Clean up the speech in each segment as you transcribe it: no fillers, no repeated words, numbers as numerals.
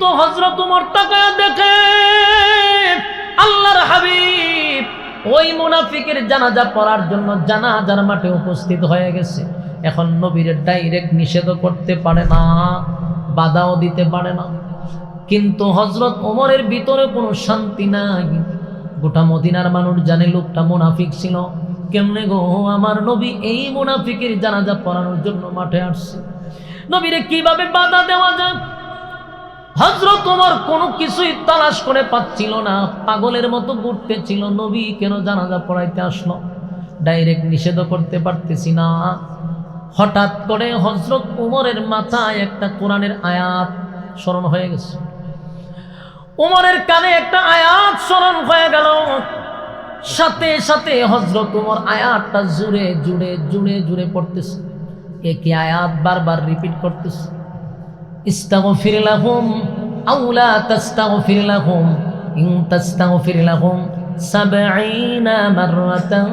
তো হযরত ওমর তাকায় দেখে আল্লাহর হাবিব ওই মুনাফিকের জানাজা পড়ার জন্য জানাজার মাঠে উপস্থিত হয়ে গেছে। এখন নবীর ডাইরেক্ট নিষেধ করতে পারে না, বাধাও দিতে পারে না, কিন্তু হযরত ওমরের ভিতরে কোনো শান্তি নাই। গোটা মদিনার মানুষ জানে লোকটা মুনাফিক ছিল। কেমনে গো আমার নবী এই মুনাফিকের জানাজা পড়ানোর জন্য মাঠে আসছে, নবীরে কিভাবে বাধা দেওয়া যায়? হযরত ওমর কোনো কিছুই তালাশ করে পাচ্ছিল না, পাগলের মতো ঘুরতেছিল। নবী কেন জানাজা পড়াইতে আসলো, ডাইরেক্ট নিষেধ করতে পারতেছি না। হঠাৎ করে হযরত ওমরের মাথায় একটা কোরআনের আয়াত স্মরণ হয়ে গেছে। ওমরের কানে একটা আয়াত স্মরণ হয়ে গেল, সাথে সাথে হযরত ওমর আয়াতটা জুড়ে জুড়ে জুড়ে জুড়ে পড়তেছে। একই আয়াত বারবার রিপিট করতেছে, ইস্তাগফির লাহুম আও লা তাস্তাগফির লাহুম ইন তাস্তাগফির লাহুম ৭০ মাররাতান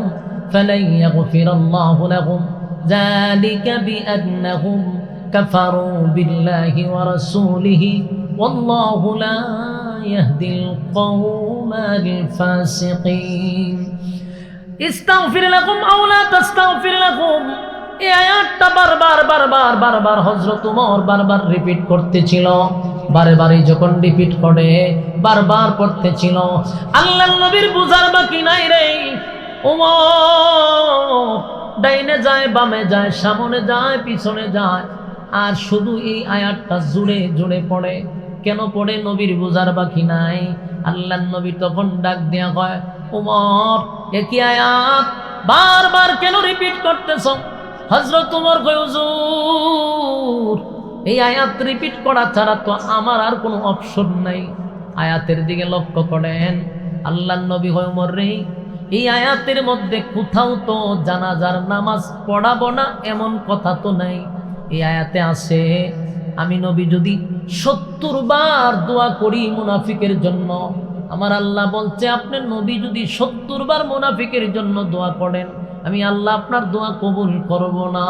ফালান ইয়াগফিরাল্লাহু লাহুম যালিকা বিআন্নাহুম কাফারু বিল্লাহি ওয়া রাসূলিহি ওয়াল্লাহু লা ইয়াহদিল কওমাল ফাসিকিন। ইস্তাগফির লাহুম আও লা তাস্তাগফির লাহুম, এই আয়াতটা বারবার বারবার বারবার হযরত ওমর বারবার রিপিট করতেছিল। বারবারই যখন রিপিট করে বারবার পড়তেছিল। আল্লাহর নবীর বুঝার বাকি নাই রে। ওমর ডাইনে যায়, বামে যায়, সামনে যায়, পিছনে যায়, আর শুধু এই আয়াতটা জুড়ে জুড়ে পড়ে। কেন পড়ে নবীর বুঝার বাকি নাই। আল্লাহর নবী তখন ডাক দেয়া হয়, ওমর একই আয়াত বারবার কেন রিপিট করতেছ? হযরত ওমর কয়, হুজুর এই আয়াত রিপিট করা ছাড়া তো আমার আর কোনো অপশন নাই। আয়াতের দিকে লক্ষ্য করেন। আল্লাহর নবী কয়, ওমর রে এই আয়াতের মধ্যে কোথাও তো জানাজার নামাজ পড়াবো না এমন কথা তো নাই। এই আয়াতে আছে আমি নবী যদি ৭০ বার দোয়া করি মুনাফিকের জন্য, আমার আল্লাহ বলছে আপনি নবী যদি ৭০ বার মুনাফিকের জন্য দোয়া করেন, আমি আল্লাহ আপনার দোয়া কবুল করব না।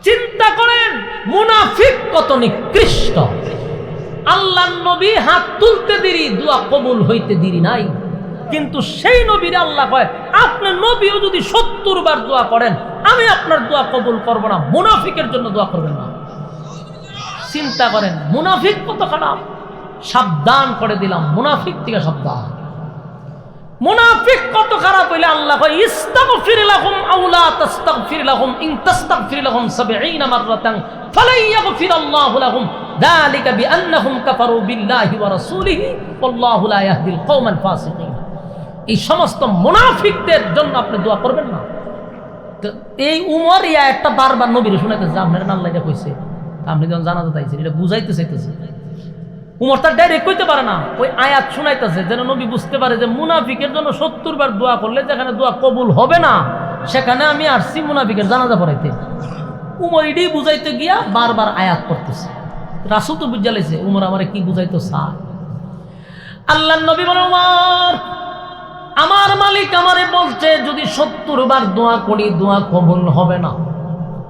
চিন্তা করেন মুনাফিক কত নিকৃষ্ট। আল্লাহর নবী হাত তুলতে দেরি, দোয়া কবুল হইতে দেরি নাই, কিন্তু সেই নবীর আল্লাহ কয় আপনি নবীও যদি ৭০ বার দোয়া করেন আমি আপনার দোয়া কবুল করব না, মুনাফিকের জন্য দোয়া করবেন না। চিন্তা করেন মুনাফিক কত খারাপ। সাবধান করে দিলাম, মুনাফিক থেকে সাবধান। মুনাফিক কত খারাপ হইলে আল্লাহ কয় ইস্তাগফির লাহুম আও লা তাস্তাগফির লাহুম ইন তাস্তাগফির লাহুম ৭০ মাররাতান ফালান ইয়াগফিরাল্লাহু লাহুম যালিকা বিআন্নাহুম কাফারু বিল্লাহি ওয়া রাসূলিহি ওয়াল্লাহু লা ইয়াহদিল কওমাল ফাসিকিন। এই সমস্ত মুনাফিকদের জন্য আপনি দোয়া করবেন না। তো এই উমর ইয়া একটা বারবার নবীর শুনাইতেছে, আপনার আল্লাহ এটা কইছে, আপনি যখন জানাজা তাইছেন এটা বুঝাইতে চাইতেছে। উমর তার ডাইরেক্ট কইতে পারে না, ওই আয়াত শুনাইতেছে যেন নবী বুঝতে পারে যে মুনাফিকের জন্য ৭০ বার দোয়া করলে যেখানে দোয়া কবুল হবে না সেখানে আমি আসছি মুনাফিকের জানাজা পড়াইতে। উমর এটাই বুঝাইতে গিয়া বারবার আয়াত পড়তেছে। রাসূল তো বুঝা লাইছে উমর আমারে কি বুঝাইতো চায়। আল্লাহর নবী বলে, উমর আমার মালিক আমারে বলছে যদি ৭০ বার দোয়া করি দোয়া কবুল হবে না,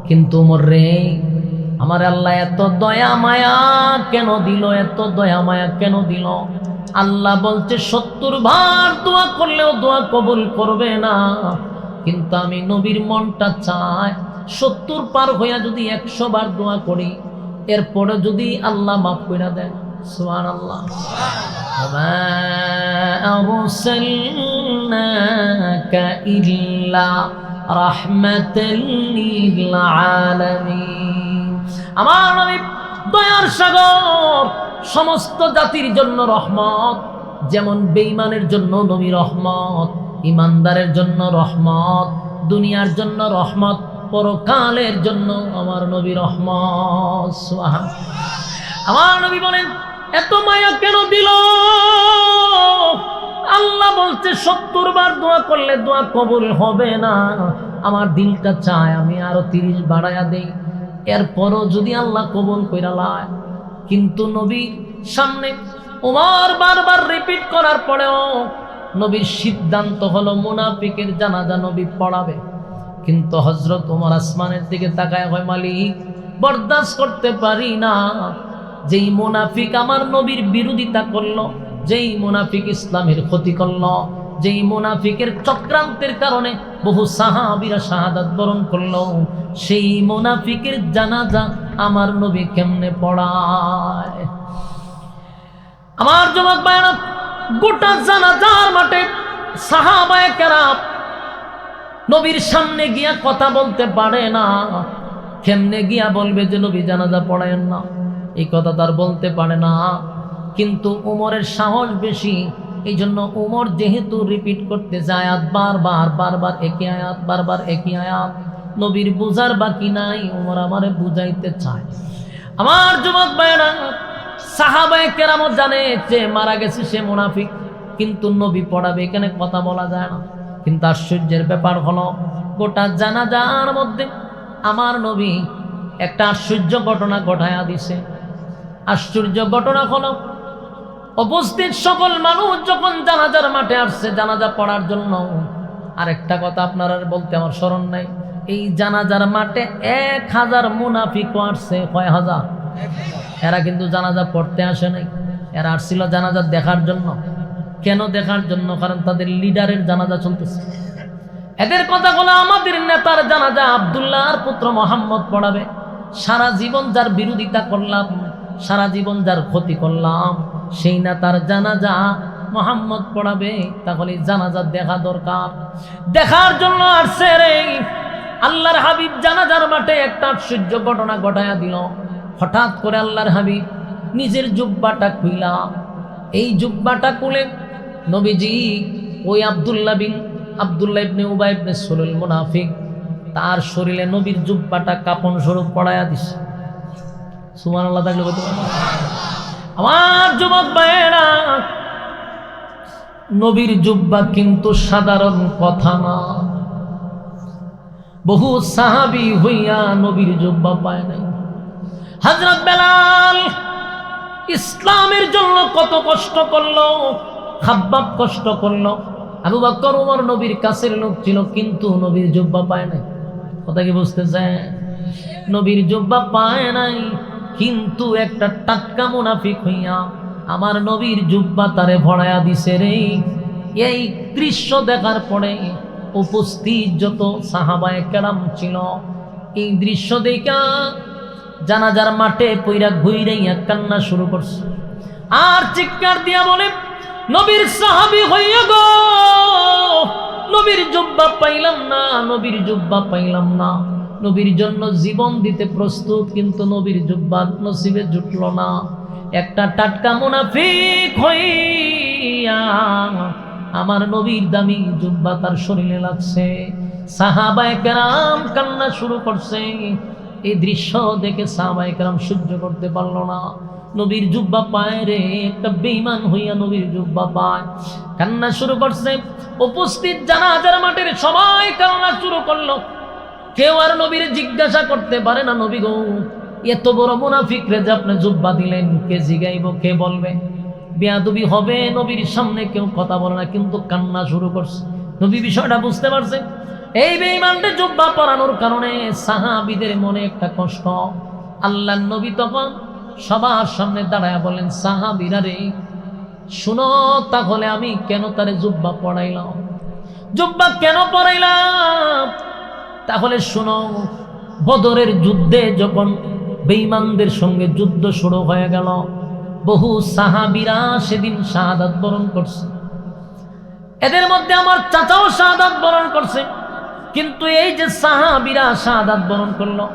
কিন্তু উমর রে আমার আল্লাহ এত দয়া মায়া কেন দিল, এত দয়া মায়া কেন দিল? আল্লাহ বলছে ৭০ বার দোয়া করলেও দোয়া কবুল করবে না, কিন্তু আমি নবীর মনটা চাই ৭০ পার হইয়া যদি ১০০ বার দোয়া করি এরপরে যদি আল্লাহ মাফ করে দেন। সুবহানাল্লাহ। ওমা আরসালনাকা ইল্লা রাহমাতাল লিল আলামিন। আমার নবী দয়ার সাগর, সমস্ত জাতির জন্য রহমত। যেমন বেঈমানের জন্য নবী রহমত, ইমানদারের জন্য রহমত, দুনিয়ার জন্য রহমত, পরকালের জন্য আমার নবী রহমত। সুবহানাল্লাহ। আমার নবী বলেন এত মায়া কেন দিল? আল্লাহ বলছে ৭০ বার দোয়া করলে দোয়া কবুল হবে না, আমার দিলটা চায় আমি আরো ৩০ বাড়ায়া দেই, এরপরও যদি আল্লাহ কবুল কইরা লয়। কিন্তু নবীর সামনে ওমর বারবার রিপিট করার পরেও নবীর সিদ্ধান্ত হলো মুনাফিকের জানাজা নবী পড়াবে। কিন্তু হযরত ওমর আসমানের দিকে তাকায় হয়, মালিক বরদাস্ত করতে পারি না, যেই মুনাফিক আমার নবীর বিরোধিতা করলো, যেই মুনাফিক ইসলামের ক্ষতি করলো, যেই মুনাফিকের চক্রান্তের কারণে বহু সাহাবীরা শাহাদাত বরণ করলো, সেই মুনাফিকের জানাজা আমার নবী কেমনে পড়ায়? আমার যুবক ভাইরা, গোটা জানাজার মাঠে সাহাবায়ে কেরাম নবীর সামনে গিয়া কথা বলতে পারে না। কেমনে গিয়া বলবে যে নবী জানাজা পড়ায়েন না? এই কথা তার বলতে পারে না। কিন্তু উমরের সাহস বেশি, এই জন্য উমর যেহেতু রিপিট করতে যায় আয়াত, বারবার একই আয়াত, বারবার একই আয়াত, নবীর বুঝার বাকি নাই, উমর আমারে বুঝাইতে চায়। আমার যুবক ভাইরা, সাহাবায়ে কেরাম জানে যে মারা গেছে সে মুনাফিক, কিন্তু নবী পড়াবে, এখানে কথা বলা যায় না। কিন্তু আশ্চর্যের ব্যাপার হলো, গোটা জানাজার মধ্যে আমার নবী একটা আশ্চর্য ঘটনা ঘটায়া দিছে। আশ্চর্য ঘটনা হলো, উপস্থিত সকল মানুষ যখন জানাজার মাঠে আসছে জানাজা পড়ার জন্য, আরেকটা কথা আপনারা বলতে আমার স্মরণ নাই, এই জানাজার মাঠে 1000 মুনাফিক আসছে। কয় হাজার? এরা কিন্তু জানাজা পড়তে আসে নাই, এরা আসছিল জানাজা দেখার জন্য। কেন দেখার জন্য? কারণ তাদের লিডারের জানাজা চলতেছে। এদের কথা হলো, আমাদের নেতার জানাজা আব্দুল্লাহর পুত্র মোহাম্মদ পড়াবে। সারা জীবন যার বিরোধিতা করলাম, সারা জীবন যার ক্ষতি করলাম, সেই নেতার জানাজা মোহাম্মদ পড়াবে, তাহলে জানাজা দেখা দরকার। দেখার জন্য আসছে রে। আল্লাহর হাবিব জানাজার মাঠে একটা আশ্চর্য ঘটনা ঘটায়া দিল। হঠাৎ করে আল্লাহর হাবিব নিজের জুব্বাটা খুইলা, এই জুব্বাটা খুলে নবীজি ওই আব্দুল্লাহ ইবনে উবাই ইবনে সুলুল মুনাফিক, তার শরীরে নবীর জুব্বাটা কাপন স্বরূপ পড়ায়া দিছে। সুবহানাল্লাহ থাকলে বলতে পারবেন? আমার যুবক ভাইয়েরা, নবীর জুব্বা কিন্তু সাধারণ কথা না। বহু সাহাবী হইয়া নবীর জুব্বা পায় নাই। হযরত বেলাল ইসলামের জন্য কত কষ্ট করলো, খাব্বাব কষ্ট করলো, আবু বকর ওমর নবীর কাছের লোক ছিল, কিন্তু নবীর জুব্বা পায় নাই। কথা কি বুঝতেছেন? নবীর জুব্বা পায় নাই, কিন্তু একটা টাটকা মুনাফিক হইয়া আমার নবীর জুব্বা তারে ভরায়া দিছে রে। এই দৃশ্য দেখার পরে উপস্থিত যত সাহাবায়ে কেরাম ছিল, এই দৃশ্য দেখা জানাজার মাঠে পইরা ঘুইরাইয়া কান্না শুরু করছে, আর চিৎকার দিয়া বলে, নবীর সাহাবী হইয়া গো, নবীর জুব্বা পাইলাম না, নবীর জুব্বা পাইলাম না। নবীর জন্য জীবন দিতে প্রস্তুত, কিন্তু নবীর জুব্বা নসিবে জুটল না। একটা টাটকা মুনাফিক হইয়া আমার নবীর দামি জুব্বা তার শরীরে লাগছে। সাহাবায়ে কেরাম কান্না শুরু করছে। এই দৃশ্য দেখে সাহাবায়ে কেরাম সহ্য করতে পারল না। নবীর জুব্বা পায় রে, একটা বেঈমান হইয়া নবীর জুব্বা পায়, কান্না শুরু করছে। উপস্থিত জানাজার মাঠের সবাই কান্না শুরু করলো। কেউ আর নবীর জিজ্ঞাসা করতে পারে না, নবী গো, এত বড় মুনাফিক রে যে আপনি জুব্বা দিলেন, কে জিগাইব, কে বলবে? বেয়াদবি হবে, নবীর সামনে কেউ কথা বলে না, কিন্তু কান্না শুরু করছে। নবী বিষয়টা বুঝতে পারছে। এই বেঈমানদের জুব্বা পরানোর কারণে সাহাবীদের মনে একটা কষ্ট। আল্লাহর নবী তখন সবার সামনে দাঁড়ায় বলেন, সাহাবীরা রে শুনো, তাহলে আমি কেন তারে জুব্বা পরাইলাম, জুব্বা কেন পরাইলাম? তাহলে শুনো, বদরের যুদ্ধে যখন বেঈমানদের সঙ্গে যুদ্ধ শুরু হয়ে গেল, বহু সাহাবীরা সেদিন শাহাদাত বরণ করছে। এদের মধ্যে আমার চাচাও শাহাদাত বরণ করছে। কিন্তু এই যে সাহাবীরা শাহাদাত বরণ করলো,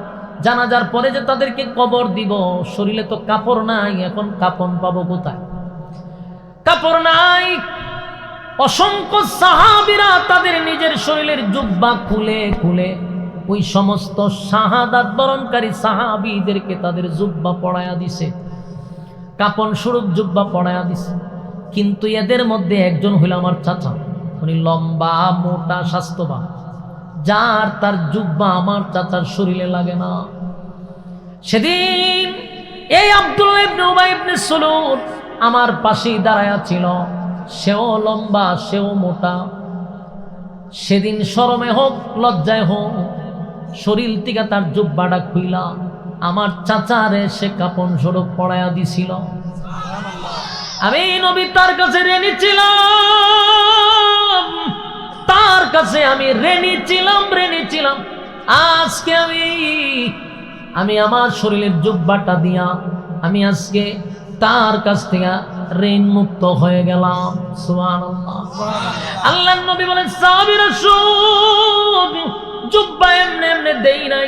জানাজার পরে যে তাদেরকে কবর দিব, শরীরে তো কাপড় নাই, এখন কাপড় পাবো কোথায়? কাপড় নাই। অসংখ্য সাহাবীরা তাদের নিজের শরীরের জুব্বা খুলে খুলে ওই সমস্ত শাহাদাত বরণকারী সাহাবীদেরকে তাদের জুব্বা পরায়া দিছে, কাপন স্বরূপ জুব্বা পরায়া দিছে। কিন্তু এদের মধ্যে একজন হইল আমার চাচা, উনি লম্বা মোটা স্বাস্থ্যবান, যার তার জুব্বা আমার চাচার শরীরে লাগে না। সেদিন এই আব্দুল্লাহ ইবনে উবাই ইবনে সুলুল আমার পাশেই দাঁড়ায়া ছিল, সেও লম্বা, সেও মোটা। সেদিন শরমে হোক লজ্জায় হোক শরীর থেকে তার জুব্বাটা খুইলা আমার চাচারে সে কাপন স্বরূপ পড়াইয়া দিছিল। আমি নবী তার কাছে ঋণী ছিলাম, তার কাছে আমি ঋণী ছিলাম। আজকে আমি আমার শরীরের জুব্বাটা দিয়া আমি আজকে তার কাছ থেকে ঋণ মুক্ত হয়ে গেলাম। সুবহানাল্লাহ। আল্লাহর নবী বলেন, সাহাবীরা শুন, জুব্বা এমনি এমনি দেই নাই,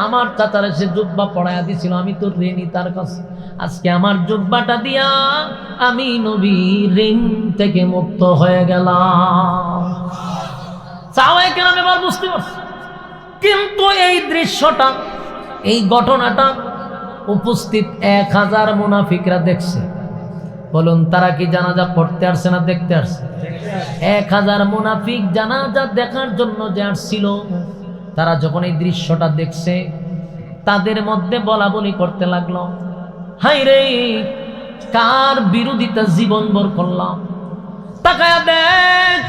আমার চাচারা সে জুব্বা পড়াইয়া দিছিল, আমি তো ঋণী তার কাছে। আজকে আমার জুব্বাটা দিয়া আমি নবী ঋণ থেকে মুক্ত হয়ে গেলাম। সাহাবায়ে কেরাম এবার বুঝতে পারছে। কিন্তু এই দৃশ্যটা, এই ঘটনাটা উপস্থিত 1000 মুনাফিকরা দেখছে। বলুন, তারা কি জানাজা পড়তে আসছে না দেখতে আসছে? 1000 মুনাফিক জানাজা দেখার জন্য যে আসছিল, তারা যখন এই দৃশ্যটা দেখছে, তাদের মধ্যে বলাবলি করতে লাগলো, হাই রে, কার বিরোধিতা জীবনভর করলাম। তাকায়া দেখ,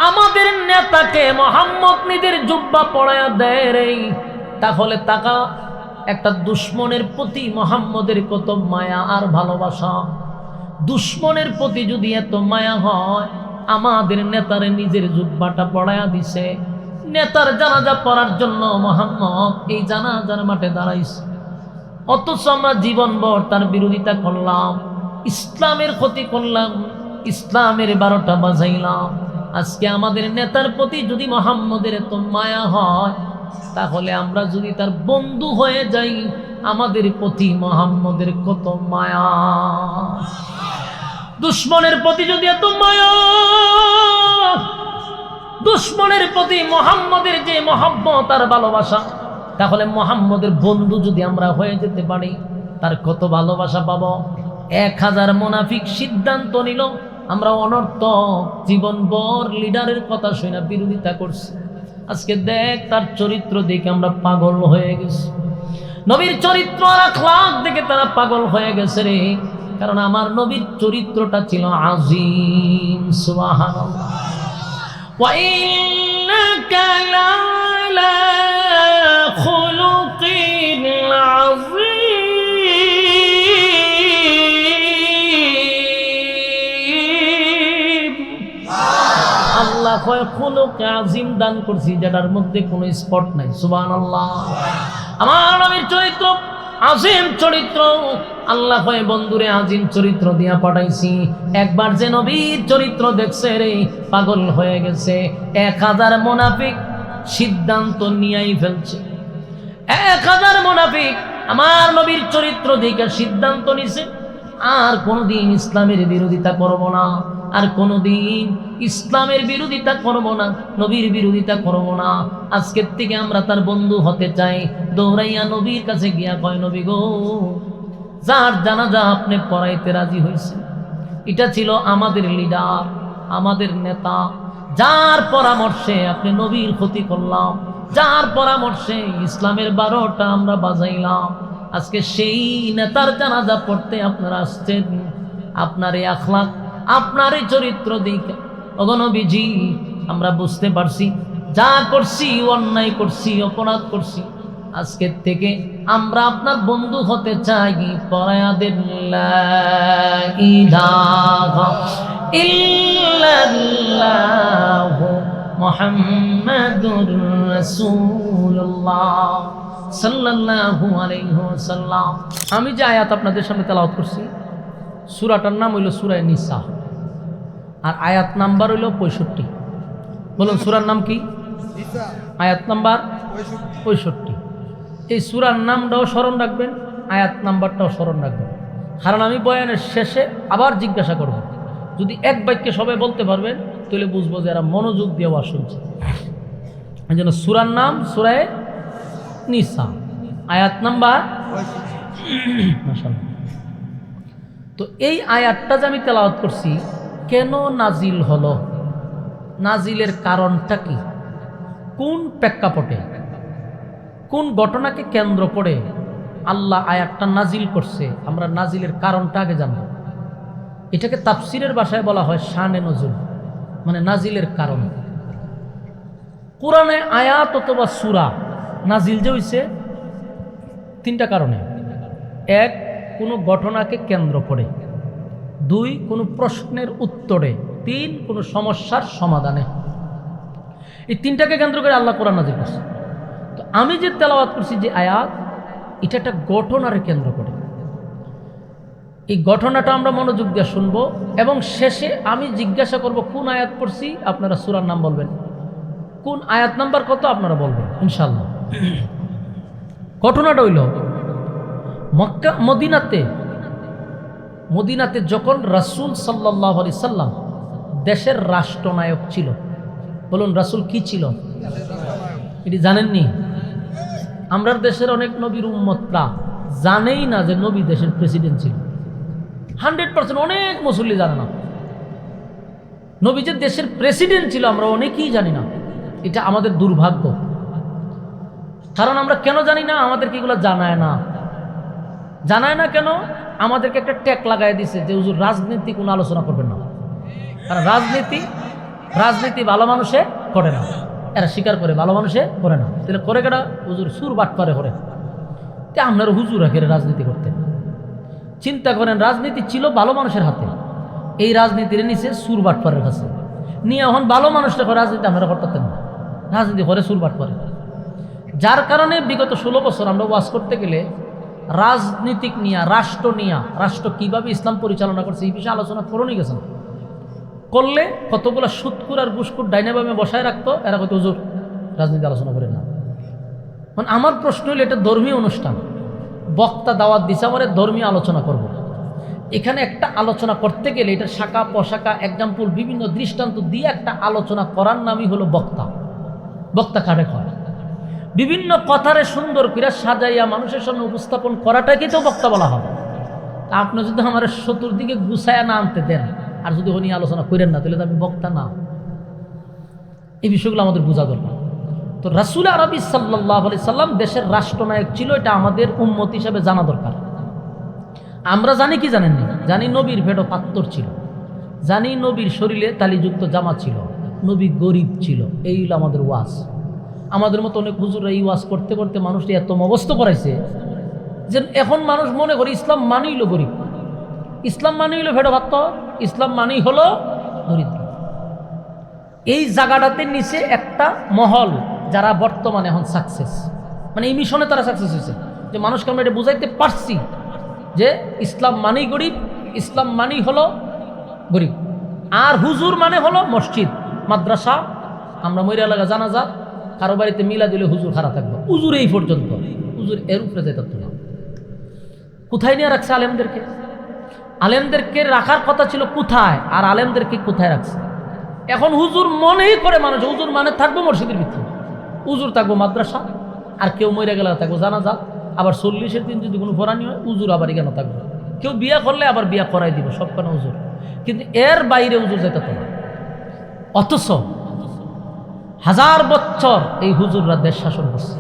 আমাদের নেতাকে মোহাম্মদ নিজের জুব্বা পড়ায়া দেয় রে। তাহলে তাকা, একটা দুশ্মনের প্রতি মোহাম্মদের কত মায়া আর ভালোবাসা। দুশ্মনের প্রতি যদি এত মায়া হয়, আমাদের নেতারে নিজের জুব্বাটা পড়ায়া দিছে। নেতার জানাজা পড়ার জন্য মোহাম্মদ এই জানাজার মাঠে দাঁড়াইছে, অথচ আমরা জীবনভর তার বিরোধিতা করলাম, ইসলামের ক্ষতি করলাম, ইসলামের 12টা বাজাইলাম। আজকে আমাদের নেতার প্রতি যদি মোহাম্মদের এত মায়া হয়, তাহলে আমরা যদি তার বন্ধু হয়ে যাই, আমাদের প্রতি মোহাম্মদের কত মায়া। দুশ্মনের প্রতি যদি এত মায়া, দুশ্মনের প্রতি মোহাম্মদের যে মহব্বত আর ভালোবাসা, তাহলে মোহাম্মদের বন্ধু যদি আমরা হয়ে যেতে পারি, তার কত ভালোবাসা পাবো। 1000 মুনাফিক সিদ্ধান্ত নিল, আমরা অনর্থক জীবনভর লিডারের কথা শুনে বিরোধিতা করছি। আজকে দেখ, তার চরিত্র দেখে আমরা পাগল হয়ে গেছি। নবীর চরিত্র আর আখলাক দেখে তারা পাগল হয়ে গেছে রে। কারণ আমার নবীর চরিত্রটা ছিল আযীম। সুবহানাল্লাহ। ওয়া ইন্নাকা লা'আলা খুলুকিন আযীম। আল্লাহ কয় খুলুক আযীম দান করছি, যেটার মধ্যে কোনো স্পট নাই। সুবহানাল্লাহ। আমার নবীর চরিত্র আযীম চরিত্র। আল্লাহ কয় বন্ধুরে আযীম চরিত্র দিয়া পাঠাইছি। একবার যে নবীর চরিত্র দেখছে রে, পাগল হয়ে গেছে। 1000 মুনাফিক সিদ্ধান্ত নিয়েই ফেলছে। 1000 মুনাফিক আমার নবীর চরিত্র দেখে সিদ্ধান্ত নিছে, আর কোনোদিন ইসলামের বিরোধিতা করব না, আর কোনোদিন ইসলামের বিরোধিতা করব না, নবীর বিরোধিতা করব না। আজকের থেকে আমরা তার বন্ধু হতে চাই। দৌড়াইয়া নবীর কাছে গিয়া কয়, নবী গো, যার জানাজা আপনি পড়াইতে রাজি হয়েছে, এটা ছিল আমাদের লিডার, আমাদের নেতা, যার পরামর্শে আপনি নবীর ক্ষতি করলাম, যার পরামর্শে ইসলামের 12টা আমরা বাজাইলাম। আজকে সেই নেতার জানাজা পড়তে আপনারা আসছেন। আপনার এই আখলাক, আপনার এই চরিত্র দেখে ওগো নবীজি আমরা বুঝতে পারছি, যা করছি অন্যায় করছি, অপরাধ করছি। আজকের থেকে আমরা আপনার বন্ধু হতে চাই। পড়ায়া দেন লা ইলাহা ইল্লাল্লাহু মুহাম্মাদুর রাসূলুল্লাহ সাল্লাল্লাহু আলাইহি ওয়াসাল্লাম। আমি যে আয়াত আপনাদের সামনে তেলাওয়াত করছি, সূরাটার নাম হইল সূরা নিসা, আর আয়াত নাম্বার হইল 65। বলুন, সূরার নাম কি? আয়াত নাম্বার 65। এই সূরার নামটাও স্মরণ রাখবেন, আয়াত নাম্বারটাও স্মরণ রাখবেন। কারণ আমি বয়ানের শেষে আবার জিজ্ঞাসা করব, যদি এক বাক্যে সবাই বলতে পারবেন তাহলে বুঝবো যে এরা মনোযোগ দিয়ে ওয়াজ শুনছে। এই জন্য সূরার নাম সূরা নিসা, আয়াত নাম্বার। মাশাআল্লাহ। তো এই আয়াতটা যে আমি তেলাওয়াত করছি, কেন নাজিল হলো, নাজিলের কারণটা কি, কোন প্রেক্ষাপটে, কোন ঘটনাকে কেন্দ্র করে আল্লাহ আয়াতটা নাজিল করছে, আমরা নাজিলের কারণটা আগে জানব। এটাকে তাফসিরের ভাষায় বলা হয় শানে নজুল, মানে নাজিলের কারণ। কোরআনে আয়াত অথবা সূরা নাজিল যে হইছে, তিনটা কারণে। এক, কোনো ঘটনাকে কেন্দ্র করে। দুই, কোনো প্রশ্নের উত্তরে। তিন, কোনো সমস্যার সমাধানে। এই তিনটাকে কেন্দ্র করে আল্লাহ কোরআন নাযিল করছে। তো আমি যে তেলাওয়াত করছি যে আয়াত, এটা একটা ঘটনারে কেন্দ্র করে। এই ঘটনাটা আমরা মনোযোগ দিয়ে শুনবো এবং শেষে আমি জিজ্ঞাসা করব কোন আয়াত পড়ছি, আপনারা সূরার নাম বলবেন, কোন আয়াত নাম্বার কত আপনারা বলবেন ইনশাআল্লাহ। ঘটনাটা হইল মক্কা মদিনাতে যখন রাসূল সাল্লাল্লাহু আলাইহি সাল্লাম দেশের রাষ্ট্রনায়ক ছিল। বলুন রাসূল কি ছিল? এটি জানেননি? আমরা দেশের অনেক নবীর উম্মতরা জানেই না যে নবী দেশের প্রেসিডেন্ট ছিল। 100% অনেক মুসল্লি জানে না নবী যে দেশের প্রেসিডেন্ট ছিল, আমরা অনেকেই জানি না। এটা আমাদের দুর্ভাগ্য। কারণ আমরা কেন জানি না? আমাদেরকে এগুলো জানায় না কেন? আমাদেরকে একটা ট্যাগ লাগাই দিছে যে হুজুর রাজনীতি কোনো আলোচনা করবেন না। কারণ রাজনীতি ভালো মানুষে করে না, এরা স্বীকার করে ভালো মানুষে করে না। তাহলে করে কেটা? হুজুর সুর বাট করে। তে আপনার হুজুর রাখে রাজনীতি করতে। চিন্তা করেন, রাজনীতি ছিল ভালো মানুষের হাতে, এই রাজনীতির নিচে সুর বাটপারের কাছে নিয়ে এখন ভালো মানুষটা করে রাজনীতি আমরা করতেন না, রাজনীতি করে সুর বাটপারে। যার কারণে বিগত 16 বছর আমরা ওয়াজ করতে গেলে রাজনীতিক নিয়ে, রাষ্ট্র কিভাবে ইসলাম পরিচালনা করছে এই বিষয়ে আলোচনা করণই গেছেন। করলে কতগুলো সুৎকুর আর ঘুষকুর ডাইনাবামে বসায় রাখতো, এরা কত হুজুর রাজনীতি আলোচনা করে না। মানে আমার প্রশ্ন হলো, এটা ধর্মীয় অনুষ্ঠান, বক্তা দাওয়াত দিছে আমাদের ধর্মীয় আলোচনা করব। এখানে একটা আলোচনা করতে গেলে এটা শাখা প্রশাখা এক্সাম্পল বিভিন্ন দৃষ্টান্ত দিয়ে একটা আলোচনা করার নামই হলো বক্তা কারে হয়। বিভিন্ন কথারে সুন্দর করে সাজাইয়া মানুষের সামনে উপস্থাপন করাটাকে তো বক্তা বলা হবে। আপনি যদি আমার চতুর্দিকে গুছায়া না আনতে দেন আর যদি উনি আলোচনা করেন না, তাহলে তো আমি বক্তা না। এই বিষয়গুলো আমাদের বোঝা দরকার। তো রাসূল আরবি সাল্লাল্লাহু আলাইহি সাল্লাম দেশের রাষ্ট্রনায়ক ছিল, এটা আমাদের উম্মত হিসাবে জানা দরকার। আমরা জানি কি জানেননি? জানি নবীর পেটে পাত্তর ছিল, জানি নবীর শরীরে তালিযুক্ত জামা ছিল, নবী গরিব ছিল। এই হলো আমাদের ওয়াজ। আমাদের মতো অনেক হুজুররা এই ওয়াজ করতে করতে মানুষটি এত অবস্থা করাইছে যে এখন মানুষ মনে করে ইসলাম মানেই হলো গরিব, ইসলাম মানেই হলো পেটে পাত্তর, ইসলাম মানেই হলো দরিদ্র। এই জায়গাটাতে নিচে একটা মহল যারা বর্তমানে এখন সাকসেস, মানে এই মিশনে তারা সাকসেস হয়েছে যে মানুষকে আমরা এটা বুঝাইতে পারছি যে ইসলাম মানেই গরিব, ইসলাম মানেই হলো গরিব। আর হুজুর মানে হলো মসজিদ মাদ্রাসা। আমরা মইরা লাগা জানাজা কারো বাড়িতে মিলা দিলে হুজুর খারাপ থাকবে, হুজুর এই পর্যন্ত, হুজুর এর উপরে যেতে না। কোথায় নিয়ে রাখছে আলেমদেরকে রাখার কথা ছিল কোথায়, আর আলেমদেরকে কোথায় রাখছে? এখন হুজুর মনেই করে মানুষ হুজুর মানে থাকবো মসজিদের ভিতরে, হুজুর থাকবো মাদ্রাসা, আর কেউ মরে গেলে থাকবো জানাজা। আবার 40-এর দিন যদি কোনো ফরানি হয় হুজুর আবার কেন থাকবো, কেউ বিয়া করলে আবার বিয়া করাই দিব, সব কেন হুজুর। কিন্তু এর বাইরে হুজুর যেতে তো না। অথচ 1000 বছর এই হুজুররা দেশ শাসন করছে।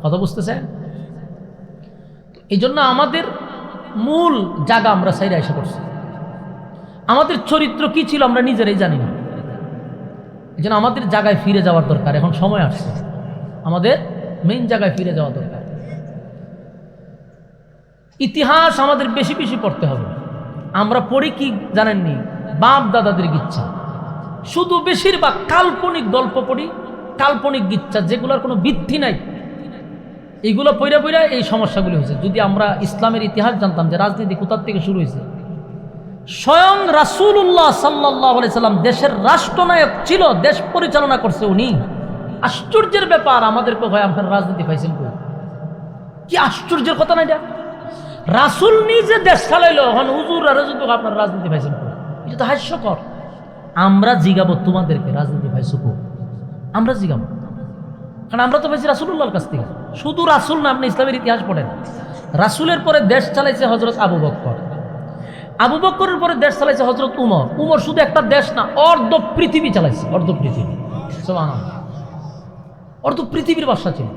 কথা বুঝতেছেন? এই জন্য আমাদের মূল জায়গা আমরা সাইরা এসে করছি। আমাদের চরিত্র কি ছিল আমরা নিজেরাই জানি না। এই জন্য আমাদের জায়গায় ফিরে যাওয়ার দরকার। এখন সময় আসছে, আমাদের মেইন জায়গায় ফিরে যাওয়া দরকার। ইতিহাস আমাদের বেশি বেশি পড়তে হবে। আমরা পড়ি কি জানেননি? বাপ দাদাদের গিচ্ছা, শুধু বেশিরভাগ কাল্পনিক গল্প পড়ি, কাল্পনিক গিচ্ছা যেগুলোর কোনো ভিত্তি নাই। এইগুলো পইরা এই সমস্যাগুলি হয়েছে। যদি আমরা ইসলামের ইতিহাস জানতাম যে রাজনীতি কোথার থেকে শুরু হয়েছে, স্বয়ং রাসূলুল্লাহ সাল্লাল্লাহু আলাইহি সাল্লাম দেশের রাষ্ট্রনায়ক ছিল, দেশ পরিচালনা করছে উনি। আশ্চর্যের ব্যাপার, আমাদেরকে হয় আপনার রাজনীতি পাইছেন কই? কি আশ্চর্যের কথা না এটা! রাসূল নিজে দেশ চালাইলো, এখন হুজুর আর যদি আপনার রাজনীতি পাইছেন কই? এটা তো হাস্যকর। আমরা জিগাবো তোমাদেরকে রাজনীতি পাইছো কই? আমরা জিগাবো, কারণ আমরা তো পাইছি রাসূলুল্লাহর কাছ থেকে। শুধু রাসূল না, আপনি ইসলামের ইতিহাস পড়েন। রাসূলের পরে দেশ চালাইছে হযরত আবু বকর, আবু বকরের পরে দেশ চালাইছে হযরত উমর শুধু একটা দেশ না, অর্ধ পৃথিবী চালাইছে, অর্ধ পৃথিবী। সুবহানাল্লাহ, অর্ধ পৃথিবীর বাদশা ছিল।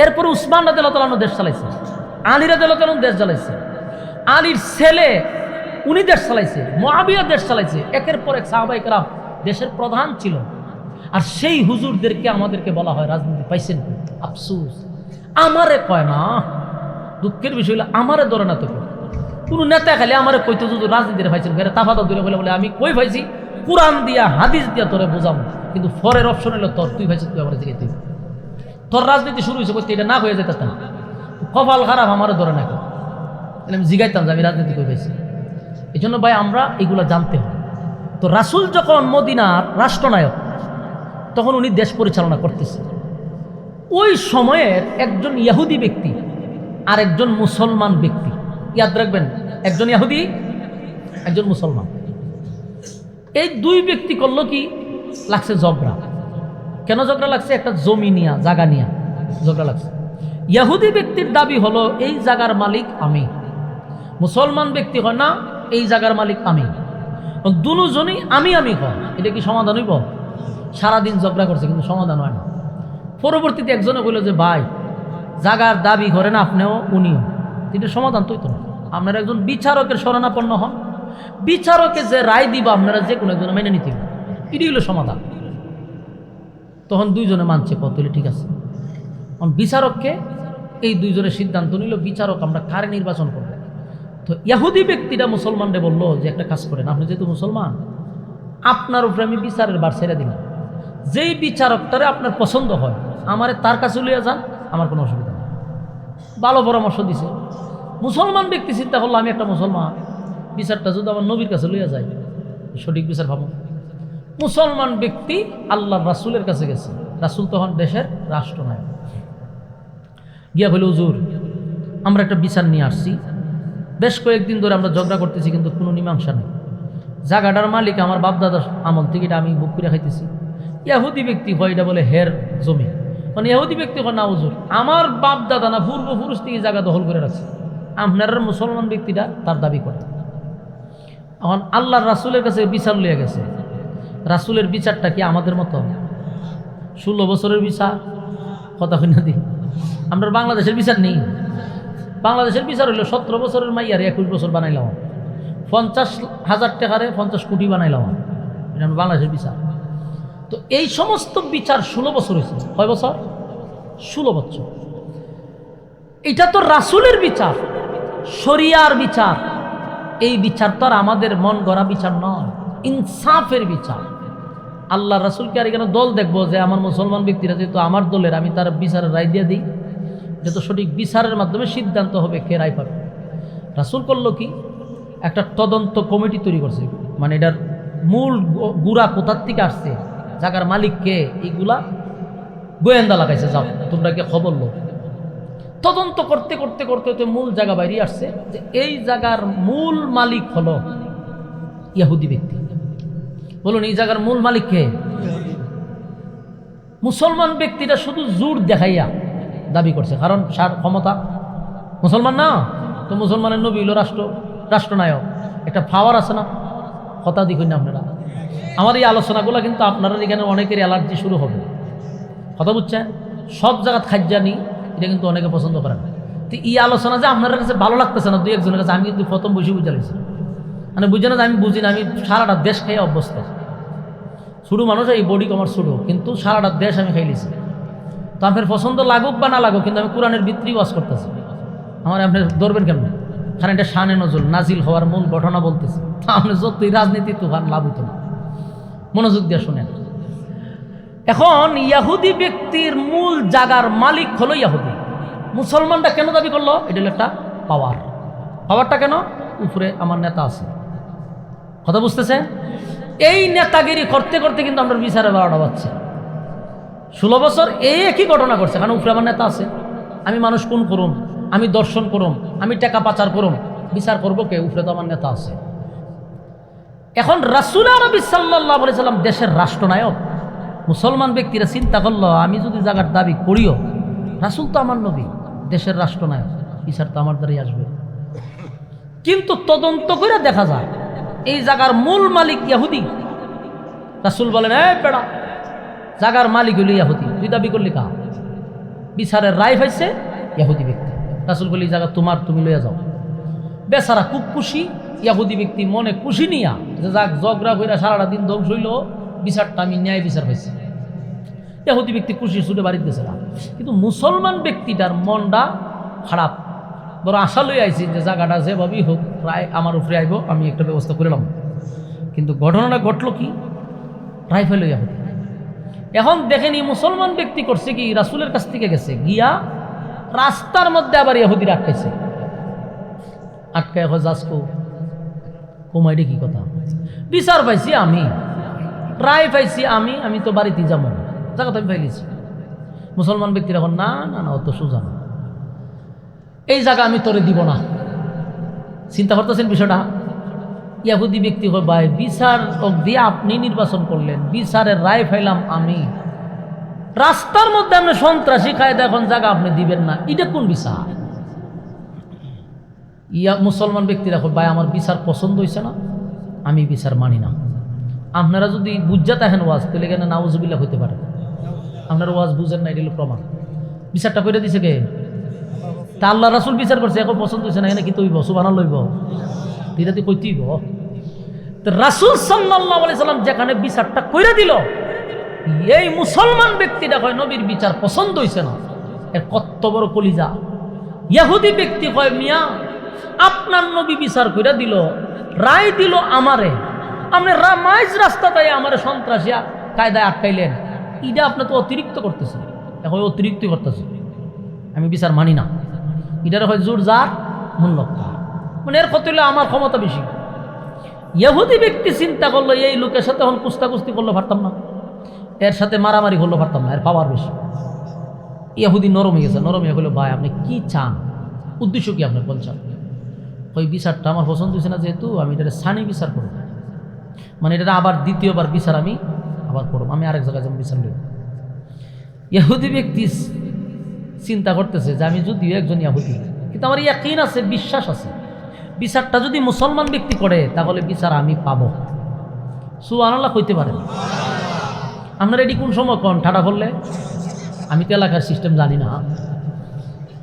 এরপরে উসমান রাদিয়াল্লাহু তাআলা দেশ চালাইছে, আলী রাদিয়াল্লাহু তাআলা দেশ চালাইছে, আলীর ছেলে উনি দেশ চালাইছে, মুআবিয়া দেশ চালাইছে। একের পর এক সাহাবায়ে কেরাম দেশের প্রধান ছিল। আর সেই হুজুরদেরকে আমাদেরকে বলা হয় রাজনীতি পাইছেন। আফসোস, আমারে কয় না, দুঃখের বিষয় হলো আমারে ধরে না তো কেউ। কোনো নেতা খালি আমারে কইতো যদি রাজনীতির পাইছেন ফেরে তাফাতা দূরে বলে আমি কই পাইছি কোরআন দিয়া হাদিস দিয়া তোরে বোঝাবো, কিন্তু ফরের অপশন হলো তোর, তুই পাইছিস তুই আমার দিকে, তুই তোর রাজনীতি শুরু হয়েছে করতে, এটা না হয়ে যেত না। কপাল খারাপ আমারে ধরে না কেউ, আমি জিগাইতাম যে আমি রাজনীতি কই পাইছি। এই জন্য ভাই আমরা এগুলো জানতে হয়। তো রাসূল যখন মদিনার রাষ্ট্রনায়ক, তখন উনি দেশ পরিচালনা করতেছে। ওই সময়ের একজন ইহুদি ব্যক্তি আর একজন মুসলমান ব্যক্তি, ইয়াদ রাখবেন, একজন ইহুদি একজন মুসলমান, এই দুই ব্যক্তি করলো কি, লাগছে ঝগড়া। কেন ঝগড়া লাগছে? একটা জমি নিয়া, জায়গা নিয়া ঝগড়া লাগছে। ইহুদি ব্যক্তির দাবি হলো এই জায়গার মালিক আমি, মুসলমান ব্যক্তি হয় না এই জায়গার মালিক আমি, দুজনই আমি আমি হয়। এটা কি সমাধান হইব? সারাদিন ঝগড়া করছে কিন্তু সমাধান হয় না। পরবর্তীতে একজনে বলল যে ভাই জায়গার দাবি করেন আপনিও উনিও, কিন্তু সমাধান তো হইতো না। আপনারা একজন বিচারকের শরণাপন্ন হন, বিচারকে যে রায় দিব আপনারা যে কোনো একজনে মেনে নিতে হবে, এটি হলো সমাধান। তখন দুইজনে মানছে, কত হলে ঠিক আছে। বিচারককে এই দুইজনের সিদ্ধান্ত নিল, বিচারক আমরা কারে নির্বাচন করব। তো ইহুদি ব্যক্তিটা মুসলমানরে বলল যে একটা কাজ করেন, আপনি যেহেতু মুসলমান আপনার উপরে আমি বিচারের বার ছেড়ে দিলাম, যেই বিচারকটারে আপনার পছন্দ হয় আমারে তার কাছে লইয়া যান, আমার কোনো অসুবিধা নেই। ভালো পরামর্শ দিছে। মুসলমান ব্যক্তি চিন্তা করলো আমি একটা মুসলমান, বিচারটা যদি আমার নবীর কাছে লইয়া যায় সঠিক বিচার ভাবো। মুসলমান ব্যক্তি আল্লাহর রাসূলের কাছে গেছে, রাসূল তখন দেশের রাষ্ট্রনায়ক। গিয়া বলে হুজুর আমরা একটা বিচার নিয়ে আসছি, বেশ কয়েকদিন ধরে আমরা ঝগড়া করতেছি কিন্তু কোনো মীমাংসা নেই। জায়গাটার মালিক আমার বাপদাদার আমল থেকে এটা আমি বুক করে খাইতেছি। ইহুদি ব্যক্তি হয় এটা বলে হের জমি, মানে ইহুদি ব্যক্তি হয় না হুজুর আমার বাপদাদা না পূর্বপুরুষ থেকে জায়গা দখল করে রাখছে, আপনার মুসলমান ব্যক্তিটা তার দাবি করে। এখন আল্লাহর রাসূলের কাছে বিচার লইয়া গেছে, রাসূলের বিচারটা কি আমাদের মতো 16 বছরের বিচার? কথা কই না দি, আমরা বাংলাদেশের বিচার নেই। বাংলাদেশের বিচার হইলো 17 বছরের মাইয়ারে 21 বছর বানাইলাম, 50,000 টাকারে 50 কোটি বানাইলাম, এটা আমরা বাংলাদেশের বিচার। তো এই সমস্ত বিচার 16 বছর হয়েছে। কয় বছর? 16 বছর। এটা তো রাসূলের বিচার, শরিয়ার বিচার। এই বিচার তো আর আমাদের মন গড়া বিচার নয়, ইনসাফের বিচার। আল্লাহ রাসূলকে আর এখানে দল দেখবো যে আমার মুসলমান ব্যক্তিরা যেহেতু আমার দলের, আমি তার বিচারের রায় দিয়ে দিই। এটা তো সঠিক বিচারের মাধ্যমে সিদ্ধান্ত হবে কে রায় পাবে। রাসূল করলো কি, একটা তদন্ত কমিটি তৈরি করছে, মানে এটার মূল গুড়া কোথার থেকে আসছে, জায়গার মালিক কে, এইগুলা গোয়েন্দা লাগাইছে, যাও তোমরা কে খবর লো। তদন্ত করতে করতে করতে করতে মূল জায়গা বাইরে আসছে যে এই জায়গার মূল মালিক হলো ইহুদি ব্যক্তি। বলুন এই জায়গার মূল মালিক কে? মুসলমান ব্যক্তিটা শুধু জোর দেখাইয়া দাবি করছে, কারণ ক্ষমতা মুসলমান না, তো মুসলমানের নবী হলো রাষ্ট্রনায়ক, একটা পাওয়ার আছে না। কথা দেখুন না আপনারা, আমার এই আলোচনাগুলো কিন্তু আপনারা এখানে অনেকের অ্যালার্জি শুরু হবে। কথা বুঝছেন? সব জায়গা খাজ্জানি এটা কিন্তু অনেকে পছন্দ করে না। তো এই আলোচনা যে আপনার কাছে ভালো লাগতেছে না দুই একজনের কাছে, আমি কিন্তু প্রথম বসে বুঝে লাগছি, মানে বুঝে না যে আমি বুঝি না, আমি সারাটা দেশ খাই অভ্যস্ত। ছোটো মানুষ এই বডি কমার ছোটো, কিন্তু সারাটা দেশ আমি খাইলিছি। তো আপনার পছন্দ লাগুক বা না লাগুক, কিন্তু আমি কোরআনের ভিতরেই ওয়াজ করতেছি। আমার আপনি ধরবেন কেমন? কারণ এটা শানে নজরুল নাজিল হওয়ার মূল ঘটনা বলতেছি। আপনি যতই রাজনীতি তুফান লাভ হইতো না, মনোযোগ দিয়ে শোনেন। এখন ইহুদি ব্যক্তির মূল জায়গার মালিক হলো ইহুদি। মুসলমানরা কেন দাবি করলো? এটা হলো একটা পাওয়ার। পাওয়ারটা কেন? উপরে আমার নেতা আছে। কথা বুঝতেছে? এই নেতাগিরি করতে করতে কিন্তু আমরা বিচারে 12টা বাজছে। 16 বছর এই একই ঘটনা করছে, কারণ উপরে আমার নেতা আছে। আমি মানুষ কোন করুম, আমি দর্শন করুম, আমি টাকা পাচার করুম, বিচার করবো কে? উপরে তো আমার নেতা আছে। এখন রাসূল আরবি সাল্লাল্লাহু আলাইহি সাল্লাম দেশের রাষ্ট্রনায়ক। মুসলমান ব্যক্তিরা চিন্তা করলো আমি যদি জায়গার দাবি করিও, রাসূল তো আমার নবী, দেশের রাষ্ট্রনায়ক, বিচার তো আমার দ্বারাই আসবে। কিন্তু তদন্ত করে দেখা যায় এই জায়গার মূল মালিক ইহুদি। রাসূল বলেন, এই বেড়া, জায়গার মালিক হইল ইহুদি, তুই দাবি করলি কা? বিচারের রায় হয়েছে ইহুদি ব্যক্তি। রাসূল বলি জায়গা তোমার, তুমি লইয়া যাও। বেচারা খুব খুশি, ইহুদি ব্যক্তি মনে খুশি নিয়া যে যাক ঝগড়া কইরা সারাটা দিন ধ্বংস হইল, বিচারটা আমি ন্যায় বিচার পাইছি। ইহুদি ব্যক্তি খুশি ছুটে বাড়িতে গেছে। কিন্তু মুসলমান ব্যক্তিটার মনটা খারাপ, বড় আশা লই আইছি যে জায়গাটা যেভাবেই হোক প্রায় আমার উপরে আইব, আমি একটা ব্যবস্থা করলাম। কিন্তু ঘটনাটা ঘটলো কি, রাইফেল লইয়া হতো। এখন দেখেনি মুসলমান ব্যক্তি করছে কি, রাসূলের কাছ থেকে গেছে গিয়া রাস্তার মধ্যে আবার ইহুদিরা আটকাইছে। আটকায় এখন যাসকো কমাইডে কি কথা, বিচার পাইছি আমি, রায় পাইছি আমি তো বাড়িতে যাবো, জায়গাতে আমি পাইলিছি। মুসলমান ব্যক্তিরা এখন না না না অত সোজা না, এই জায়গা আমি তোরে দিব না। চিন্তা করতেছেন বিষয়টা। ইহুদি ব্যক্তি হয় ভাই বিচার দিয়ে আপনি নির্বাচন করলেন, বিচারের রায় ফাইলাম আমি, রাস্তার মধ্যে আপনি সন্ত্রাসী কায়দা এখন জায়গা আপনি দিবেন না, এটা কোন বিচার? মুসলমান ব্যক্তিরা ভাই আমার বিচার পছন্দ হয়েছে না, আমি বিচার মানি না। আপনারা যদি বুঝা থাকেন ওয়াজ, তাহলে কেন নাউজুবিল্লাহ হইতে পারে। আপনারা ওয়াজ বুঝেন না, এটা হলো প্রমাণ। বিচারটা করে দিছে কে? তা আল্লাহ রাসূল বিচার করছে, এখন পছন্দ হয়েছে না, এনে কি তৈব সুবহানাল্লাহ লইব, এটাতে কইতেইব। তো রাসূল সাল্লাল্লাহু আলাইহি সাল্লাম যেখানে বিচারটা কইরা দিল, এই মুসলমান ব্যক্তিটা কয় নবীর বিচার পছন্দ হয়েছে না, এর কত বড় কলিজা। ইহুদি ব্যক্তি কয় মিয়া আপনার নবী বিচার কইরা দিল, রায় দিল আমারে, আপনি মাইজ রাস্তাটাই আমারে সন্ত্রাসী কায়দায় আটকাইলেন, এটা আপনি তো অতিরিক্ত করতেছেন। এখন অতিরিক্ত করতেছে, আমি বিচার মানি না। এটার হয় জোর যার মূল্য, মানে এর কত হইলে আমার ক্ষমতা বেশি। ইহুদি ব্যক্তি চিন্তা করলো এই লোকের সাথে এখন কুস্তাকুস্তি করলে পারতাম না, এর সাথে মারামারি করলে পারতাম না, এর পাওয়ার বেশি। ইহুদি নরম হয়ে গেছে, নরম হয়ে গেলো ভাই আপনি কি চান, উদ্দেশ্য কি আপনার বলছেন? ওই বিচারটা আমার পছন্দ হয়েছে না, যেহেতু আমি এটা সানি বিচার করব, মানে এটা আবার দ্বিতীয়বার বিচার আমি আবার করব, আমি আরেক জায়গায় যেমন বিচার নেব। ইহুদি ব্যক্তি চিন্তা করতেছে যে আমি যদিও একজন ইহুদি, কিন্তু আমার ইয়াকিন আছে, বিশ্বাস আছে, বিচারটা যদি মুসলমান ব্যক্তি করে তাহলে বিচার আমি পাবো। সুবহানাল্লাহ কইতে পারেন আপনারা? এটি কোন সময় কোন ঠাডা করলে, আমি তো এলাকার সিস্টেম জানি না,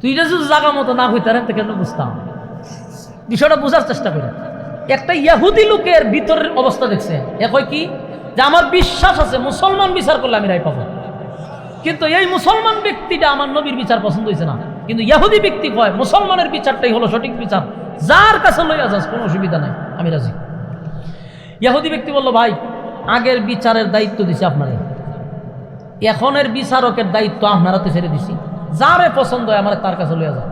তুই এটা যদি জায়গা মতো না হইতে পারেন তো কেন বুঝতাম? বিষয়টা বোঝার চেষ্টা করি। একটা ইহুদি লোকের ভিতরের অবস্থা দেখছে, একই কি যে আমার বিশ্বাস আছে মুসলমান বিচার করলে আমি রায় পাবো, কিন্তু এই মুসলমান ব্যক্তিটা আমার নবীর বিচার পছন্দ হয়েছে না। কিন্তু ইহুদি ব্যক্তি কয় মুসলমানের বিচারটাই হলো সঠিক বিচার, যার কাছে লইয়া যাস কোনো অসুবিধা নাই, আমি রাজি। ইহুদি ব্যক্তি বলল ভাই আগের বিচারের দায়িত্ব দিছি আপনারে, এখনের বিচারকের দায়িত্ব আপনারাতে ছেড়ে দিছি, যারে পছন্দ হয় আমার তার কাছে লইয়া যান।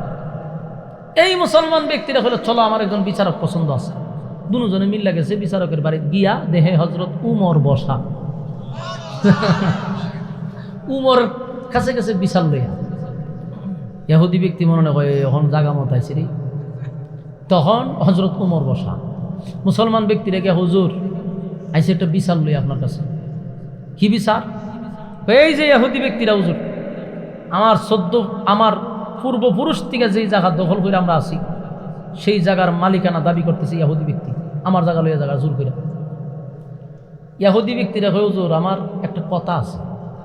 এই মুসলমান ব্যক্তিরা হলো চলো আমার একজন বিচারক পছন্দ আছে, দুজনে মিল্লা গেছে বিচারকের বাড়ি গিয়া দেহে হযরত উমর বসা, উমর কাছে কাছে বিচার লইয়া। ইহুদি ব্যক্তি মনে হয় এখন জাগা মত আইছে রে, তখন হযরত উমর বসা। মুসলমান ব্যক্তিরা কে হুজুর আইসে একটা বিচার লই আপনার কাছে। কি বিচার? এই যে ইহুদি ব্যক্তিরা হুজুর আমার পূর্বপুরুষ থেকে যেই জায়গা দখল করে আমরা আছি সেই জায়গার মালিকানা দাবি করতেছে ইহুদি ব্যক্তি, আমার জায়গা লইয়া জায়গা জোর করে। ইহুদি ব্যক্তিরা কয় হুজুর আমার একটা কথা আছে,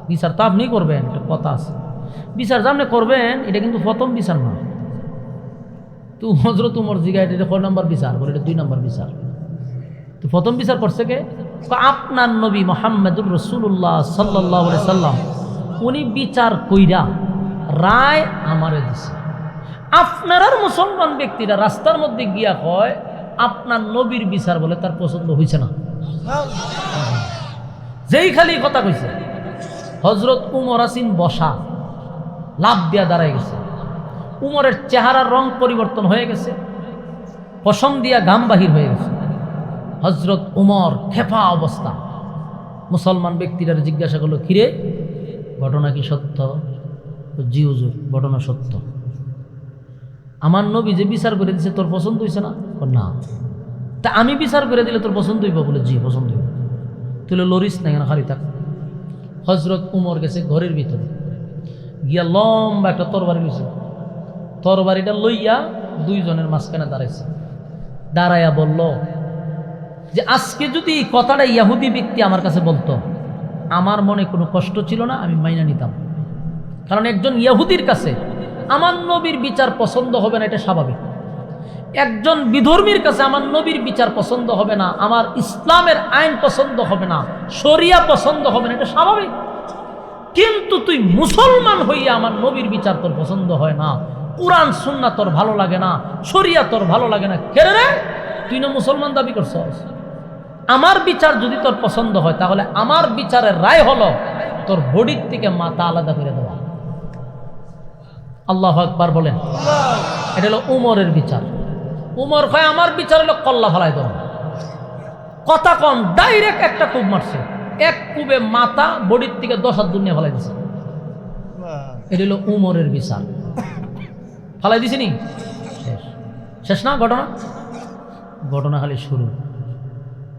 বিচার তো আপনি করবেন, একটা কথা আছে, বিচার যে আপনি করবেন এটা কিন্তু প্রথম বিচার না। তো হযরত উমর জিগায় এটা কয় নম্বর বিচার? বলে এটা 2 নম্বর বিচার। তো প্রথম বিচার করছে কে? আপনার নবী মুহাম্মদুর রাসূলুল্লাহ সাল্লাল্লাহু আলাইহি সাল্লাম উনি বিচার কইরা রায় আমারে দিছে। আপনার মুসলমান ব্যক্তিরা রাস্তার মধ্যে গিয়া কয় আপনার নবীর বিচার বলে তার পছন্দ হইছে না। যেই খালি কথা কইছে হযরত উমর আসিন বসা, লাভ দিয়া দাঁড়ায় গেছে। উমরের চেহারার রং পরিবর্তন হয়ে গেছে, পশম দিয়া ঘাম বাহির হয়ে গেছে। হযরত উমর খেপা অবস্থা। মুসলমান ব্যক্তিরা জিজ্ঞাসা করলো কিরে ঘটনা কি সত্য? জি হুজুর ঘটনা সত্য। আমার নবী যে বিচার করে দিছে তোর পছন্দ হয়েছে না? না। তা আমি বিচার করে দিলে তোর পছন্দ হইব? বলে জি পছন্দ হইব। তুই লরিস না কেন, খালি থাক। হযরত উমর গেছে ঘরের ভিতরে গিয়া লম্বা একটা তরবারি লইছে, তরবারিটা লইয়া 2 জনের মাঝখানে দাঁড়াইছে। দাঁড়াইয়া বলল যে আজকে যদি এই কথাটা ইহুদি ব্যক্তি আমার কাছে বলতো আমার মনে কোনো কষ্ট ছিল না, আমি মাইনা নিতাম। কারণ একজন ইহুদির কাছে আমার নবীর বিচার পছন্দ হবে না, এটা স্বাভাবিক। একজন বিধর্মীর কাছে আমার নবীর বিচার পছন্দ হবে না, আমার ইসলামের আইন পছন্দ হবে না, শরিয়া পছন্দ হবে না, এটা স্বাভাবিক। কিন্তু তুই মুসলমান হইয়া আমার নবীর বিচার তোর পছন্দ হয় না, কুরআন সুন্নাহ তোর ভালো লাগে না, শরিয়া তোর ভালো লাগে না, কেন রে? তুই না মুসলমান দাবি করছস। আমার বিচার যদি তোর পছন্দ হয় তাহলে আমার বিচারের রায় হলো তোর বডির থেকে মাথা আলাদা করে দেওয়া। আল্লাহু আকবার বলেন। এটা হলো উমরের বিচার। উমর কয় আমার বিচার হলো কল্লা ফেলাই দেওয়া। কথা কম, ডাইরেক্ট একটা কূপ মারছে, এক কূপে মাথা বডির থেকে 10 হাত দুনিয়া ফেলাই দিছে। এটা হলো উমরের বিচার। ফালাই দিছি নি? শেষ। শেষ না ঘটনা? ঘটনা খালি শুরু।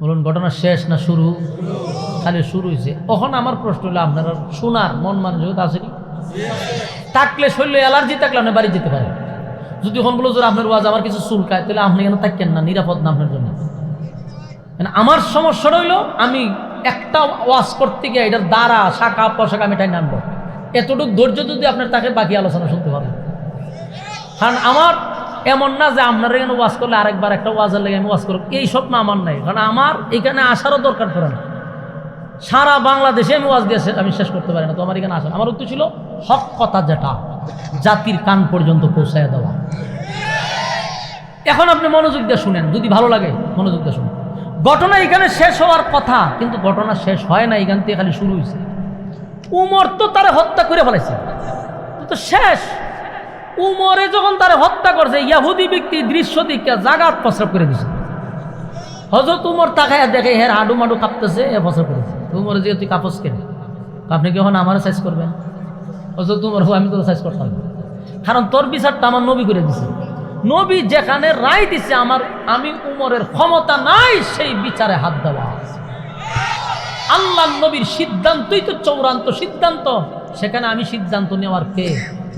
বলুন ঘটনা শেষ না শুরু? খালি শুরু হয়েছে। তখন আমার প্রশ্ন হলো আপনারা শোনার মন মানসিকতা আছে নি? থাকলে শরীরে অ্যালার্জি থাকলে আপনি বাড়ি যেতে পারেন। যদি এখন বলো যে আপনার ওয়াজ আমার কিছু চুলকায়, তাহলে আপনি কেন থাকেন না? নিরাপদ না আপনার জন্য। আমার সমস্যাটা হইলো আমি একটা ওয়াজ করতে গিয়ে এটার দ্বারা শাখা পোশাক আমি টাইম আনবো। এতটুকু ধৈর্য যদি আপনার থাকে বাকি আলোচনা শুনতে পারবেন। কারণ আমার এমন না যে আপনারা এখানে ওয়াজ করলে আরেকবার একটা ওয়াজের লেগে আমি ওয়াজ করব, এই স্বপ্ন আমার নাই। কারণ আমার এখানে আসারও দরকার পড়ে না। সারা বাংলাদেশে আমি ওয়াজ দিয়ে আমি শেষ করতে পারি না, তো আমার এখানে আসা। আমার উদ্দেশ্য ছিল হক কথা, যেটা জাতির কান পর্যন্ত পৌঁছায় দেওয়া। এখন আপনি মনোযোগ দিয়ে শুনেন, যদি ভালো লাগে মনোযোগ দিয়ে শুনেন। ঘটনা এখানে শেষ হওয়ার কথা, কিন্তু ঘটনা শেষ হয় না, এখান থেকে খালি শুরু হয়েছে। উমর তো তারা হত্যা করে ফেলেছে, তো শেষ। উমরে যখন তারা হত্যা করছে, ইয়াহুদি ব্যক্তি দৃশ্য দিকে জাগাত প্রস্রাব করে দিছে। হযরত উমর তাকায়া দেখে হের হাডু মাডু কাঁপতেছে, এ প্রস্রাব করেছে। উমরে যে তুই কাপস কেন, আপনি কি এখন আমার সাইজ করবেন? হযরত উমর, আমি তো সাইজ করতাম না, কারণ তোর বিচারটা আমার নবী করে দিছে। নবী যেখানে রায় দিছে, আমি উমরের ক্ষমতা নাই সেই বিচারে হাত দেওয়া। আল্লাহ নবীর সিদ্ধান্তই তো চূড়ান্ত সিদ্ধান্ত, সেখানে আমি সিদ্ধান্ত নেওয়ার কে?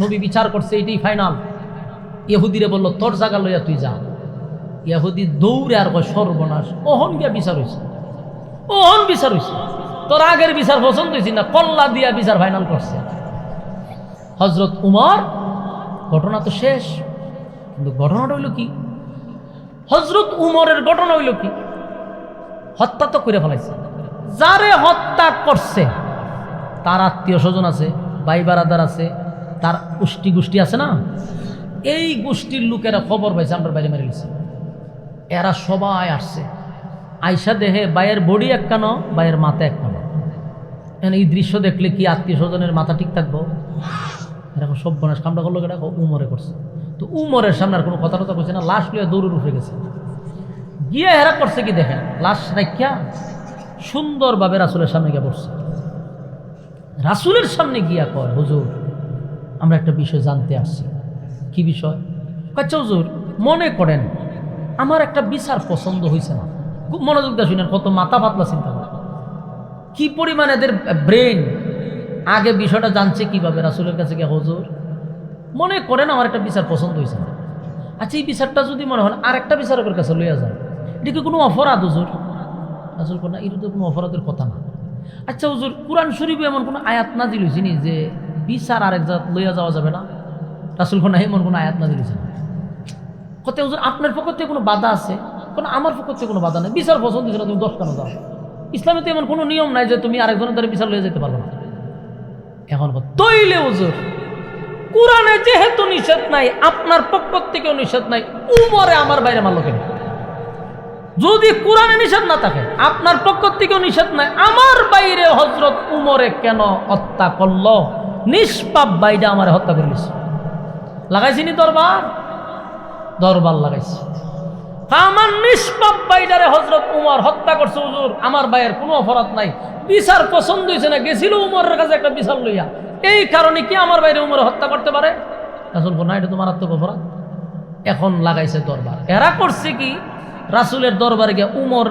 নবী বিচার করছে, এটাই ফাইনাল। ইহুদিরে বললো তোর জায়গা লইয়া তুই যা। ইহুদি দৌড়ে আর কয় সর্বনাশ, ওহন গিয়া বিচার হয়েছে, ওহন বিচার হয়েছে। তোর আগের বিচার পছন্দ হয়েছে না, কল্লা দিয়া বিচার ফাইনাল করছে হযরত উমর। ঘটনা তো শেষ, কিন্তু ঘটনাটা হইল কি? হযরত উমরের ঘটনা হইল কি? হত্যা তো করে ফেলাইছে। যারে হত্যা করছে তার আত্মীয় স্বজন আছে, ভাই বারাদার আছে, তার গোষ্ঠী আছে না, এই গোষ্ঠীর লোকেরা খবর পাইছে আমরা বাইরে মেরে গেছি। এরা সবাই আসছে, আইসা দেহে বাইয়ের বডি একখানো, বাইয়ের মাথা একখানো। এই দৃশ্য দেখলে কি আত্মীয় স্বজনের মাথা ঠিক থাকবো? এরকম সব্যনাশ কামড়া করলো, এটা উমরে করছে। তো উমরের সামনে আর কোনো কথা টথা করছে না, লাশ লইয়া দৌড়ে উঠে গেছে। গিয়ে হেরা করছে কি দেখেন, লাশ রাখিয়া সুন্দরভাবে রাসূলের সামনে গিয়ে পড়ছে। রাসূলের সামনে গিয়া কয়, হুজুর আমরা একটা বিষয় জানতে আসছি। কি বিষয়? আচ্ছা হুজুর, মনে করেন আমার একটা বিচার পছন্দ হয়েছে না। খুব মনোযোগ দিয়ে শুনেন, কত মাথা পাতলা চিন্তা করে, কি পরিমাণ এদের ব্রেন। আগে বিষয়টা জানছে কিভাবে? রাসূলের কাছে গিয়ে, হুজুর মনে করেন আমার একটা বিচার পছন্দ হয়েছে না। আচ্ছা এই বিচারটা যদি মনে হয় আরেকটা বিচারকের কাছে লইয়া যান, এটা কি কোনো অপরাধ হুজুর? রাসূল কয় না, এটা তো কোনো অপরাধের কথা না। আচ্ছা হুজুর, কুরআন শরীফে এমন কোনো আয়াত নাজিল হয়েছে নি যে বিচার আরেক জায়গা লইয়া যাওয়া যাবে না? রাসূল কয় না, এমন কোনো আয়াত নাজিল হয়েছে না। কত হুজুর আপনার পক্ষ থেকে কোনো বাধা আছে? কোনো আমার পক্ষ থেকে কোনো বাধা নেই, বিচার পছন্দ হয়েছে না, তুমি 10 কেন দাও? ইসলামে তো এমন কোনো নিয়ম নাই যে তুমি আরেকজনের দ্বারা বিচার লইয়া যেতে পারবে না। এখন তৈলে হুজুর, কুরআনে যেহেতু নিষেধ নাই, আপনার পক্ষ থেকেও নিষেধ নাই, উমরে আমার বাইরে মারলো কেন? যদি কোরআনে নিষেধ না থাকে, আপনার পক্ষ থেকেও নিষেধ নাই, আমার বাইরে হযরত উমরে কেন হত্যা করলো? নিষ্পাপ বাইরে আমার হত্যা করিস। লাগাইছিনি দরবার, দরবার লাগাইছি। আমার নিষ্পাপ বাইরে হযরত উমর হত্যা করছে। হুজুর আমার বাইরের কোনো অপরাধ নাই, বিচার পছন্দ হয়েছে না, গেছিল উমরের কাছে একটা বিচার লইয়া, এই কারণে কি আমার বাইরে উমরে হত্যা করতে পারে? রাসূল বলেন না, এটা তো মারাত্মক অপরাধ। এখন লাগাইছে দরবার। এরা করছে কি, রাসূলের দরবারে গিয়ে উমর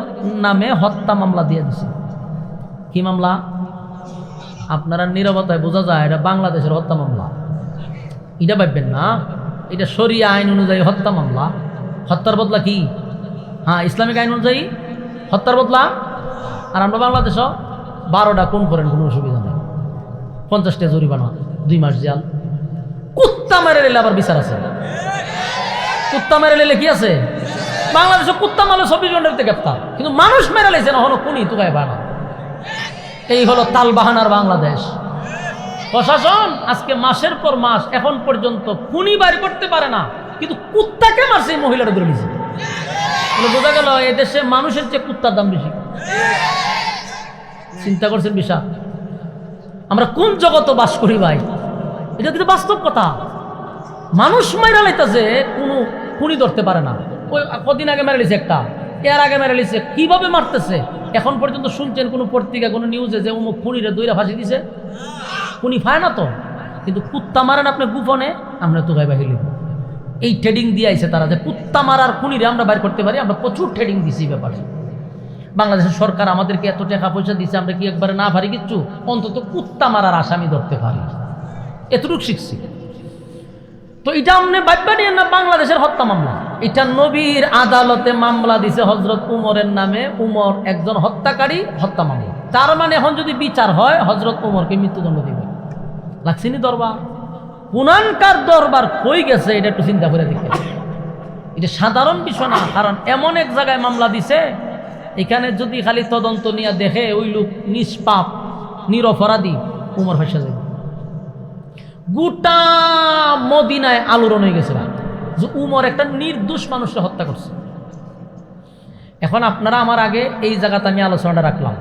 নামে হত্যা মামলা দিয়ে দিছে। কি মামলা? আপনারা নীরবতায় বোঝা যায় এটা বাংলাদেশের হত্যা মামলা। এটা ভাববেন না, এটা শরিয়া আইন অনুযায়ী হত্যা মামলা। হত্যার বদলা কি? হ্যাঁ, ইসলামিক আইন অনুযায়ী হত্যার বদলা। আর আমরা বাংলাদেশও 12টা কোন করেন, কোনো অসুবিধা নেই, 50টা জরিমানা, 2 মাস জেল। কুত্তা মেরে নিলে আবার বিচার আছে। কুত্তা মেরে নিলে কি আছে? বাংলাদেশে কুত্তা মারলে 24 ঘন্টার ভিতরে গ্রেফতার, কিন্তু মানুষ মেরে লেছে না, হলো খুনি তুকায় বানা। এই হলো তাল বাহানার বাংলাদেশ। প্রশাসন আজকে মাসের পর মাস এখন পর্যন্ত খুনি বাইর করতে পারে না, কিন্তু কুত্তাকে মারছে এই মহিলারা ধরে নিয়েছে। বোঝা গেল এদেশে মানুষের চেয়ে কুত্তার দাম বেশি। চিন্তা করছেন বিষয়, আমরা কোন জগতে বাস করি ভাই? এটা কিন্তু বাস্তব কথা। মানুষ মাইরা লাইতেছে, কোনো খুনি ধরতে পারে না। ওই কদিন আগে মেরে লিছে একটা, এর আগে মেরে লিছে, কিভাবে মারতেছে এখন পর্যন্ত শুনছেন কোনো পত্রিকা কোনো নিউজে যে অমুক খুনিরে দইরা ফাঁসি দিছে? খুনি ফায় না তো, কিন্তু কুত্তা মারেন আপনি গোপনে, আমরা তো ভাই বাহির এই ট্রেডিং দিয়ে আইছে তারা যে কুত্তা মারার খুনিরে আমরা বাইর করতে পারি। আমরা প্রচুর ট্রেডিং দিছি ব্যাপারে। বাংলাদেশের সরকার আমাদেরকে এত টাকা পয়সা দিচ্ছে, আমরা কি একবারে না পারি কিচ্ছু? অন্তত কুত্তা মারার আসামি ধরতে পারি, এতটুকু শিখছি। তো এটা আপনি ভাববা নিয়ে না বাংলাদেশের হত্যা মামলা, এটা নবীর আদালতে মামলা দিছে হযরত উমরের নামে। উমর একজন হত্যাকারী, হত্যা মামলা। তার মানে এখন যদি বিচার হয় হযরত উমরকে মৃত্যুদণ্ড দিবে। লাগছিনি দরবার? পুনানকার দরবার কই গেছে এটা একটু চিন্তা করে দেখতে। এটা সাধারণ বিষয় না, কারণ এমন এক জায়গায় মামলা দিছে, এখানে যদি খালি তদন্ত নিয়ে দেখে ওই লোক নিষ্পাপ নিরপরাধী, উমর ফাঁসা যাবে। গোটা মদিনায় আলোড়ন হয়ে গেছে যে উমর একটা নির্দোষ মানুষকে হত্যা করছে। এখন আপনারা আমার আগে এই জায়গাতে আমি আলোচনাটা রাখলাম,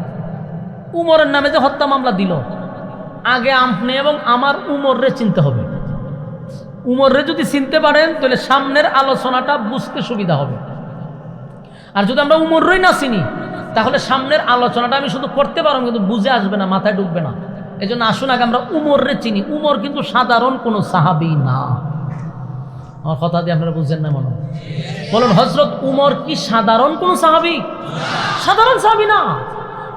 উমরের নামে যে হত্যা মামলা দিল, আগে আপনি এবং আমার উমররে চিনতে হবে। উমররে যদি চিনতে পারেন তাহলে সামনের আলোচনাটা বুঝতে সুবিধা হবে। আর যদি আমরা উমররই না চিনি তাহলে সামনের আলোচনাটা আমি শুধু করতে পারবো, কিন্তু বুঝে আসবে না, মাথায় ঢুকবে না। এই জন্য আসুন আগে আমরা উমররে চিনি। উমর কিন্তু সাধারণ কোনো সাহাবী না। আমার কথা দিয়ে আপনারা বুঝছেন না মনে বলুন, হযরত উমর কি সাধারণ কোনো সাহাবী? সাধারণ সাহাবী না।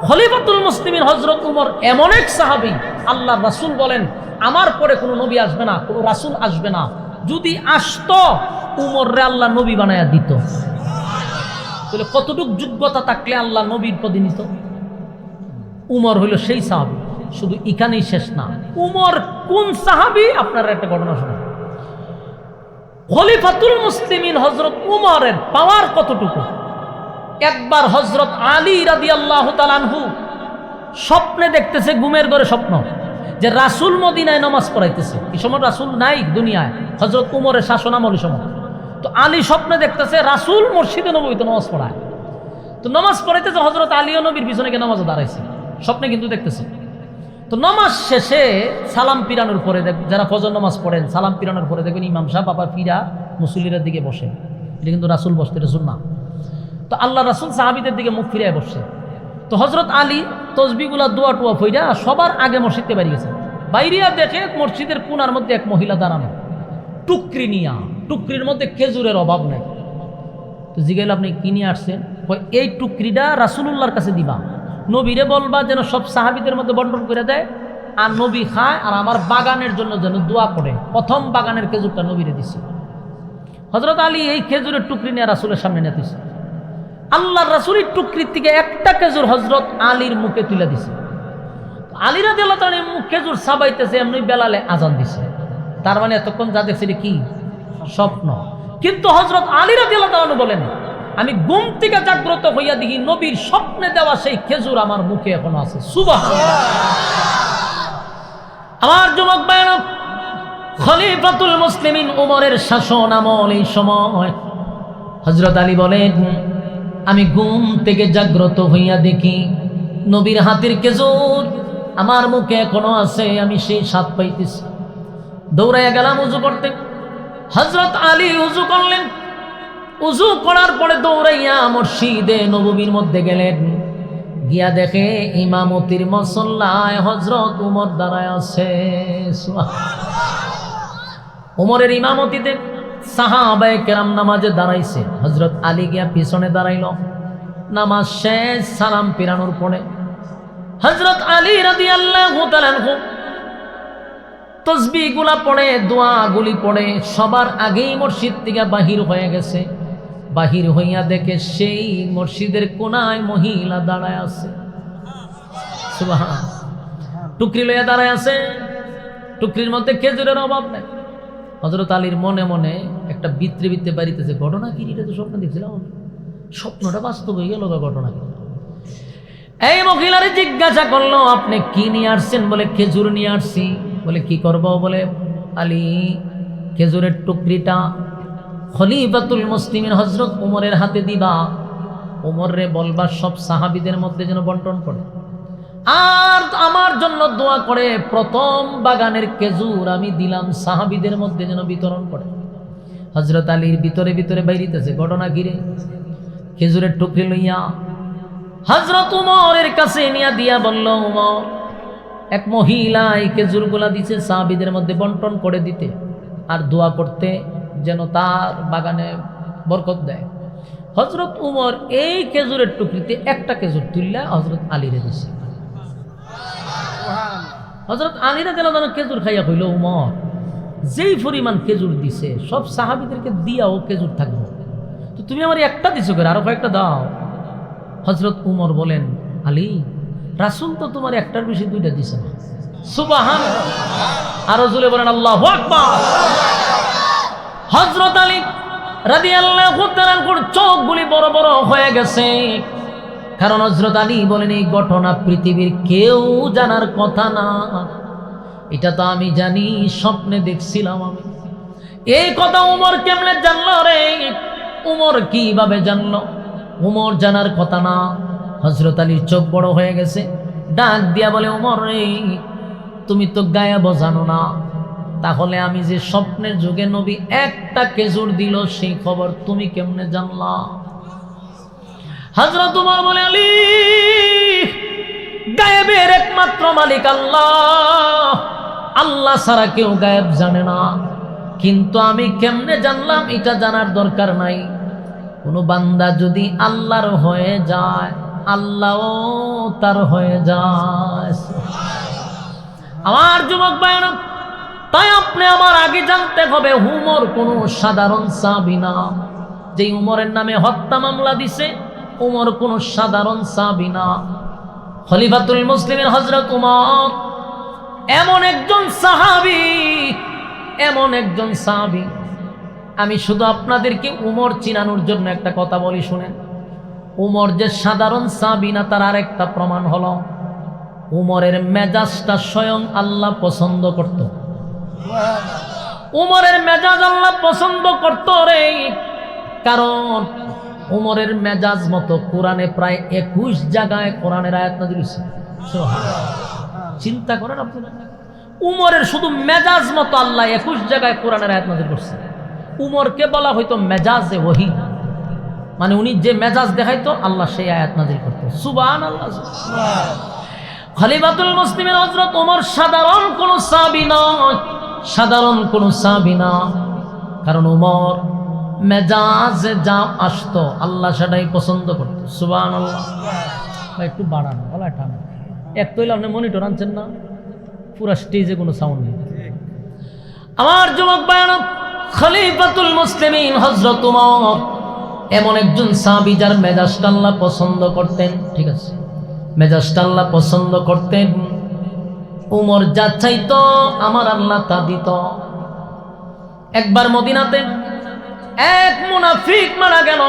খলিফাতুল মুসলিমিন হযরত উমর এমন এক সাহাবী, আল্লাহর রাসূল বলেন আমার পরে কোনো নবী আসবে না, কোনো রাসূল আসবে না। যদি আসতো উমররে আল্লাহ নবী বানায়া দিত। তাহলে কতটুকু যোগ্যতা থাকলে আল্লাহ নবীর পদে নিত? উমর হইল সেই সাহাবী। শুধু এখানেই শেষ না, উমর কোন সাহাবী? আপনারা একটা ঘটনা শোনেন। খলিফাতুল মুসলিমিন হযরত উমরের পাওয়ার কতটুকু? একবার হযরত আলী রাদিয়াল্লাহু তাআলা আনহু স্বপ্নে দেখতেছে, ঘুমের ঘরে স্বপ্ন, যে রাসূল মদিনায় নামাজ পড়াইতেছে। এই সময় রাসূল নাই দুনিয়ায়, হযরত উমরের শাসনামলের সময়। তো আলী স্বপ্নে দেখতেছে রাসূল মসজিদে নববীতে নামাজ পড়ায়। তো নামাজ পড়াইতেছে, হযরত আলীও নবীর পিছনে গিয়ে নামাজে দাঁড়াইছে, স্বপ্নে কিন্তু দেখতেছে। তো নামাজ শেষে সালাম পিরানোর পরে, যারা ফজর নামাজ পড়েন সালাম পিরানোর পরে দেখবেন ইমাম সাহেব আবার ফিরা মুসল্লিদের দিকে বসে। এটা কিন্তু রাসূল বসতে, এটা সুন্নাহ। তো আল্লাহ রাসূল সাহাবীদের দিকে মুখ ফিরিয়ে বসছে। তো হযরত আলী তসবিহগুলা দোয়া টোয়া ফইরা সবার আগে মসজিদে বাইরে গেছে। বাইরিয়া দেখে মসজিদের কোণার মধ্যে এক মহিলা দাঁড়ানো, টুকরি নিয়া। টুকরির মধ্যে খেজুরের অভাব নেই। তো জিজ্ঞাসা, আপনি কি নিয়ে আসছেন? এই টুকরিটা রাসূলুল্লাহর কাছে দিবা, নবীরে বলবা যেন সব সাহাবীদের মধ্যে বন্টন করে দেয়, আর নবী খায়, আর আমার বাগানের জন্য যেন দোয়া করে। প্রথম বাগানের খেজুরটা নবীরে দিছে। হযরত আলী এই খেজুরের টুকরি নিয়ে রাসূলের সামনে নিয়ে দিছে। আল্লাহর রাসূলের টুকরির থেকে একটা খেজুর হযরত আলীর মুখে তুলে দিছে। আলী রাদিয়াল্লাহু তাআলা মুখ খেজুর সাবাইতেছে, এমনি বেলালে আজান দিছে। তার মানে এতক্ষণ যা দেখছে কি স্বপ্ন। কিন্তু হযরত আলী রাদিয়াল্লাহু তাআলা বলেন, আমি ঘুম থেকে জাগ্রত হইয়া দেখি নবীর স্বপ্নে দেওয়া সেই খেজুর আমার মুখে এখনো আছে। সুবহানাল্লাহ। আমার যুবক ভাইরা, খলিফাতুল মুসলিমিন উমরের শাসন আমল এই সময় হযরত আলী বলেন, আমি ঘুম থেকে জাগ্রত হইয়া দেখি নবীর হাতের খেজুর আমার মুখে এখনো আছে, আমি সেই স্বাদ পাইতেছি। দৌড়াইয়া গেলাম উযু করতে। হযরত আলী উযু করলেন। উযু করার পরে দৌড়াইয়া মসজিদে নববীর মধ্যে গেলেন। গিয়া দেখে ইমামতির মুসল্লায় হযরত উমর দাঁড়ায় আছে। উমরের ইমামতিতে সাহাবায়ে কেরাম নামাজে দাঁড়াইছে। হযরত আলী গিয়া পিছনে দাঁড়াইল। নামাজ শেষ, সালাম পিরানোর পরে হযরত আলী রাদিয়াল্লাহু তাআলা আনহু তাসবিহগুলা পড়ে, দোয়াগুলি পড়ে সবার আগেই মসজিদ থেকে বাহির হয়ে গেছে। বাহির হইয়া দেখে সেই মসজিদের কোনায় মহিলা দাঁড়ায় আছে। সুবহান। টুকরি লইয়া দাঁড়ায় আছে, টুকরির মধ্যে খেজুরের অভাব নেই। হযরত আলীর মনে মনে একটা বিত্রে বিত্রে বাড়িতেছে, ঘটনা কি? এটা তো স্বপ্ন দেখছিলাম, স্বপ্নটা বাস্তব হয়ে গেল। ঘটনা কি? এই মহিলারে জিজ্ঞাসা করলো, আপনি কি নিয়ে আসছেন? বলে খেজুর নিয়ে আসছি। বলে কি করব? বলে আলী খেজুরের টুকরিটা খলিফাতুল মুসলিমিন হযরত উমরের হাতে দিবা, উমরে বলবা সব সাহাবীদের মধ্যে যেন বন্টন করে, আর আমার জন্য দোয়া করে প্রথম বাগানের খেজুর আমি দিলাম সাহাবীদের মধ্যে যেন বিতরণ করে। হযরত আলীর ভিতরে ভিতরে বাইরিতেছে ঘটনা ঘিরে খেজুরের টুকরি লইয়া হযরত উমরের কাছে নিয়ে দিয়া বলল, উমর, এক মহিলা এই খেজুরগুলা দিছে সাহাবীদের মধ্যে বন্টন করে দিতে আর দোয়া করতে যেন তার বাগানে বরকত দেয়। হযরত উমর এই খেজুরের টুকরিতে একটা খেজুর তুললা হযরত আলীরে দিছে। হযরত আলীরা যেন খেজুর খাইয়া কইল, উমর যেই পরিমাণ খেজুর দিছে সব সাহাবীদেরকে দিয়াও খেজুর থাকবো, তো তুমি আমার একটা দিছো করে, আরো কয়েকটা দাও। হযরত উমর বলেন, আলী, রাসূল তো তোমার একটার বেশি দুইটা দিছে না। সুবহানাল্লাহ। আরো জোরে বলেন আল্লাহু আকবার। হযরত আলী রাদিয়াল্লাহু তাআলা চোখগুলি বড় বড় হয়ে গেছে, কারণ হযরত আলী বলেন এই ঘটনা পৃথিবীর কেউ জানার কথা না, এটা তো আমি জানি, স্বপ্নে দেখছিলাম আমি। এই কথা উমর কেমনে জানলো রে? উমর কিভাবে জানলো? উমর জানার কথা না। হযরত আলীর চোখ বড় হয়ে গেছে, ডাক দিয়া বলে, উমর রে, তুমি তো গায়েব জানো না, তাহলে আমি যে স্বপ্নের যুগে নবী একটা খেজুর দিল সেই খবর তুমি কেমনে জানলা? হযরত উমর বলে, আলী, গায়েবের একমাত্র মালিক আল্লাহ, আল্লাহ ছাড়া কেউ গায়েব জানে না, কিন্তু আমি কেমনে জানলাম এটা জানার দরকার নাই। কোনো বান্দা যদি আল্লাহর হয়ে যায়, আল্লাহও তার হয়ে যায়। আমার যুবক ভাইরা, তাই আপনি আমার আগে জানতে হবে উমর কোনো সাধারণ সাহাবী না। যে উমরের নামে হত্যা মামলা দিছে, উমর কোনো সাধারণ সাহাবী না। খলিফাতুল মুসলিমিন হযরত উমর এমন একজন সাহাবী, এমন একজন সাহাবী। আমি শুধু আপনাদেরকে উমর চিনানোর জন্য একটা কথা বলি, শুনেন। উমর যে সাধারণ সাহাবী না তার আরেকটা প্রমাণ হলো উমরের মেজাজটা স্বয়ং আল্লাহ পছন্দ করত। উমরের মেজাজ আল্লাহ পছন্দ করত রে, কারণ উমরের মেজাজ মতো কোরআনে প্রায় 21 জায়গায় কোরআনের আয়াত নাযিল হয়েছে। চিন্তা করেন আপনারা, উমরের শুধু মেজাজ মতো আল্লাহ 21 জায়গায় কোরআনের আয়াত নাযিল করছে। উমরকে বলা হয়তো মেজাজে ওহী, মানে উনি যে মেজাজ দেখাইতো আল্লাহ সেই আয়াত নাযিল করতো। সুবহানাল্লাহ। খলিফাতুল মুসলিমিন হযরত ওমর সাধারণ কোন সাহাবী নয়, সাধারণ কোন সাহাবী না, কারণ ওমর মেজাজে যা আসতো আল্লাহ সেটাই পছন্দ করতো। সুবহানাল্লাহ। একটু বাড়ানো বলা টান, এক তৈলে আপনি মনিটর আনছেন না, পুরো স্টেজে কোনো সাউন্ড নেই। আমার যুবক ভাইরা, খলিফাতুল মুসলিমিন হযরত ওমর এমন একজন সাহাবী যার মেজাজটা আল্লাহ পছন্দ করতেন। ঠিক আছে, মেজাজটা আল্লাহ পছন্দ করতেন। উমর যা চাইতো আমার আল্লাহ তা দিত। একবার মদিনাতে এক মুনাফিক মারা গেল।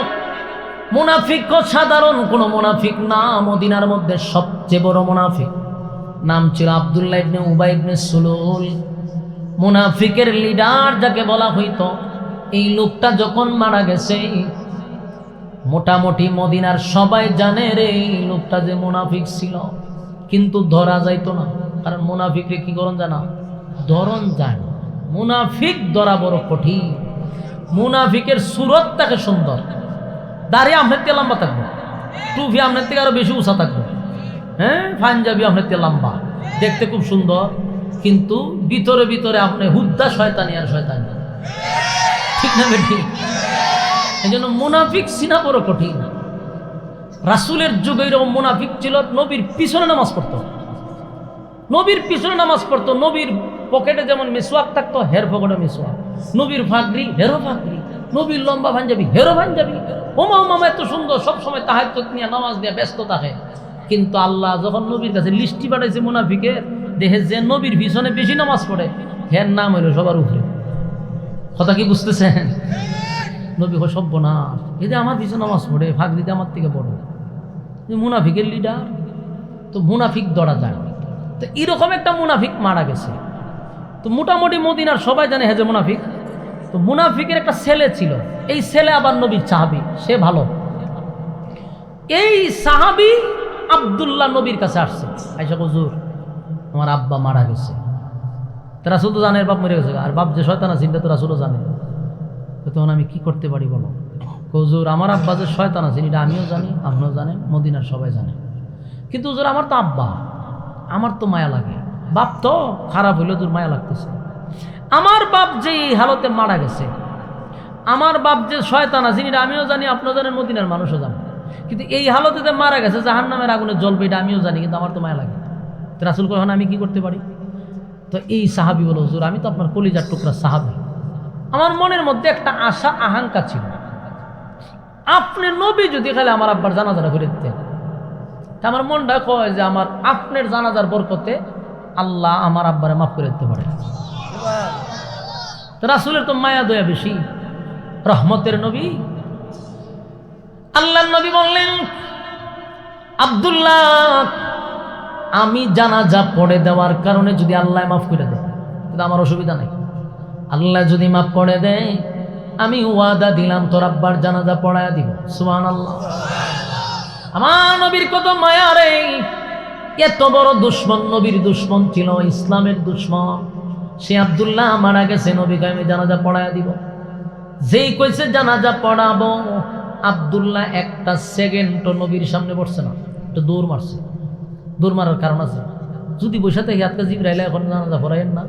মুনাফিক সাধারণ কোন মুনাফিক না, মদিনার মধ্যে সবচেয়ে বড় মুনাফিক। নাম ছিল আব্দুল্লাহ ইবনে উবাই ইবনে সুলুল। মুনাফিকের লিডার যাকে বলা হইতো। এই লোকটা যখন মারা গেছে, মোটামুটি মদিনার সবাই জানে রে এই লোকটা যে মুনাফিক ছিল, কিন্তু ধরা যাইতো না। কারণ মুনাফিকরে কি করণ জানা? ধরন যায় না। মুনাফিক ধরা বড় কঠিন। মুনাফিকের সুরতটাকে সুন্দর, দাঁড়িয়ে আপনার থেকে লম্বা থাকবো, টুপি আপনার থেকে আরো বেশি উঁচা থাকবো, হ্যাঁ, পাঞ্জাবি আপনার থেকে লম্বা, দেখতে খুব সুন্দর, কিন্তু ভিতরে ভিতরে আপনি হুদ্দা শয়তানি আর শয়তানি। ঠিক না বেঠিক? এই জন্য মুনাফিক চিনা বড় কঠিন। রাসূলের যুগে এরকম মুনাফিক ছিল, নবীর পিছনে নামাজ পড়তো, নবীর পিছনে নামাজ পড়তো। নবীর পকেটে যেমন মিসওয়াক থাকতো, হের পকেটে মিসওয়াক। নবীর ফাগরি, হেরো ফাগরি। নবীর লম্বা পাঞ্জাবি, হেরো পাঞ্জাবি। ওমা মামা এত সুন্দর, সবসময় তাহাজ্জুদ নিয়ে নামাজ নিয়ে ব্যস্ত থাকে। কিন্তু আল্লাহ যখন নবীর কাছে লিস্টি পাঠাইছে মুনাফিকের, দেখে যে নবীর পিছনে বেশি নামাজ পড়ে, হের নাম হইল সবার উপরে। কথা কি বুঝতেছেন? নবী সভ্য না, এদের আমার পিছনে নামাজ পড়ে, ফাগরিতে আমার থেকে বড়, মুনাফিকের লিডার। তো মুনাফিক ধরা যায়। তো এরকম একটা মুনাফিক মারা গেছে। তো মোটামুটি মদিনার সবাই জানে হেজে মুনাফিক। তো মুনাফিকের একটা ছেলে ছিল, এই ছেলে আবার নবীর সাহাবী, সে ভালো। এই সাহাবী আব্দুল্লাহ নবীর কাছে আসছে, আয়েশা হুজুর আমার আব্বা মারা গেছে। তো রাসূল তো জানে বাপ মরে গেছে, আর বাপ যে শয়তান আছে এটা তো রাসূলও জানে। তো তখন আমি কি করতে পারি বলো? হুজুর আমার আব্বা যে শয়তান আছে এটা আমিও জানি, আপনিও জানেন, মদিনার সবাই জানে, কিন্তু হুজুর আমার তো আব্বা, আমার তো মায়া লাগে। বাপ তো খারাপ হইলে তোর মায়া লাগতেছে। আমার বাপ যে এই হালতে মারা গেছে, আমার বাপ যে শয়তান আছে এটা আমিও জানি, আপনিও জানেন, মদিনার মানুষও জানে, কিন্তু এই হালতে যে মারা গেছে জাহান্নামের আগুনে জ্বলবে এটা আমিও জানি, কিন্তু আমার তো মায়া লাগে। তো রাসূল কখন আমি কি করতে পারি? তো এই সাহাবী বলো, হুজুর আমি তো আপনার কলিজার টুকরা সাহাবী, আমার মনের মধ্যে একটা আশা আকাঙ্ক্ষা ছিল, আপনি নবী যদি খালি আমার আব্বার জানাজাটা করে দিতেন, তা আমার মনটা কয় যে আমার আপনার জানাজার বরকতে আল্লাহ আমার আব্বারে মাফ করে দিতে পারে। তো রাসূলের তো মায়া দয়া বেশি, রহমতের নবী। আল্লাহর নবী বললেন, আব্দুল্লাহ আমি জানাজা পড়ে দেওয়ার কারণে যদি আল্লাহ মাফ করে দেয় তাহলে আমার অসুবিধা নাই। আল্লাহ যদি মাফ করে দেয় আমি ওয়াদা দিলাম তোর আব্বার জানাজা পড়ায়া দিব। সুবহানাল্লাহ। আমার নবীর কত মায়া রে, এত বড় দুশ্মন, নবীর দুশ্মন ছিল, ইসলামের দুশ্মন, সে আব্দুল্লাহ মারা গেছে, নবীকে আমি জানাজা পড়ায়া দিব। যেই কইছে জানাজা পড়াবো, আব্দুল্লাহ একটা সেকেন্ড নবীর সামনে বসছে না, একটু দৌড় মারছে। দৌড় মারার কারণ আছে, যদি বসে থেকে আজকে জিবরাইল এখন জানাজা পড়াইন না,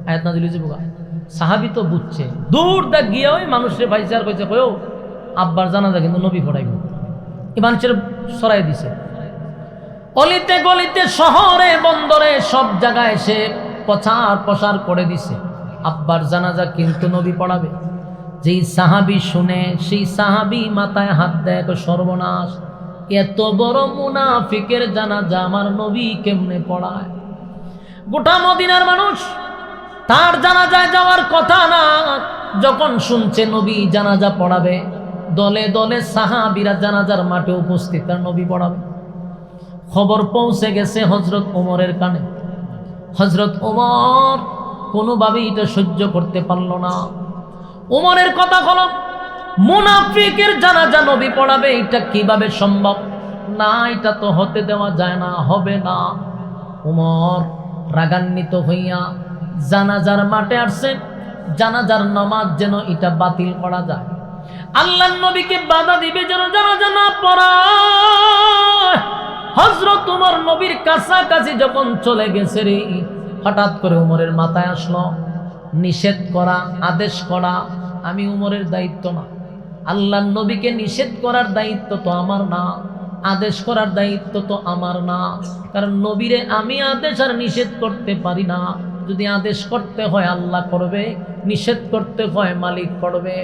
আয়াত নাজিল হইছে বোকা। সাহাবী তো বুঝছে, দূর দেখ গিয়ে ওই মানুষের ভাইসে আর কইছে কয়ও আব্বার জানাজা কিন্তু নবী পড়াইব। এই মানুষের সরাই দিছে, অলিতে গলিতে শহরে বন্দরে সব জায়গায় এসে প্রচার প্রসার করে দিছে আব্বার জানাজা কিন্তু নবী পড়াবে। যেই সাহাবী শুনে সেই সাহাবী মাথায় হাত দেয়, সর্বনাশ, এত বড় মুনাফিকের জানাজা আমার নবী কেমনে পড়ায়? গোটা মদিনার মানুষ তার জানাজায় যাওয়ার কথা না, যখন শুনছে নবী জানাজা পড়াবে, দলে দলে সাহাবীরা জানাজার মাঠে উপস্থিত, তার নবী পড়াবে। খবর পৌঁছে গেছে হযরত ওমরের কানে। হযরত ওমর কোনোভাবেই এটা সহ্য করতে পারল না। ওমরের কথা হলো, মুনাফিকের জানাজা নবী পড়াবে, এটা কিভাবে সম্ভব? না, এটা তো হতে দেওয়া যায় না, হবে না। ওমর রাগান্বিত হইয়া জানাজার মাঠে আসছে, জানাজার নামাজ যেন এটা বাতিল করা যায়, আল্লাহর নবীকে বাধা দিবে যেন জানাজা না পড়ায়। হযরত ওমর নবীর কাছাকাছি যখন চলে গেছে রে, হঠাৎ করে ওমরের মাথায় আসলো নিষেধ করা, আদেশ করা আমি ওমরের দায়িত্ব না, আল্লাহর নবীকে নিষেধ করার দায়িত্ব তো আমার না, আদেশ করার দায়িত্ব তো আমার না, কারণ নবীরে আমি আদেশ আর নিষেধ করতে পারি না। যদি আদেশ করতে হয় আল্লাহ করবে, নিষেধ করতে হয় মালিক করবে।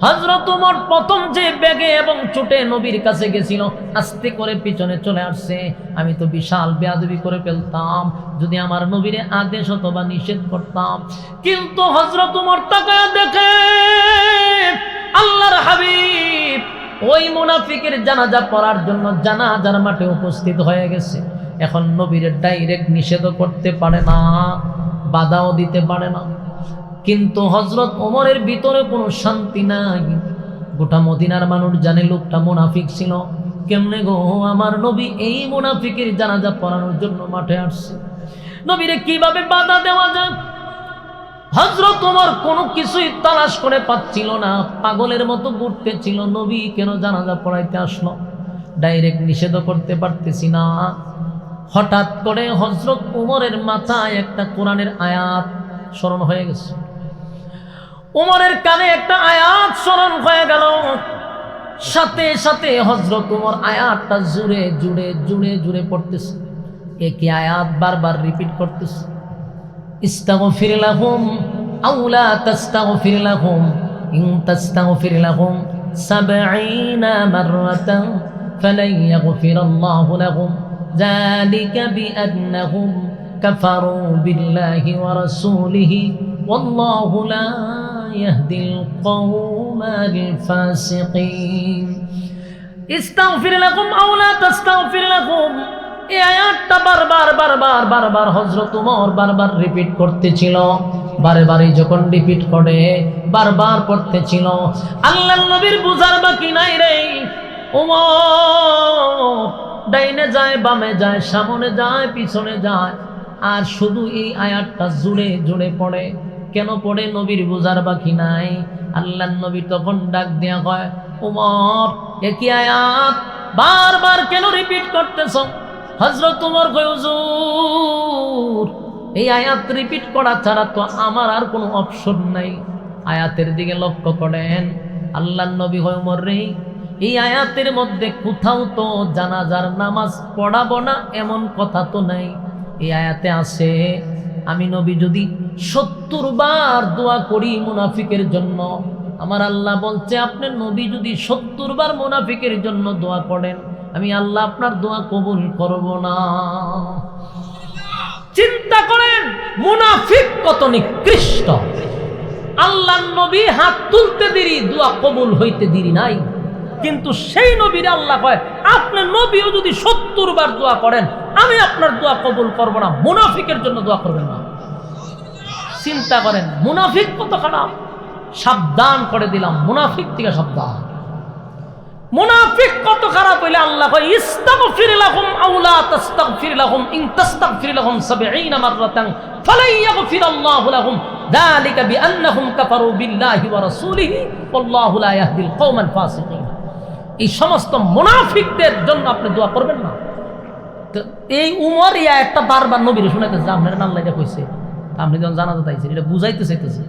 হযরত ওমর প্রথম যে বেগে এবং ছুটে নবীর কাছে গেছিল, আস্তে করে পিছনে চলে আসছে। আমি তো বিশাল বেয়াদবি করে ফেলতাম যদি আমার নবীরে আদেশ অথবা নিষেধ করতাম। কিন্তু হযরত ওমর তাকায় দেখে আল্লাহর হাবিব ওই মুনাফিকের জানাজা পড়ার জন্য জানাজার মাঠে উপস্থিত হয়ে গেছে। এখন নবীর ডাইরেক্ট নিষেধও করতে পারে না, বাধাও দিতে পারে না। কিন্তু হযরত ওমরের ভিতরে কোনো শান্তি নাই। গোটা মদিনার মানুষ জানে লোকটা মুনাফিক ছিল। কেমনে গো আমার নবী এই মুনাফিকের জানাজা পড়ানোর জন্য মাঠে আসছে, নবীরে কিভাবে বাধা দেওয়া যায়? হযরত ওমর কোনো কিছুই তালাশ করে পাচ্ছিল না, পাগলের মতো ঘুরতেছিল, নবী কেন জানাজা পড়াইতে আসলো, ডাইরেক্ট নিষেধ করতে পারতেছি না। হঠাৎ করে হযরত ওমরের মাথায় একটা কোরআনের আয়াত স্মরণ হয়ে গেছে। ওমরের কানে একটা আয়াত স্মরণ হয়ে গেল, সাথে সাথে হযরত ওমর আয়াতটা জুড়ে জুড়ে জুড়ে জুড়ে পড়তেছে। একই আয়াত বারবার রিপিট করতেছে, ইস্তাগফির লাহুম আও লা তাস্তাগফির লাহুম ইন তাস্তাগফির লাহুম ৭০ মাররাতান ফালান ইয়াগফিরাল্লাহু লাহুম যালিকা বিআন্নাহুম কাফারু বিল্লাহি ওয়া রাসূলিহি ওয়াল্লাহু লা ইয়াহদিল কওমাল ফাসিকিন। ইস্তাগফির লাহুম আও লা তাস্তাগফির লাহুম, এই আয়াতটা বারবার বারবার বারবার হযরত ওমর বারবার রিপিট করতেছিল। বারে বারে যখন রিপিট করে বারবার পড়তেছিল, আল্লাহর নবীর বুঝার বাকি নাই রে। ওমর ডাইনে যায়, বামে যায়, সামনে যায়, পিছনে যায়, আর শুধু এই আয়াতটা জুড়ে জুড়ে পড়ে। কেন পড়ে? নবীর বুঝার বাকি নাই। আল্লাহর নবী তখন ডাক দেয়া কয়, ওমর একই আয়াত বারবার কেন রিপিট করতেছ? হযরত ওমর কয়, হুজুর এই আয়াত রিপিট করা ছাড়া তো আমার আর কোনো অপশন নাই। আয়াতের দিকে লক্ষ্য করেন। আল্লাহর নবী কয়, ওমর রে, এই আয়াতের মধ্যে কোথাও তো জানাজার নামাজ পড়াবো না এমন কথা তো নাই। এই আয়াতে আছে আমি নবী যদি 70 বার দোয়া করি মুনাফিকের জন্য, আমার আল্লাহ বলছে আপনার নবী যদি 70 বার মুনাফিকের জন্য দোয়া করেন, আমি আল্লাহ আপনার দোয়া কবুল করব না। চিন্তা করেন মুনাফিক কত নিকৃষ্ট। আল্লাহর নবী হাত তুলতে দেরি, দোয়া কবুল হইতে দেরি নাই, কিন্তু সেই নবীর আল্লাহ কয় আপনার নবীও যদি 70 বার দোয়া করেন আমি আপনার দোয়া কবুল করব না, মুনাফিকের জন্য দোয়া করবেন না। চিন্তা করেন মুনাফিক কত খারাপ। সাবধান করে দিলাম, মুনাফিক থেকে সাবধান। মুনাফিক কত খারাপ হইলে আল্লাহ কয় ইস্তাগফির লাহুম আও লা তাস্তাগফির লাহুম ইন তাস্তাগফির লাহুম 70 মাররাতান ফালাই ইয়াগফিরাল্লাহু লাহুম যালিকা বিআন্নাহুম কাফারু বিল্লাহি ওয়া রাসূলিহি ওয়াল্লাহু লা ইয়াহদিল কওমাল ফাসিকিন। এই সমস্ত মুনাফিকদের জন্য আপনি দোয়া করবেন না। তো এই উমর ইয়া একটা বারবার নবীর শুনাইতেছে, আপনার আল্লাহ এটা কইছে, আপনি যখন জানাতে চাইছেন এটা বুঝাইতে চাইতেছে।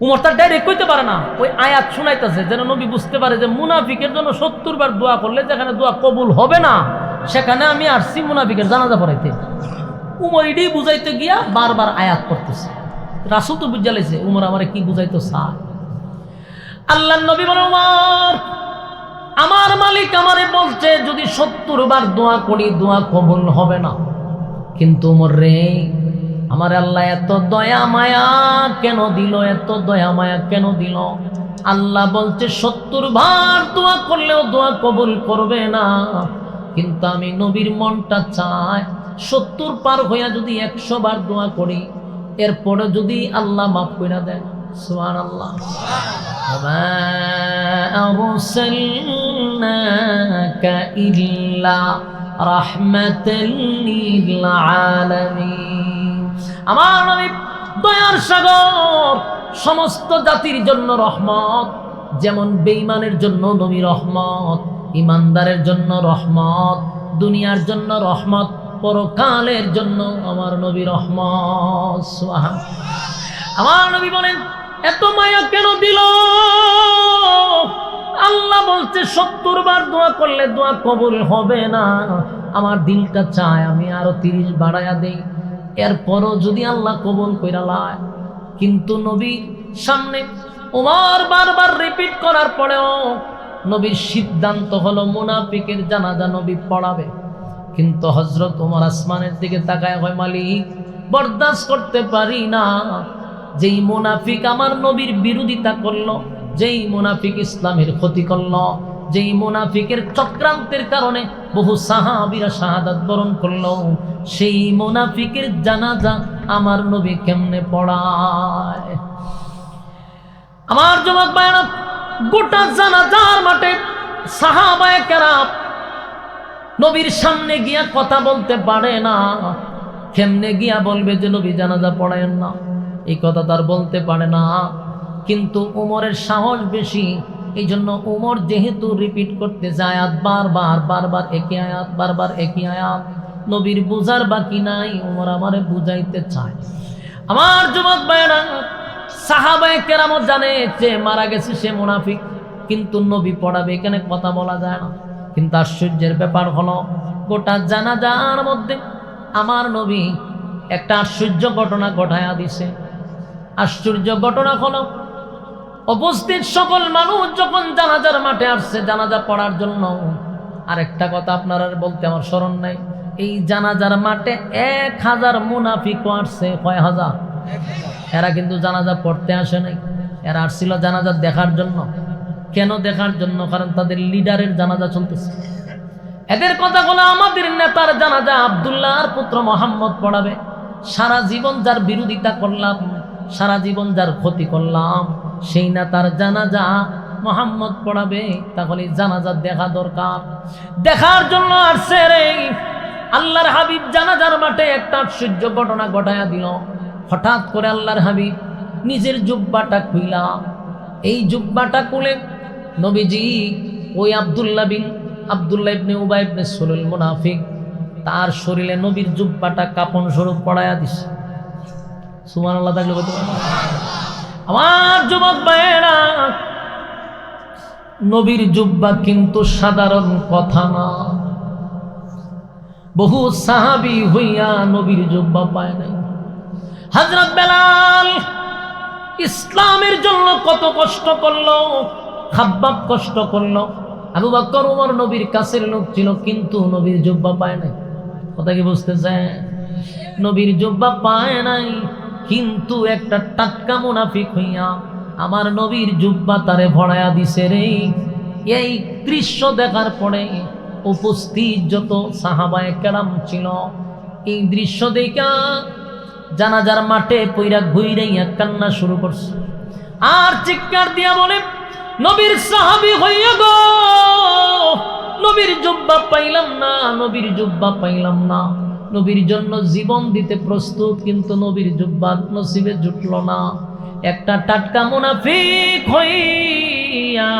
উমর তার ডাইরেক্ট কইতে পারে না, ওই আয়াত শুনাইতেছে যেন নবী বুঝতে পারে যে মুনাফিকের জন্য 70 বার দোয়া করলে যেখানে দোয়া কবুল হবে না সেখানে আমি আসছি মুনাফিকের জানাজা পড়াইতে। উমর এটাই বুঝাইতে গিয়া বারবার আয়াত করতেছে। রাসূল তো বুঝা লাইছে উমর আমারে কি বুঝাইতো চায়। আল্লাহর নবী বলে, উমর আমার মালিক আমারে বলছে যদি 70 বার দোয়া করি দোয়া কবুল হবে না, কিন্তু উমর রে আমার আল্লাহ এত দয়া মায়া কেন দিল, এত দয়া মায়া কেন দিল? আল্লাহ বলছে 70 বার দোয়া করলেও দোয়া কবুল করবে না, কিন্তু আমি নবীর মনটা চাই 70 পার হইয়া যদি 100 বার দোয়া করি এরপরে যদি আল্লাহ মাফ করে দেয়। সুবহানাল্লাহ। ওমা আরসালনাকা ইল্লা রাহমাতাল লিল আলামিন। আমার নবী দয়ার সাগর, সমস্ত জাতির জন্য রহমত। যেমন বেঈমানের জন্য নবী রহমত, ইমানদারের জন্য রহমত, দুনিয়ার জন্য রহমত, পরকালের জন্য আমার নবী রহমত। সুবহানাল্লাহ। আমার নবী বলেন এত মায়া কেন দিল? আল্লাহ বলছে 70 বার দোয়া করলে দোয়া কবুল হবে না, আমার দিলটা চায় আমি আরো 30 বাড়ায়া দেই, এরপরও যদি আল্লাহ কবুল কইরা লয়। কিন্তু নবীর সামনে ওমর বারবার রিপিট করার পরেও নবীর সিদ্ধান্ত হলো মুনাফিকের জানাজা নবী পড়াবে। কিন্তু হযরত ওমর আসমানের দিকে তাকায় হয়, মালিক বরদাস্ত করতে পারি না, যেই মুনাফিক আমার নবীর বিরোধিতা করলো, যেই মুনাফিক ইসলামের ক্ষতি করলো, যেই মুনাফিকের চক্রান্তের কারণে বহু সাহাবীরা শাহাদাত বরণ করলো, সেই মুনাফিকের জানাজা আমার নবী কেমনে পড়ায়? আমার যুবক ভাইরা, গোটা জানাজার মাঠে সাহাবায়ে কেরাম নবীর সামনে গিয়া কথা বলতে পারে না। কেমনে গিয়া বলবে যে নবী জানাজা পড়ায়েন না? এই কথা তার বলতে পারে না। কিন্তু উমরের সাহস বেশি, এই জন্য উমর যেহেতু রিপিট করতে যায় আয়াত বারবার বারবার একই আয়াত, বারবার একই আয়াত, নবীর বুঝার বাকি নাই, উমর আমারে বুঝাইতে চায়। আমার যুবক ভাইরা, সাহাবায়ে কেরাম জানে যে মারা গেছে সে মুনাফিক, কিন্তু নবী পড়াবে, এখানে কথা বলা যায় না। কিন্তু আশ্চর্যের ব্যাপার হলো গোটা জানাজার মধ্যে আমার নবী একটা আশ্চর্য ঘটনা ঘটায়া দিছে। আশ্চর্য ঘটনা হলো উপস্থিত সকল মানুষ যখন জানাজার মাঠে আসছে জানাজা পড়ার জন্য, আরেকটা কথা আপনারা বলতে আমার স্মরণ নাই, এই জানাজার মাঠে 1000 মুনাফিকও আসছে। কয় হাজার? এরা কিন্তু জানাজা পড়তে আসে নাই, এরা আসছিল জানাজা দেখার জন্য। কেন দেখার জন্য? কারণ তাদের লিডারের জানাজা চলতেছে। এদের কথা হলো আমাদের নেতার জানাজা আব্দুল্লাহর পুত্র মোহাম্মদ পড়াবে। সারা জীবন যার বিরোধিতা করলাম সারা জীবন যার ক্ষতি করলাম সেই নেতার জানাজা মোহাম্মদ পড়াবে, তাহলে জানাজা দেখা দরকার। দেখার জন্য আসছে রে। আল্লাহর হাবিব জানাজার মাঠে একটা আশ্চর্য ঘটনা ঘটায়া দিল। হঠাৎ করে আল্লাহর হাবিব নিজের জুব্বাটা খুইলা, এই জুব্বাটা খুলে নবীজি ওই আব্দুল্লাহ ইবনে উবাই ইবনে সুলুল মুনাফিক তার শরীরে নবীর জুব্বাটা কাপন স্বরূপ পড়ায়া দিছে। সুবহানাল্লাহ। থাকলে বলতে আমার যুবক ভাইয়েরা, নবীর জুব্বা কিন্তু সাধারণ কথা না। বহু সাহাবী হইয়া নবীর জুব্বা পায় নাই। হযরত বেলাল ইসলামের জন্য কত কষ্ট করলো, খাব্বাব কষ্ট করলো, আবু বকর ওমর নবীর কাছের লোক ছিল, কিন্তু নবীর জুব্বা পায় নাই। কথা কি বুঝতেছেন? নবীর জুব্বা পায় নাই, কিন্তু একটা টাটকা মুনাফিক হইয়া আমার নবীর জুব্বা তারে ভরায়া দিছে রে। এই দৃশ্য দেখার পরে উপস্থিত যত সাহাবায়ে কেরাম ছিল, এই দৃশ্য দেখা জানাজার মাঠে পইরা ঘুইরাইয়া কান্না শুরু করছে, আর চিৎকার দিয়া বলে, নবীর সাহাবী হইয়া গো, নবীর জুব্বা পাইলাম না, নবীর জুব্বা পাইলাম না। নবীর জন্য জীবন দিতে প্রস্তুত, কিন্তু নবীর জুব্বা নসিবে জুটল না। একটা টাটকা মুনাফিক হইয়া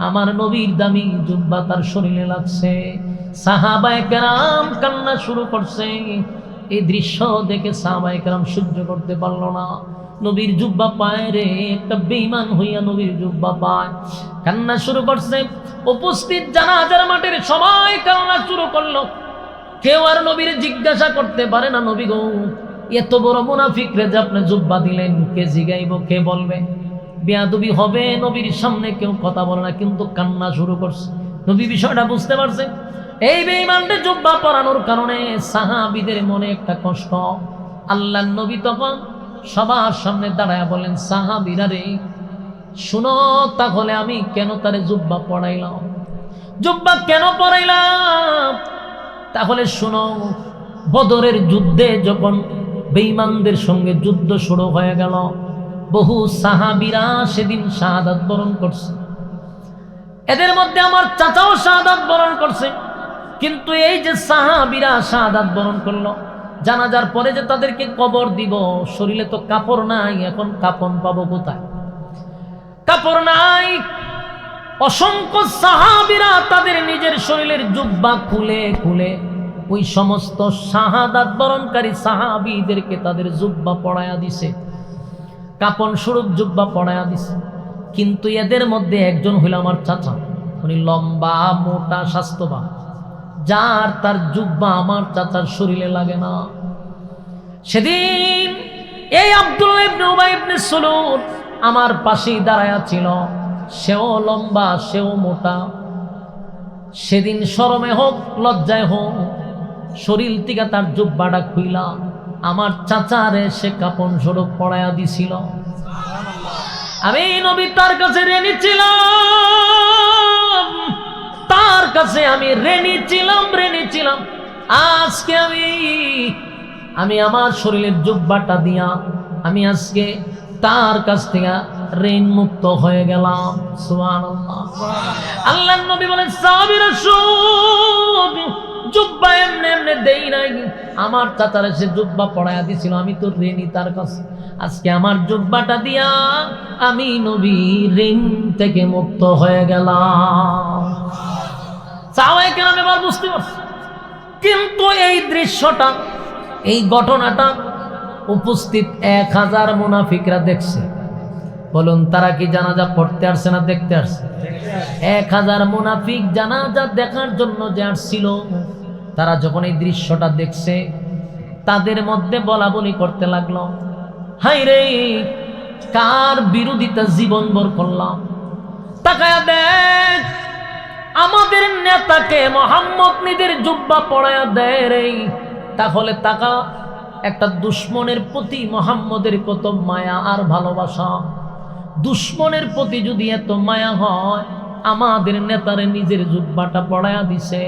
আমার নবীর দামি জুব্বা তার শরীরে লাগছে। সাহাবায়ে কেরাম কান্না শুরু করছে। এই দৃশ্য দেখে সাহাবায়ে কেরাম সহ্য করতে পারল না। নবীর জুব্বা পায় রে, একটা বেঈমান হইয়া নবীর জুব্বা পায়, কান্না শুরু করছে। উপস্থিত জানাজার মাঠের সবাই কান্না শুরু করলো। কেউ আর নবীর জিজ্ঞাসা করতে পারে না, নবী গো এত বড় মুনাফিক রে যে আপনি জুব্বা দিলেন, কে জিগাইব, কে বলবে? বেয়াদবি হবে, নবীর সামনে কেউ কথা বলে না, কিন্তু কান্না শুরু করছে। নবী বিষয়টা বুঝতে পারছে। এই বেঈমানদের জুব্বা পরানোর কারণে সাহাবীদের মনে একটা কষ্ট। আল্লাহর নবী তখন সবার সামনে দাঁড়ায় বলেন, সাহাবীরা রে শুনো, তাহলে আমি কেন তারে জুব্বা পরাইলাম, জুব্বা কেন পরাইলাম? তাহলে শুনো, বদরের যুদ্ধে যখন বেঈমানদের সঙ্গে যুদ্ধ শুরু হয়ে গেল, বহু সাহাবীরা সেদিন শাহাদাত বরণ করছে। এদের মধ্যে আমার চাচাও শাহাদাত বরণ করছে। কিন্তু এই যে সাহাবীরা শাহাদাত বরণ করলো, জানাজার পরে যে তাদেরকে কবর দিব, শরীরে তো কাপড় নাই, এখন কাপন পাবো কোথায়? কাপড় নাই। অসংখ্য সাহাবীরা তাদের নিজের শরীরের জুব্বা খুলে খুলে ওই সমস্ত শাহাদাত বরণকারী সাহাবীদেরকে তাদের জুব্বা পরায়া দিছে, কাপন স্বরূপ জুব্বা পরায়া দিছে। কিন্তু এদের মধ্যে একজন হইল আমার চাচা। উনি লম্বা, মোটা, স্বাস্থ্যবান, যার তার জুব্বা আমার চাচার শরীরে লাগে না। সেদিন এই আব্দুল্লাহ ইবনে উবাই ইবনে সুলুল আমার পাশেই দাঁড়ায়া ছিল। সেও লম্বা, সেও মোটা। সেদিন শরমে হোক, লজ্জায় হোক, শরীর থেকে তার জুব্বাটা খুইলা আমার চাচারে সে কাপন স্বরূপ পরায়া দিছিল। আমি নবী তার কাছে ঋণী ছিলাম, তার কাছে আমি ঋণী ছিলাম। আজকে আমি আমার শরীরের জুব্বাটা দিয়া আমি আজকে তার কাছ থেকে ঋণ মুক্ত হয়ে গেলাম। সুবহানাল্লাহ। আল্লাহর নবী বলেন, সাহাবীরা শুন, জুব্বা এমনি এমনি দেই নাই, আমার চাচারা সে জুব্বা পরায়া দিছিল, আমি তো ঋণী তার কাছে। আজকে আমার জুব্বাটা দিয়া আমি নবী ঋণ থেকে মুক্ত হয়ে গেলাম। সাহাবায়ে কেরাম এবার বুঝতে পারছে। কিন্তু এই দৃশ্যটা, এই ঘটনাটা উপস্থিত 1000 মুনাফিকরা দেখছে। বলুন, তারা কি জানাজা পড়তে আসছে না দেখতে আসছে? 1000 মুনাফিক জানাজা দেখার জন্য যে আসছিল, তারা যখন এই দৃশ্যটা দেখছে, তাদের মধ্যে বলাবলি করতে লাগলো, হাই রে, কার বিরোধিতা জীবনভর করলাম। তাকায়া দেখ, আমাদের নেতাকে মুহাম্মদ নিজের জুব্বা পরায়া দেয় রে। তাহলে তাকা, একটা দুশ্মনের প্রতি মুহাম্মদের কত মায়া আর ভালোবাসা। দুশ্মনের প্রতি যদি এত মায়া হয়, আমাদের নেতারে নিজের জুব্বাটা পরায়া দিছে।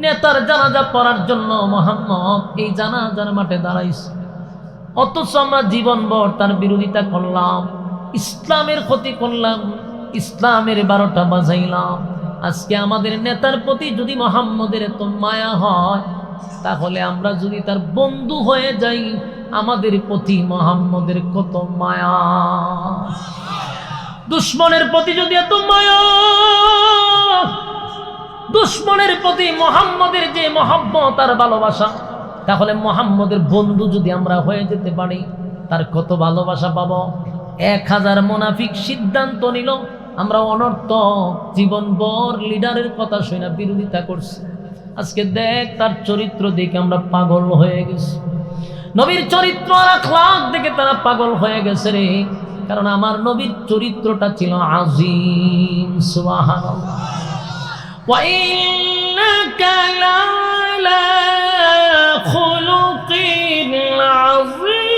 নেতার জানাজা পড়ার জন্য মুহাম্মদ এই জানাজার মাঠে দাঁড়াইছে। অথচ আমরা জীবনভর তার বিরোধিতা করলাম, ইসলামের ক্ষতি করলাম, ইসলামের 12টা বাজাইলাম। আজকে আমাদের নেতার প্রতি যদি মুহাম্মদের এত মায়া হয়, তাহলে আমরা যদি তার বন্ধু হয়ে যাই, আমাদের প্রতি মুহাম্মদের কত মায়া। দুশ্মনের প্রতি যদি এত মায়া, দুশ্মনের প্রতি মুহাম্মদের যে মহব্বত আর ভালোবাসা, তাহলে মুহাম্মদের বন্ধু যদি আমরা হয়ে যেতে পারি, তার কত ভালোবাসা পাবো। 1000 মুনাফিক সিদ্ধান্ত নিল, আমরা অনর্থক জীবনভর লিডারের কথা শুনে বিরোধিতা করছি। আজকে দেখ তার চরিত্র দেখে আমরা পাগল হয়ে গেছি, নবীর চরিত্র আর আখলাক দেখে তারা পাগল হয়ে গেছে রে। কারণ আমার নবীর চরিত্রটা ছিল আযীম। সুবহানাল্লাহ। ওয়া ইন্নাকা লা'আলা খুলুকিন আযীম।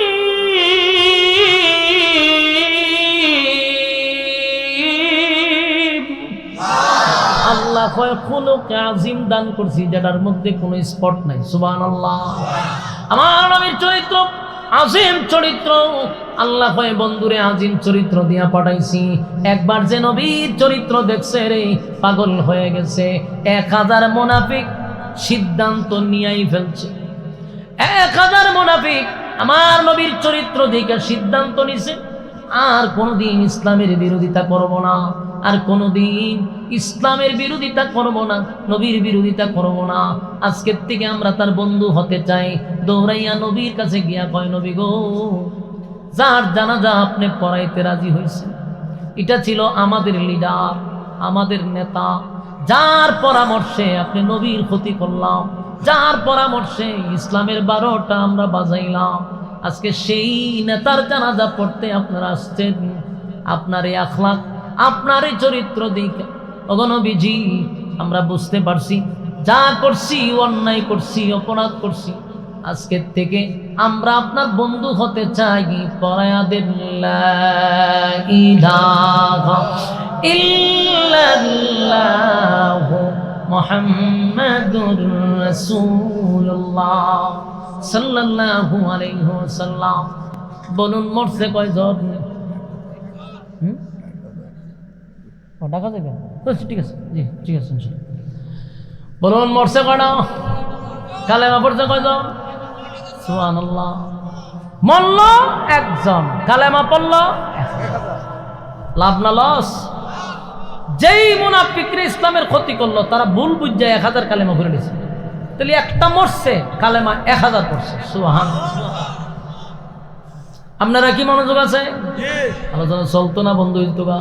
আল্লাহ কয় খুলুক আযীম দান করছি, যেটার মধ্যে কোনো স্পট নাই। সুবহানাল্লাহ। আমার নবীর চরিত্র আযীম চরিত্র। আল্লাহ কয় বন্ধুরে আযীম চরিত্র দিয়া পাঠাইছি। একবার যে নবীর চরিত্র দেখছে রে, পাগল হয়ে গেছে। 1000 মুনাফিক সিদ্ধান্ত নিয়েই ফেলছে। 1000 মুনাফিক আমার নবীর চরিত্র দেখে সিদ্ধান্ত নিছে, আর কোনোদিন ইসলামের বিরোধিতা করব না, আর কোনোদিন ইসলামের বিরোধিতা করব না, নবীর বিরোধিতা করব না। আজকের থেকে আমরা তার বন্ধু হতে চাই। দৌড়াইয়া নবীর কাছে গিয়া কয়, নবী গো, যার জানাজা আপনি পড়াইতে রাজি হয়েছেন, এটা ছিল আমাদের লিডার, আমাদের নেতা, যার পরামর্শে আপনি নবীর ক্ষতি করলাম, যার পরামর্শে ইসলামের 12টা আমরা বাজাইলাম। আজকে সেই নেতার জানাজা পড়তে আপনারা আসছেন। আপনার এই আখলাক, আপনার এই চরিত্র দেখে ওগো নবীজি আমরা বুঝতে পারছি, যা করছি অন্যায় করছি, অপরাধ করছি। আজকের থেকে আমরা আপনার বন্ধু হতে চাই। পরায়া দেন লা ইলাহা ইল্লাল্লাহু মুহাম্মাদুর রাসূলুল্লাহ সাল্লাল্লাহু আলাইহি ওয়াসাল্লাম। বলুন মরছে কয়জন? ঢাকা যাবে? ঠিক আছে, জি ঠিক আছে। বলুন মরছে কয়টা? কালেমা পড়ছে কয়জন? সুবহানাল্লাহ। মরল একজন, কালেমা পড়ল 1000। লাভ না লস? যেই মুনাফিকরা ইসলামের ক্ষতি করলো, তারা ভুল বুঝে 1000 কালেমা পড়ে দিয়েছে। তাহলে একটা মরছে, কালেমা 1000 পড়ছে। সুবহানাল্লাহ। আপনারা কি মনোযোগ আছে? আলোচনা চলতো না, বন্ধ হইতো গা?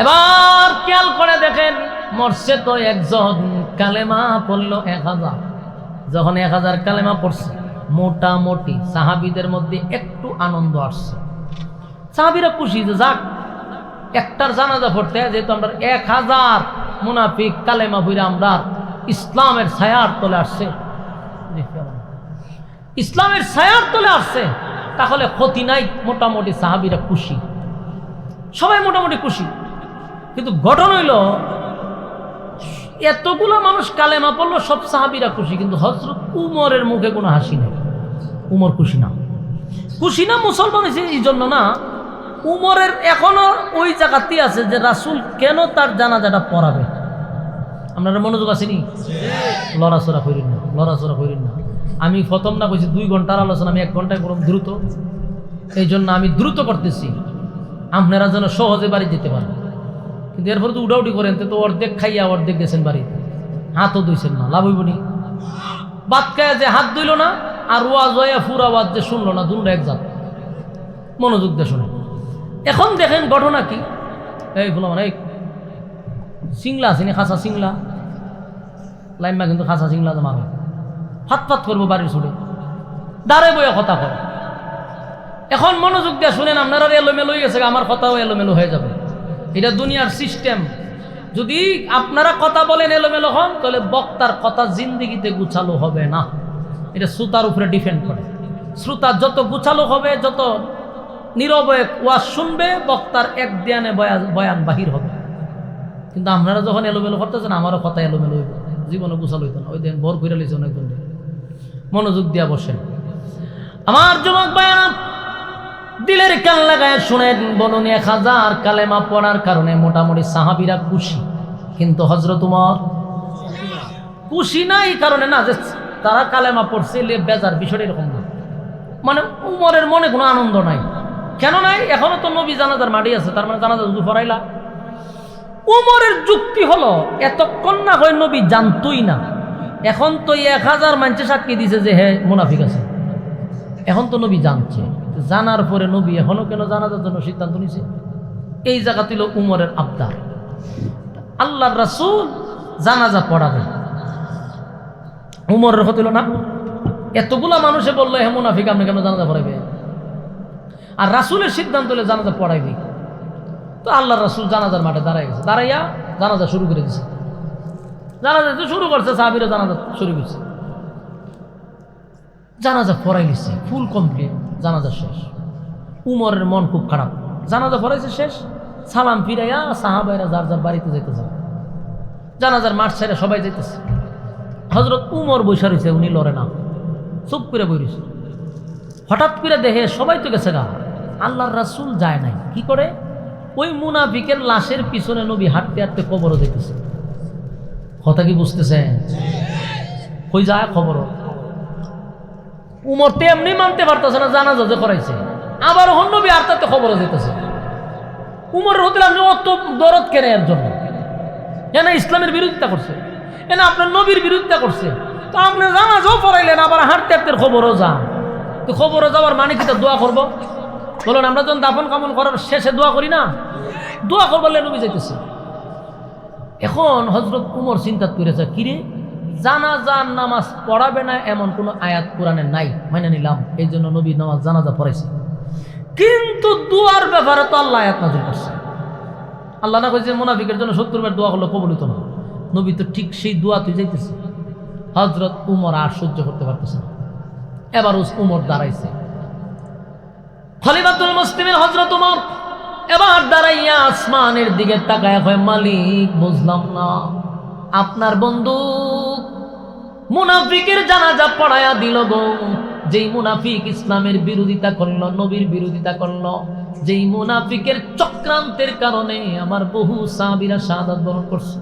এবার খেয়াল করে দেখেন, মরছে তো একজন, কালেমা পড়লো 1000। যখন 1000 কালেমা পড়ছে, মোটামুটি সাহাবীদের মধ্যে একটু আনন্দ আসছে। সাহাবীরা খুশি যে যাক, একটার জানাজা পড়তে, যেহেতু আমরা 1000 মুনাফিক কালেমা পড়ে আমরা ইসলামের ছায়ার তলে আসছে, ইসলামের ছায়ার তলে আসছে, তাহলে ক্ষতি নাই। মোটামুটি সাহাবীরা খুশি, সবাই মোটামুটি খুশি। কিন্তু ঘটনা হইল, এতগুলো মানুষ কালেমা পড়লো, সব সাহাবীরা খুশি, কিন্তু হযরত উমরের মুখে কোনো হাসি নেই। উমর খুশি না। খুশি না মুসলমান হয়েছে এই জন্য না, উমরের এখনো ওই জায়গাতেই আছে যে রাসূল কেন তার জানাজাটা পড়াবে। আপনারা মনোযোগ আসেনি? লড়াচড়া করেন না, লড়াচড়া করেন না। আমি প্রথম না কইছি 2 ঘন্টার আলোচনা, আমি 1 ঘন্টায় করব দ্রুত। এই জন্য আমি দ্রুত করতেছি, আপনারা যেন সহজে বাড়ি যেতে পারেন। কিন্তু এরপর তো উডাউডি করেন, তো অর্ধেক খাইয়া অর্ধেক গেছেন বাড়ি, হাতও ধুইছেন না, লাভ হইব নি? বাদ খায় যে হাত ধুইল না, আর ওয়াজ হইয়া ফুরা ওয়াজ যে শুনলো না, দুটো এক জাত। মনোযোগ দিয়ে শুনে। এখন দেখেন ঘটনা কি। এই বলো মানে সিংলা আসেনি, খাসা সিংলা লাইমা, কিন্তু খাসা সিংলা তো মারো, ফাত ফাত করবো বাড়ির ছুটে, দাঁড়ে বইয়া কথা কয়। এখন মনোযোগ দিয়ে শুনেন, আপনারা এলোমেলো হয়ে গেছে, আমার কথাও এলোমেলো হয়ে যাবে। এটা দুনিয়ার সিস্টেম। যদি আপনারা কথা বলেন এলোমেলো হন, তাহলে বক্তার কথা জিন্দিগিতে গুছালো হবে না। এটা শ্রোতার উপরে ডিপেন্ড করে। শ্রোতা যত গুছালো হবে, যত নীরবে ওয়াজ শুনবে, বক্তার এক ধ্যানে বয়ান বাহির হবে। কিন্তু আপনারা যখন এলোমেলো করতেছেন, আমারও কথা এলোমেলো হইব, জীবনে গুছালো হইতো না। ওই দিন ভোর করে লিছে অনেকজন। মনোযোগ দিয়া বসেন। আমার যুবক ভাইরা, দিলের কান লাগায় শুনেন, বলুন 1000 কালেমা পড়ার কারণে মোটামুটি সাহাবীরা খুশি, কিন্তু হযরত উমর খুশি না। এই কারণে না যে তারা কালেমা পড়ছে বেজার, বিষয় এরকম না। মানে উমরের মনে কোনো আনন্দ নাই। কেন নাই? এখনো তো নবী জানাজার মাটি আছে, তার মানে জানাজা যুদ্ধ পড়াইলা। উমরের যুক্তি হলো, এতক্ষণ না হয় নবী জানতই না, এখন তো 1000 মানুষে সাক্ষী দিছে যে হ্যাঁ মুনাফিক আছে, এখন তো নবী জানছে। জানার পরে নবী এখনো কেন জানাজার জন্য সিদ্ধান্ত নিছে? এই জায়গা ছিল উমরের আবদার। আল্লাহর রাসূল জানাজা পড়াবে, উমরের হতে না। এতগুলা মানুষে বললো হ্যাঁ মুনাফিক, আপনি কেন জানাজা পড়াইবে? আর রাসূলের সিদ্ধান্ত হলে জানাজা পড়াইবে। তো আল্লাহর রাসূল জানাজার মাঠে দাঁড়ায় গেছে, দাঁড়াইয়া জানাজা শুরু করে দিছে। জানাজা তো শুরু করছে, সাহাবীরা জানাজা শুরু করছে, জানাজা পড়াই নিচ্ছে, ফুল কমপ্লিট, জানাজা শেষ। উমরের মন খুব খারাপ, জানাজা পড়াইছে শেষ, সালাম ফিরাইয়া সাহাবাইরা যার যার বাড়িতে যেতেছে, জানাজার মাঠ ছেড়ে সবাই যেতেছে। হযরত উমর বসে রয়েছে, উনি লড়ে না, চুপ করে বই রয়েছে। হঠাৎ করে দেখে সবাই তো গেছে গা, আল্লাহর রাসূল যায় নাই। কি করে? ওই মুনাফিকের লাশের পিছনে নবী হাঁটতে হাঁটতে কবরও দেখতেছে। কথা কি বুঝতেছেন? কই যায় খবর? উমর তো এমনি মানতে পারতেছে না জানাজা যে করাইছে, আবার নবী আর তাতে খবরও যেতেছে। উমরের হতে আপনি অত দরদ কেন এর জন্য? কেন ইসলামের বিরোধিতা করছে, কেন আপনার নবীর বিরোধিতা করছে। তো আপনি জানাজাও পড়াইলেন, আবার হাঁটতে হাঁটতে খবরও যান। তো খবরও যাওয়ার মানে কি? দোয়া করবো? বলুন, আমরা যখন দাফন কামন করার শেষে দোয়া করি না, দোয়া করবার নবী যাইতেছে। এখন হযরত উমর চিন্তা করেছে, কিরে জানাজার নামাজ পড়াবে না এমন কোনো আয়াত কোরআনে নাই, মাইনে নিলাম, এই জন্য নবী নামাজ জানাজা পড়াইছে। কিন্তু দোয়ার ব্যাপারে তো আল্লাহ আয়াত নাযিল করছে। আল্লাহ না কইছে মুনাফিকের জন্য 70 বার দোয়া করলে কবুল হতো না? নবী তো ঠিক সেই দোয়াতেই যাইতেছে। হযরত উমর আর সহ্য করতে পারতেছে না, এবার উমর দাঁড়াইছে। খলিফাতুল মুসলিমিন হযরত উমর এবার দাঁড়াইয়া আসমানের দিকে তাকায় কয়, মালিক বুঝলাম না, আপনার বন্ধু মুনাফিকের জানাজা পড়ায়া দিল গো। যেই মুনাফিক ইসলামের বিরোধিতা করলো, নবীর বিরোধিতা করলো, যেই মুনাফিকের চক্রান্তের কারণে আমার বহু সাহাবীরা শাহাদাত বরণ করছে,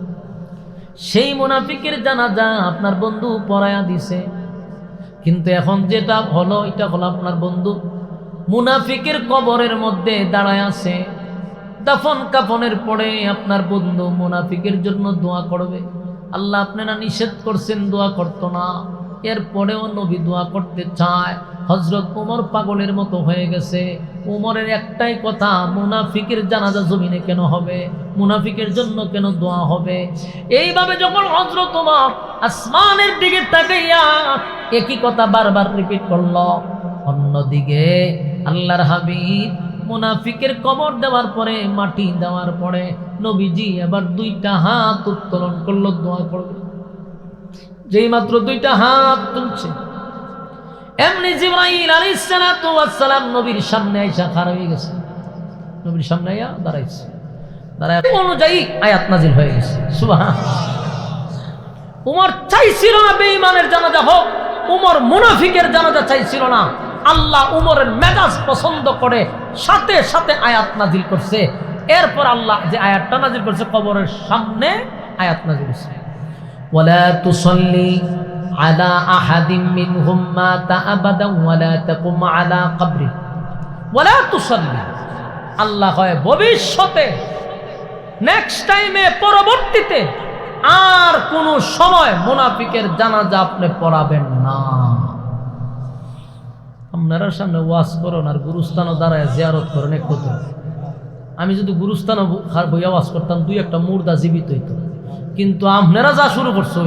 সেই মুনাফিকের জানাজা আপনার বন্ধু পড়ায়া দিছে। কিন্তু এখন যেটা হলো, এটা হলো আপনার বন্ধু মুনাফিকের কবরের মধ্যে দাঁড়ায় আছে। দাফন কাফনের পরে আপনার বন্ধু মুনাফিকের জন্য দোয়া করবে। আল্লাহ আপনারা নিষেধ করছেন দোয়া করতো না, এরপরেও নবী দোয়া করতে চায়। হযরত উমর পাগলের মতো হয়ে গেছে। উমরের একটাই কথা, মুনাফিকের জানাজা জমিনে কেন হবে, মুনাফিকের জন্য কেন দোয়া হবে? এইভাবে যখন হযরত উমর আসমানের দিকে তাকাইয়া একই কথা বারবার রিপিট করলো, অন্যদিকে আল্লাহর হাবিব মুনাফিকের কবর দেওয়ার পরে, মাটি দেওয়ার পরে নবীজি এবার 2টা হাত উত্তোলন করলো দোয়া করবে। যেই মাত্র 2টা হাত তুলছে, এমনি জিবরাইল আলাইহিস সালাতু ওয়াস সালাম নবীর সামনে আইসা খাড়া হয়ে গেছে। নবীর সামনে আইয়া দাঁড়াইছে, দাঁড়ায় অনুযায়ী আয়াত নাজিল হয়ে গেছে। সুবহানাল্লাহ। উমর চাইছিল না বেঈমানের জানাজা হোক, উমর মুনাফিকের জানাজা চাইছিল না। আল্লাহ উমরের মেজাজ পছন্দ করে সাথে সাথে আয়াত নাজিল করছে। এরপর আল্লাহ যে আয়াতটা নাজিল করছে, কবরের সামনে আয়াত নাজিল করছে, ওয়ালা তুসাল্লি আলা আহাদিম মিনহুম মাতা আবাদান ওয়ালা তাকুম আলা কবরি ওয়ালা তুসাল্লি। আল্লাহ কয় ভবিষ্যতে, নেক্সট টাইমে, পরবর্তীতে আর কোন সময় মুনাফিকের জানাজা আপনি পড়াবেন না। আপনারা সামনে ওয়াজ করেন আর গুরুস্থানও দাঁড়ায় জিয়ারত করেন, এক কথা। আমি যদি গুরুস্থানও বইয়া ওয়াজ করতাম, 2-1টা মুর্দা জীবিত হইতো। কিন্তু আপনারা যা শুরু করছো,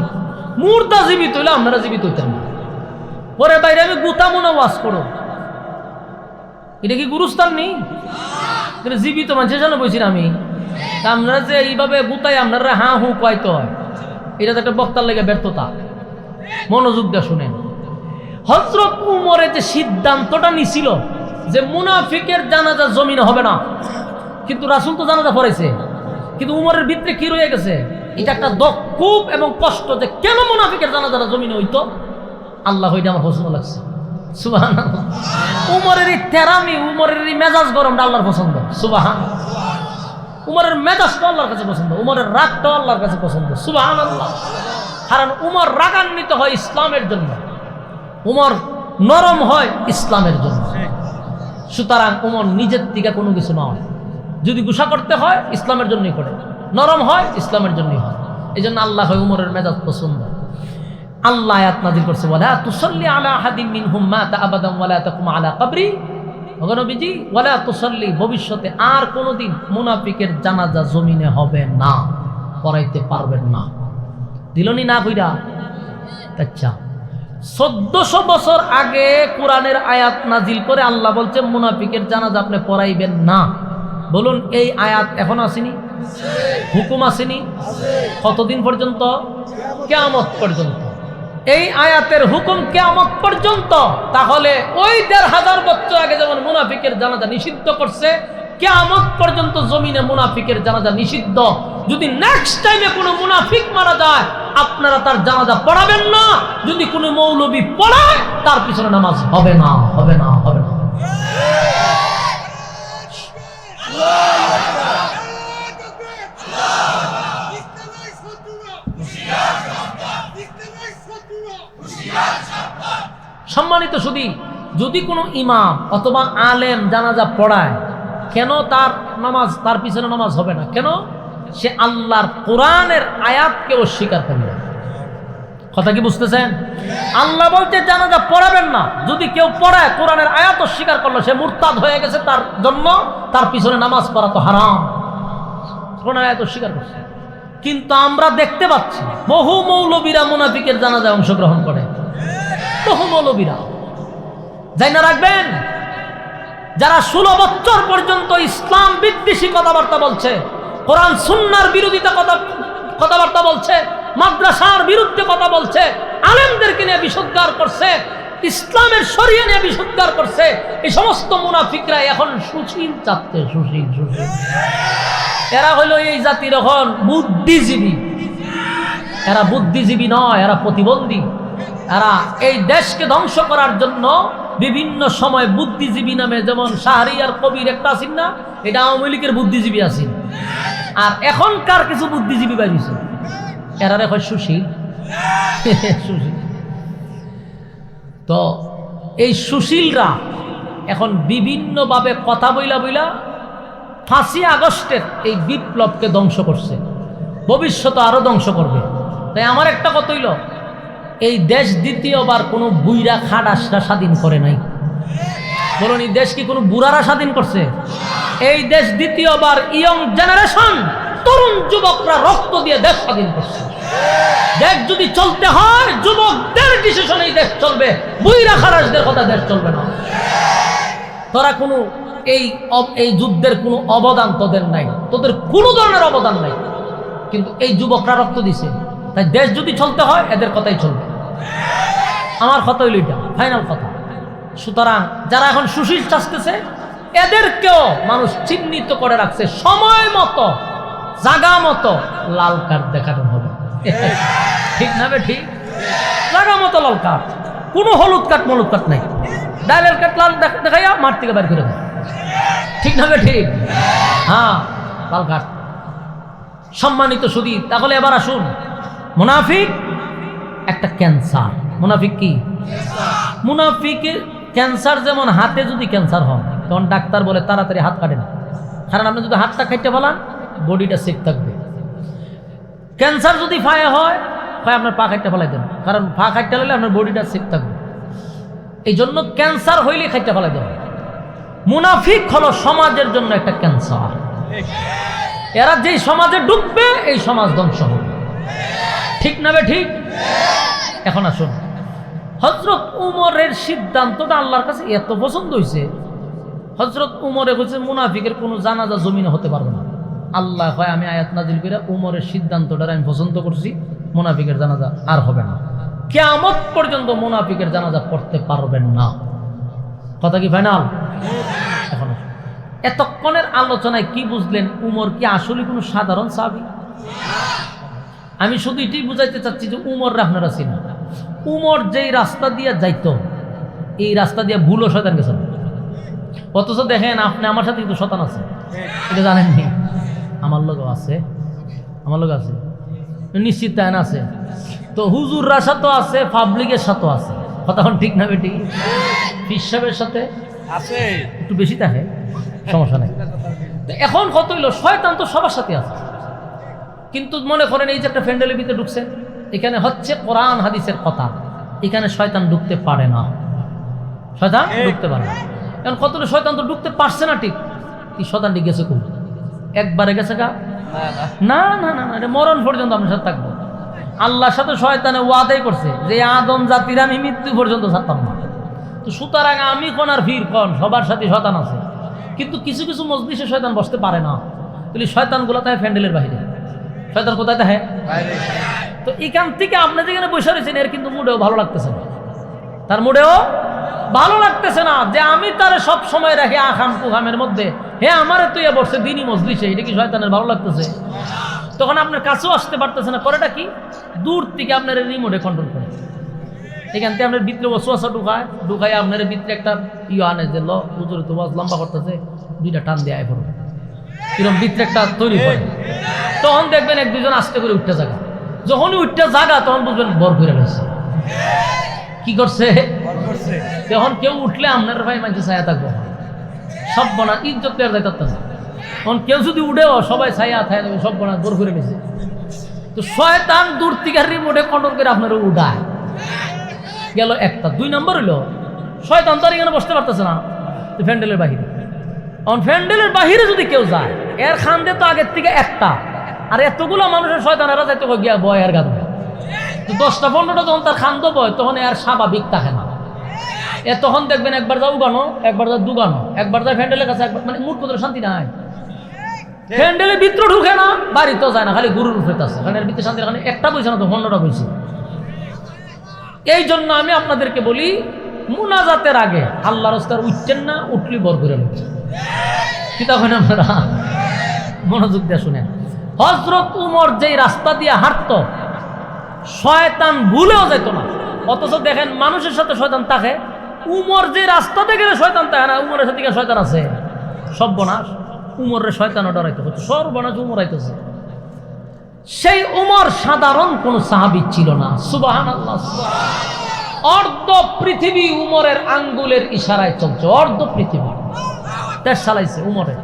মুর্দা জীবিত হইলে আপনারা জীবিত হইতেন না। পরে বাইরে আমি গুতা মনে ওয়াজ করো, এটা কি গুরুস্থান নেই? জীবিত মানুষের জন্য বলছি আমি। আপনারা যে এইভাবে গুতাই আপনারা হা হু কয়তো হয়, এটা তো একটা বক্তার লেগে ব্যর্থতা। মনোযোগ দিয়ে শুনেন। হযরত উমরের যে সিদ্ধান্তটা নিছিল যে মুনাফিকের জানাজা জমিনে হবে না, কিন্তু রাসূল তো জানাজা পড়াইছে, কিন্তু উমরের ভিতরে কি রয়ে গেছে, এটা একটা দুঃখ এবং কষ্ট যে কেন মুনাফিকের জানাজাটা জমিনে হইতো। আল্লাহ হইটা আমার পছন্দ লাগছে। সুবহানাল্লাহ। উমরের এই তেরামি, উমরের এই মেজাজ গরমটা আল্লাহর পছন্দ। সুবহানাল্লাহ। উমরের মেজাজটা আল্লাহর কাছে পছন্দ, উমরের রাগটা আল্লাহর কাছে পছন্দ। সুবহানাল্লাহ। কারণ উমর রাগান্বিত হয় ইসলামের জন্য, উমর নরম হয় ইসলামের জন্য। সুতরাং উমর নিজের দিকে কোনো কিছু নয়, যদি গুসা করতে হয় ইসলামের জন্যই করে, নরম হয় ইসলামের জন্যই হয়। এই জন্য আল্লাহ হয় উমরের মেজাজ পছন্দ। আল্লাহ আয়াত নাযিল করছে, ওয়ালা তুসাল্লি আলা আহাদিন মিনহুম মাতা আবাদান ওয়ালা তাকুম আলা কবরি। ওগো নবীজি, ওয়ালা তুসাল্লি, ভবিষ্যতে আর কোনোদিন মুনাফিকের জানাজা জমিনে হবে না, পড়াইতে পারবেন না। দিলনি না কইরা? আচ্ছা, 1400 বছর আগে কোরআনের আয়াত নাজিল করে আল্লাহ বলছে মুনাফিকের জানাজা আপনি পড়াইবেন না। বলুন, এই আয়াত এখন আসেনি? হুকুম আসেনি? কতদিন পর্যন্ত? কিয়ামত পর্যন্ত। এই আয়াতের হুকুম কিয়ামত পর্যন্ত। তাহলে ওই 1500 বছর আগে যেমন মুনাফিকের জানাজা নিষিদ্ধ করছে, কিয়ামত পর্যন্ত জমিনে মুনাফিকের জানাজা নিষিদ্ধ। যদি নেক্সট টাইমে কোনো মুনাফিক মারা যায়, আপনারা তার জানাজা পড়াবেন না। যদি কোনো মৌলবী পড়ায়, তার পিছনে নামাজ হবে না, হবে না, হবে না। সম্মানিত সুধী, যদি কোনো ইমাম অথবা আলেম জানাজা পড়ায়, কেন তার নামাজ, তার পিছনে নামাজ হবে না? কেন? সে আল্লাহর কোরআনের আয়াতকে অস্বীকার করবে। কথা কি বুঝতেছেন? আল্লাহ বলতে জানাজা পড়াবেন না। যদি কেউ পড়ায়, কোরআনের আয়াত অস্বীকার করলো, সে মুরতাদ হয়ে গেছে, তার জন্য তার পিছনে নামাজ পড়া তো হারাম। কোরআনের আয়াত অস্বীকার করছে। কিন্তু আমরা দেখতে পাচ্ছি বহু মৌলবীরা মুনাফিকের জানাজায় অংশগ্রহণ করে। বহু মৌলবীরা, যাই না রাখবেন, যারা 16 বছর পর্যন্ত ইসলাম বিদ্বেষী কথাবার্তা বলছে, কোরআন সুন্নাহর বিরোধিতা কথাবার্তা বলছে, মাদ্রাসার বিরুদ্ধে কথা বলছে, আলেমদেরকে নিয়ে বিষোদ্গার করছে, ইসলামের শরিয়া নিয়ে বিষোদ্গার করছে, এই সমস্ত মুনাফিকরা এখন সুশীল চাচ্ছে। সুশীল, সুশীল। এরা হইল এই জাতির এখন বুদ্ধিজীবী। এরা বুদ্ধিজীবী নয়, এরা প্রতিবন্ধী। এরা এই দেশকে ধ্বংস করার জন্য বিভিন্ন সময় বুদ্ধিজীবী নামে, যেমন শাহরিয়ার কবির একটা আছেন না, এটা আওয়ামী লীগের বুদ্ধিজীবী আছেন। আর এখনকার কিছু বুদ্ধিজীবী বাড়িছে, এরা রেখে সুশীল। সুশীল। তো এই সুশীলরা এখন বিভিন্নভাবে কথা বইলা বইলা 5ই আগস্টের এই বিপ্লবকে ধ্বংস করছে, ভবিষ্যতে আরো ধ্বংস করবে। তাই আমার একটা কথা হইল, এই দেশ দ্বিতীয়বার কোনো বুইরা খাডাসরা স্বাধীন করে নাই। বলুন, এই দেশ কি কোনো বুড়ারা স্বাধীন করছে? এই দেশ দ্বিতীয়বার ইয়ং জেনারেশন, তরুণ যুবকরা রক্ত দিয়ে দেশ স্বাধীন করছে। দেশ যদি চলতে হয়, যুবকদের ডিসিশনেই দেশ চলবে, বুইরা খাডাসদের কথা দেশ চলবে না। তোরা কোনো এই যুদ্ধের কোনো অবদান তোদের নাই, তোদের কোনো ধরনের অবদান নাই, কিন্তু এই যুবকরা রক্ত দিছে, তাই দেশ যদি চলতে হয় এদের কথাই চলবে। আমার কথা হইল এটা ফাইনাল কথা। সুতরাং যারা এখন সুশীল চাচ্ছে, এদেরকেও মানুষ চিহ্নিত করে রাখছে, সময় মতো, জাগা মতো লাল কার্ড দেখানো হবে। ঠিক না? ঠিক, জাগা মতো লাল কার্ড, কোনো হলুদ কার্ড মলুদ কার্ড নাই। ডাইলের কার্ড লাল দেখাইয়া মাঠ থেকে বের করে দেয়। ঠিক না? ঠিক, হ্যাঁ, লাল কার্ড। সম্মানিত সুধী, তাহলে এবার আসুন, মুনাফিক একটা ক্যান্সার। মুনাফিক কি? মুনাফিকের ক্যান্সার যেমন হাতে যদি ক্যান্সার হয়, তখন ডাক্তার বলে তাড়াতাড়ি হাত কাটেন, কারণ আপনি যদি হাতটা খাইতে বলেন বডিটা সেফ থাকবে। ক্যান্সার যদি পায়ে হয়, আপনার পা খাইতে ফেলাই দেন, কারণ পা খাইতে হলে আপনার বডিটা সেফ থাকবে। এই জন্য ক্যান্সার হইলে খাইতে ফেলাই দেন। মুনাফিক হলো সমাজের জন্য একটা ক্যান্সার। এরা যেই সমাজে ঢুকবে, এই সমাজ ধ্বংস হবে। ঠিক না? ঠিক। এখন আসুন, হযরত উমরের সিদ্ধান্তটা আল্লাহর কাছে এত পছন্দ হয়েছে, হযরত উমরে বলছে মুনাফিকের কোনো জানাজা জমিনে হতে পারবে না। আল্লাহ হয়, আমি আয়াত নাজিল করে উমরের সিদ্ধান্তটা আমি পছন্দ করছি, মুনাফিকের জানাজা আর হবে না, কিয়ামত পর্যন্ত মুনাফিকের জানাজা পড়তে পারবেন না। কথা কি ফাইনাল? এখন এতক্ষণের আলোচনায় কি বুঝলেন? উমর কি আসলে কোনো সাধারণ সাহাবী? আমি শুধু এটাই বুঝাইতে চাচ্ছি যে উমর আপনারা চিনেন। উমর যেই রাস্তা দিয়ে যাইত, এই রাস্তা দিয়ে ভুলও শয়তান গেছে না। অথচ দেখেন আপনি আমার সাথে কিন্তু শয়তান আছে, এটা জানেননি? আমার লোক আছে, আমার লোক আছে, নিশ্চিত তাই না আছে। তো হুজুররার সাথেও আছে, পাবলিকের সাথেও আছে, কথা ঠিক না বেটি? পীর সাহেবের সাথে আছে, একটু বেশি থাকে, সমস্যা নেই। তো এখন কত হইল, শয়তান তো সবার সাথে আছে। কিন্তু মনে করেন এই যে একটা প্যান্ডেলের ভিতরে ঢুকছেন, এখানে হচ্ছে কোরআন হাদিসের কথা, এখানে শয়তান ঢুকতে পারে না, শয়তান ঢুকতে পারে না। এখন কত শয়তান তো ঢুকতে পারছে না, ঠিক কি শয়তানটি গেছে কোন একবারে গেছে গা? না না না না, এটা মরণ পর্যন্ত আপনার সাথে থাকবো। আল্লাহর সাথে শয়তানে ওয়াদাই করছে যে আদম জাতির আমি মৃত্যু পর্যন্ত ছাড়তাম না। তো সুতরাং আমি কোন আর ফির কোন, সবার সাথে শয়তান আছে। কিন্তু কিছু কিছু মজলিসে শয়তান বসতে পারে না, তাহলে শয়তানগুলো তাই প্যান্ডেলের বাইরে। শয়তান কোথায় থাকে? তো এখান থেকে আপনি যেখানে বসে রয়েছেন এর কিন্তু মুডেও ভালো লাগতেছে না, তার মুডেও ভালো লাগতেছে না যে আমি তারে সব সময় রাখি আখাম কুখামের মধ্যে, হে আমারে তুই বসছে দিনই মজলিসে, এটা কি শয়তানের ভালো লাগতেছে? তখন আপনার কাছেও আসতে পারতেছে না, করেটা কি? দূর থেকে আপনার রিমোটে কন্ট্রোল করে, এখান থেকে আপনার ভিতরে ওয়াসওয়াসা ঢুকায় আপনার ভিতরে একটা আনে যে হুজুরে তো ওয়াজ লম্বা করতেছে, দুইটা টান দিয়ে আয় পড়ো, এরকম ভিতরে একটা তৈরি করে। তখন দেখবেন এক দুজন আস্তে করে উঠতে জায়গা, যখনই উঠতে জায়গা তখন বুঝবেন বর করে রয়েছে। কি করছে? তখন কেউ উঠলে আপনার ভাই মানছে ছায়া থাকবো, সব বনা ইজ্জত পেয়ে যাই তখন। তখন কেউ যদি উঠেও সবাই ছায়া থায় যাবে, সব বনা বর করে রয়েছে। তো শয়তান দূর থেকে রিমোটে কন্ট্রোল করে আপনার উঠায় গেল একটা। 2 নম্বর হইল শয়তান তো আর এখানে বসতে পারতেছে না প্যান্ডেলের বাহিরে। এখন প্যান্ডেলের বাহিরে যদি কেউ যায়, এর খান্দে তো আগের থেকে একটা, আর এতগুলো মানুষের শয়তান এরা যাইতে গিয়া বয় আর গাদবে। তো 10টা-15টা যখন তার খান্দ বয় তখন এর স্বাভাবিক থাকে না। তখন দেখবেন একবার যা উগানো, একবার যা দুগানো, একবার যা প্যান্ডেলের কাছে, একবার মানে মুড কোথাও শান্তি নাই। প্যান্ডেলের ভিতরে ঢুকে না, বাড়িতেও যায় না, খালি গুরুর উঠে আছে। কারণ এর ভিতরে শান্তি, এখানে একটা বইছে না তো 15টা বইছে। এই জন্য আমি আপনাদেরকে বলি, মুনাজাতের আগে আল্লাহর রাস্তায় উঠছেন না, উঠলি বর করে নিচ্ছেন। কি তখন আপনারা মনোযোগ দিয়ে শুনেন। হযরত উমর যেই রাস্তা দিয়ে হাঁটতো, শয়তান ভুলেও যেত না। অথচ দেখেন মানুষের সাথে শয়তান থাকে, উমর যে রাস্তাতে গেলে শয়তান থাকে না, উমরের সাথে শয়তান আছে। সর্বনাশ, উমরের শয়তানও ডরাইতে হতো, সর্বনাশ উমর আইতেছে। সেই উমর সাধারণ কোন সাহাবী ছিল না। সুবহানাল্লাহ। অর্ধ পৃথিবী উমরের আঙ্গুলের ইশারায় চলছে, অর্ধ পৃথিবী দেশ চালাইছে উমরের।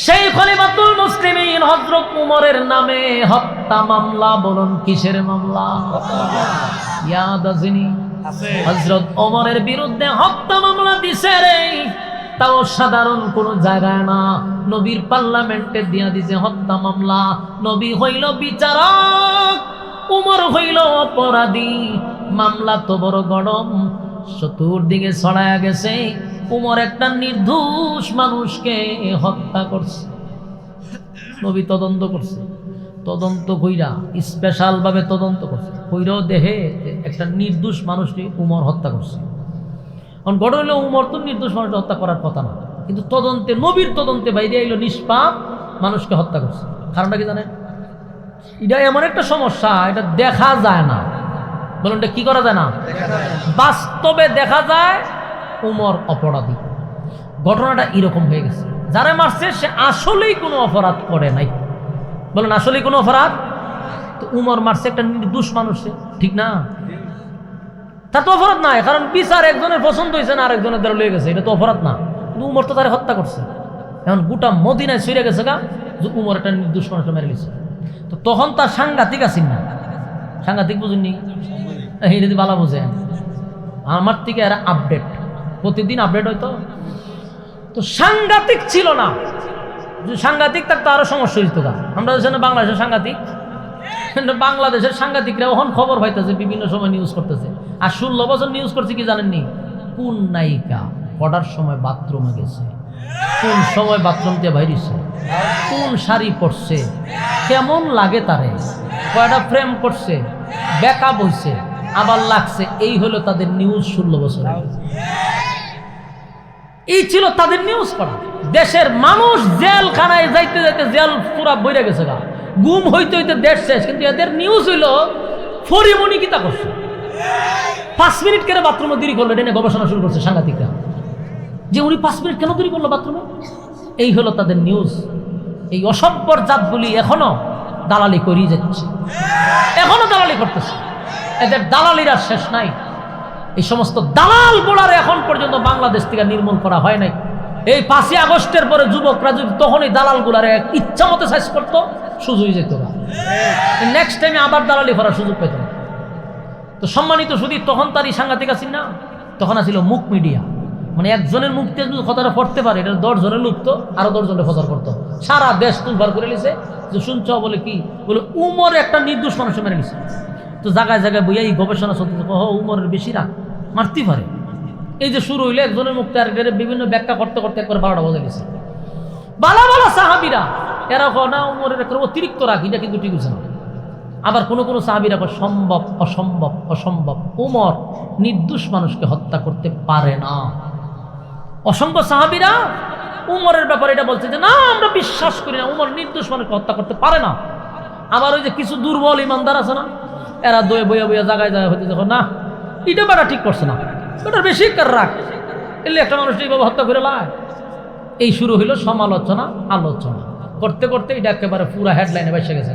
সেই খলিফাতুল মুসলিমিন হযরত উমরের নামে হত্যা মামলা, বলুন কিসের মামলা? ইয়াদ আছেনি? হযরত ওমরের বিরুদ্ধে হত্যা মামলা দিছে রে, তাও সাধারণ কোন জায়গায় না, নবীর পার্লামেন্টে দিয়া দিছে হত্যা মামলা। নবী হইল বিচারক, উমর হইল অপরাধী। মামলা তো বড় গরম, চতুর্দিকে ছড়ায়া গেছে উমর একটা নির্দোষ মানুষকে হত্যা করছে। নবী তদন্ত করছে, তদন্ত কইরা স্পেশাল ভাবে তদন্ত করছে, কইরাও দেখে একটা নির্দোষ মানুষকে উমর হত্যা করছে। এখন ঘটনা হইল উমর তো নির্দোষ মানুষকে হত্যা করার কথা না, কিন্তু তদন্তে, নবীর তদন্তে বাইরে আইলো নিষ্পাপ মানুষকে হত্যা করছে। কারণটা কি জানেন? এটা এমন একটা সমস্যা, এটা দেখা যায় না। বলুন এটা কি করা যায় না? বাস্তবে দেখা যায় উমর অপরাধী। ঘটনাটা এরকম হয়ে গেছে, যারা মারছে সে আসলেই কোনো অপরাধ করে নাই। বলুন আসলেই কোনো অপরাধ? তো উমর মারছে একটা নির্দোষ মানুষে, ঠিক না? তার তো অপরাধ নাই, কারণ বিচার একজনের পছন্দ হয়েছে না আরেকজনের দ্বারা লয়ে গেছে, এটা তো অপরাধ না। কিন্তু উমর তো তারা হত্যা করছে। এখন গোটা মদিনায় ছড়িয়ে গেছে গা যে উমর একটা নির্দোষ মানুষকে মেরে গেছে। তো তখন তার সাংঘাতিক আছেন না, সাংঘাতিক বুঝেননি? এই যদি ভালো বুঝেন, আমার থেকে এরা আপডেট, প্রতিদিন আপডেট হইতো। তো সাংঘাতিক ছিল না, সাংঘাতিক থাকতো আরো সমস্যা হইতো। আমরা বাংলাদেশের সাংঘাতিক, বাংলাদেশের সাংঘাতিকরা ওখান খবর পাইতেছে, বিভিন্ন সময় নিউজ করতেছে। আর 16 বছর নিউজ করছে কি জানেননি? কোন নায়িকা কটার সময় বাথরুমে গেছে, কোন সময় বাথরুমতে বাইরেছে, কোন শাড়ি পরছে, কেমন লাগে তারে, কয়টা প্রেম করছে, ব্যাকআপ হইছে, আবার লাগছে। এই হলো তাদের নিউজ 16 বছর। এই ছিল তাদের নিউজ করা। দেশের মানুষ জেলখানায় যাইতে যাইতে জেল পুরা বইরা গেছে গা, গুম হইতে হইতে দেশ শেষ। কিন্তু এদের নিউজ হইল ফরিমনি কিতা করছে। 5 মিনিট কেন বাথরুমে দেরি করলো, এটা নিয়ে গবেষণা শুরু করছে সাংঘাতিকরা, যে উনি 5 মিনিট কেন দেরি করলো বাথরুমে। এই হলো তাদের নিউজ। এই অসভ্যর জাতগুলি এখনো দালালি করিয়ে যাচ্ছে, এখনো দালালি করতেছে, এদের দালালিরা শেষ নাই। এই সমস্ত দালাল গোড়ার এখন পর্যন্ত বাংলাদেশ থেকে নির্মূল করা হয় নাই। এই 5ই আগস্টের পরে যুবকরা যদি তখনই দালাল গোড়ারে ইচ্ছা মতো সাইজ করতো, সুযোগ যেত না, নেক্সট টাইমে আবার দালালি করার সুযোগ পেত না। তো সম্মানিত শুধু তখন তারই সাংঘাতিক আছেন না, তখন আছিল মুখ মিডিয়া, মানে একজনের মুখ থেকে যদি কথাটা পড়তে পারে এটা 10 জনের লুপ্ত, আরো 10 জনের প্রচার করতো, সারা দেশ তুলবার করে নিছে। যে শুনছ বলে কি বলে উমর একটা নির্দোষ মানুষের মেরে নিছে। তো জায়গায় জায়গায় বইয়া এই গবেষণা চলতেছে, উমরের বেশি রাগ, মারতে পারে। এই যে শুরু হইলে একজনের মুখ থেকে বিভিন্ন ব্যাখ্যা করতে করতে একবার 12টা বাজে গেছে। বালা বালা সাহাবিরা এরা না উমরের একটা অতিরিক্ত রাগ, এটা কিন্তু ঠিক হচ্ছে না। আবার কোনো কোনো সাহাবিরা সম্ভব অসম্ভব অসম্ভব, উমর নির্দোষ মানুষকে হত্যা করতে পারে না। অসংখ্য সাহাবিরা উমরের ব্যাপারে এটা বলছে যে না, আমরা বিশ্বাস করি না, উমর নির্দোষ মানুষকে হত্যা করতে পারে না। আবার ওই যে কিছু দুর্বল ইমানদার আছে না, এরা দয়ে বইয়া বইয়া জায়গায় জায়গায় হইতে দেখো না, এটা বেটা ঠিক করছে না, ওটার বেশি কার রাখ, এলে একটা মানুষ এইভাবে হত্যা করে লায়। এই শুরু হইল সমালোচনা আলোচনা করতে করতে এটা একেবারে পুরা হেডলাইনে বসে গেছে।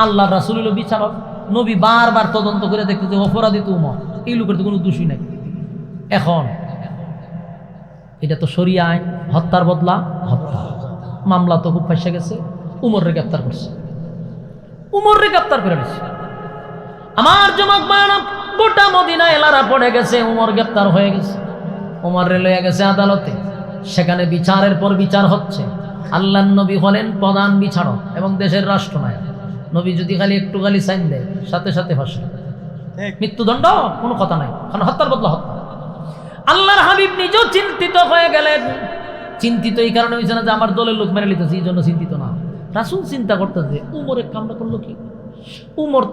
আল্লাহ রাসূল হলো বিচারক, নবী বারবার তদন্ত করে দেখতে যে অপরাধী তো উমর, এই লোকের তো কোনো দোষই নাই। এখন এটা তো শরিয়া আইন, হত্যার বদলা হত্যা, মামলা তো খুব ফাঁসে গেছে, উমররে গ্রেপ্তার করছে, উমররে গ্রেপ্তার করে নিচ্ছে। আমার যুবক বায়না গোটা মদিনা এলারা পড়ে গেছে, উমর গ্রেপ্তার হয়ে গেছে, উমর রে লইয়া গেছে আদালতে, সেখানে বিচারের পর বিচার হচ্ছে। আল্লাহর নবী হলেন প্রধান বিচারক এবং দেশের রাষ্ট্রনায়ক। নবী যদি খালি একটু খালি সাইন দেয় সাথে সাথে ফাঁসি, মৃত্যুদণ্ড, কোনো কথা নাই, কারণ হত্যার বদলা হত্যা। আল্লাহর হাবিব নিজেও চিন্তিত হয়ে গেলেন। চিন্তিত এই কারণে হয়েছে না যে আমার দলের লোক মেরে লিতেছে এই জন্য চিন্তিত না, রাসূল চিন্তা করতেছে উমরের কামটা করলো কি, উমর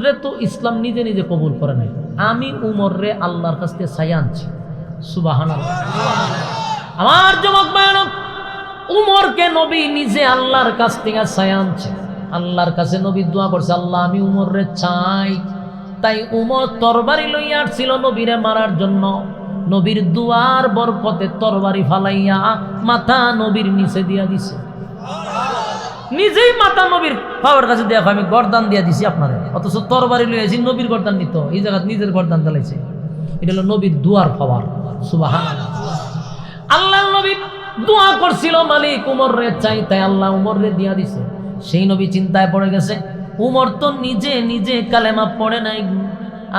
রে তো ইসলাম নিজে নিজে কবুল করে নাই, আমি উমর রে আল্লাহর কাছ থেকে ছায়া আনছি। সুবহানাল্লাহ। আমার যুবক বায়না, উমরকে নবী নিজে আল্লাহর কাছ থেকে ছায়া আনছে। আল্লাহর কাছে নবী দোয়া করছে, আল্লাহ আমি উমর রে চাই। তাই উমর তরবারি লইয়া আসছিল নবীরে মারার জন্য। নবীর দুয়ার বরকতে তরবারি ফালাইয়া মাথা নবীর নিচে দিয়া দিছে, নিজেই মাথা নবীর পাওয়ার কাছে দেয়া, আমি গর্দান দিয়া দিছি আপনারে, অথচ তরবারি লইয়াছি নবীর গর্দান নিত, এই জায়গা নিজের গর্দান চালাইছে। এটা হলো নবীর দুয়ার পাওয়ার। সুবহানাল্লাহ। আল্লাহ নবী দোয়া করছিল, মালিক উমর রে চাই, তাই আল্লাহ উমর রে দিয়া দিছে। সেই নবী চিন্তায় পড়ে গেছে, উমর তো নিজে নিজে কালেমা পড়ে নাই,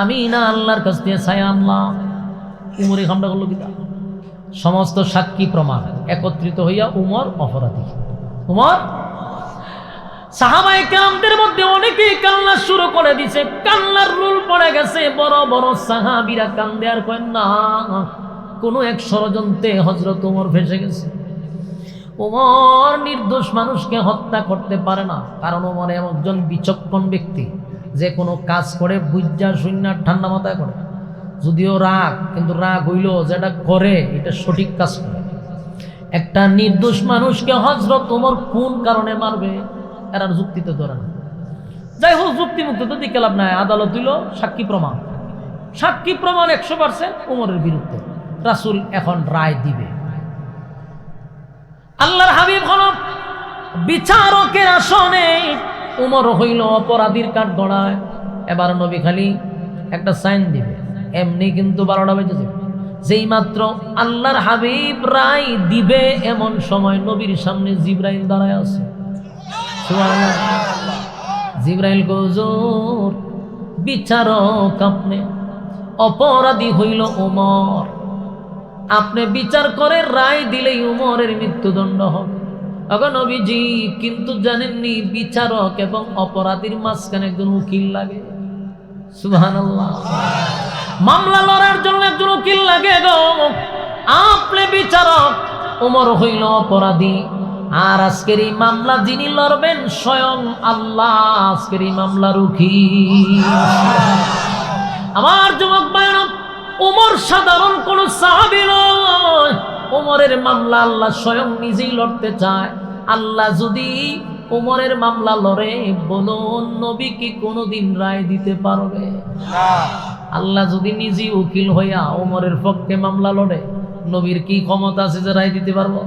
আমি না আল্লাহর কাছ থেকে ছায়া আনলাম, উমর এই কামটা করলো কিনা। সমস্ত সাক্ষী প্রমাণ একত্রিত হইয়া উমর অপরাধী। উমর, সাহাবায়ে কেরামদের মধ্যে অনেকেই কান্না শুরু করে দিছে, কান্নার রুল পড়ে গেছে। বড় বড় সাহাবীরা কান্দে আর কয় না, কোনো এক ষড়যন্ত্রে হযরত উমর ফেঁসে গেছে। উমর নির্দোষ মানুষকে হত্যা করতে পারে না, কারণ উমর একজন বিচক্ষণ ব্যক্তি, যে কোনো কাজ করে বুঝা শূন্য ঠান্ডা মাথায় করে। যদিও রাগ, কিন্তু রাগ হইল যেটা করে এটা সঠিক কাজ করে। একটা নির্দোষ মানুষকে হযরত উমর কোন কারণে মারবে, এর যুক্তিতে ধরে না। যাই হোক, যুক্তিমুক্ত তো দিকে লাভ নাই। আদালত দিল সাক্ষী প্রমাণ, সাক্ষী প্রমাণ 100% উমরের বিরুদ্ধে। রাসূল এখন রায় দিবে। আল্লাহর হাবিব হল বিচারকের আসনে, উমর হইল অপরাধীর কাঠগড়ায়। এবার নবী খালি একটা সাইন দিবে, এমনি কিন্তু 12টা বেজে যাবে। যেই মাত্র আল্লাহর হাবিব রায় দিবে, এমন সময় নবীর সামনে জিবরাইল দাঁড়ায় আছে। জিবরাইল হুজুর, বিচারক আপনি, অপরাধী হইল উমর, আপনি বিচার করে রায় দিলেই উমরের মৃত্যুদণ্ড হবে। আগে নবীজি, কিন্তু জানেননি বিচারক এবং অপরাধীর মাঝখানে একজন উকিল লাগে। সুবহানাল্লাহ। মামলা লড়ার জন্য একজন উকিল লাগে গো। আপনি বিচারক, উমর হইল অপরাধী, আর আজকের এই মামলা যিনি লড়বেন স্বয়ং আল্লাহ, আজকের এই মামলার উকিল। আমার যুবক ভাইরা, উমর সাধারণ কোন সাহাবী নয়, উমরের মামলা আল্লাহ স্বয়ং নিজেই লড়তে চায়। আল্লাহ যদি উমরের মামলা লড়ে, বলুন নবী কি কোনোদিন রায় দিতে পারবে? আল্লাহ যদি নিজে উকিল হইয়া ওমরের পক্ষে মামলা লড়ে, নবীর কি ক্ষমতা আছে যে রায় দিতে পারবো?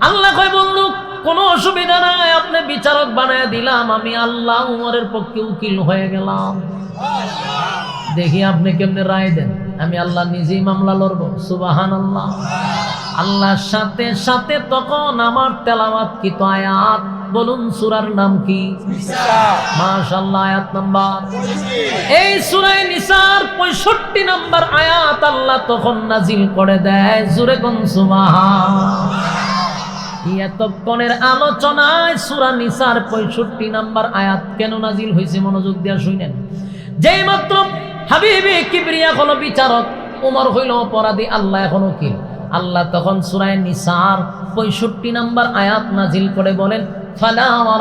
আল্লাহ কয় বন্ধু কোনো অসুবিধা নাই, আপনি বিচারক বানায় দিলাম, আমি আল্লাহ উমরের পক্ষে উকিল হয়ে গেলাম। দেখি আপনি কেমনে রায় দেন, আমি আল্লাহ নিজেই মামলা লড়বো। সুবহানাল্লাহ। আল্লাহর সাথে সাথে তখন আমার তেলাওয়াত কি তো আয়াত, বলুন সূরার নাম কি? মাশাআল্লাহ, আয়াত নাম্বার, এই সূরা নিসার 65 নাম্বার আয়াত আল্লাহ তখন নাজিল করে দেয়। জোরে কোন সুবহান। এতক্ষণের আলোচনায় সূরা নিসার 65 নাম্বার আয়াত কেন নাজিল হয়েছে মনোযোগ দিয়ে শুনেন। যেই মাত্র হাবিবে কিবরিয়া হলো বিচারক, ওমর হইল অপরাধী, আল্লাহ এখন উকিল, আল্লাহ তখন সূরা নিসার 65 নাম্বার আয়াত নাজিল করে বলেন, ফালা ওয়া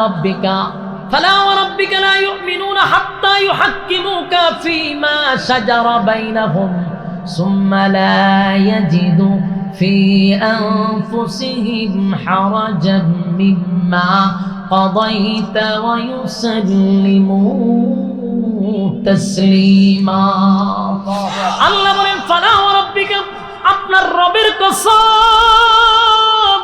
রাব্বিকা লা ইউমিনুনা হাত্তা ইউহাক্কিমুকা ফীমা শাজারা বাইনাহুম সুম্মা লা ইয়াজিদু ফি আনফুসিহিম হারাজাম মিম্মা কাদাইতা ওয়া ইউসাল্লিমু তাসলিমা। আল্লাহ বলেন ফালা ওয়া রাব্বিকা, আপনার রবের কসম,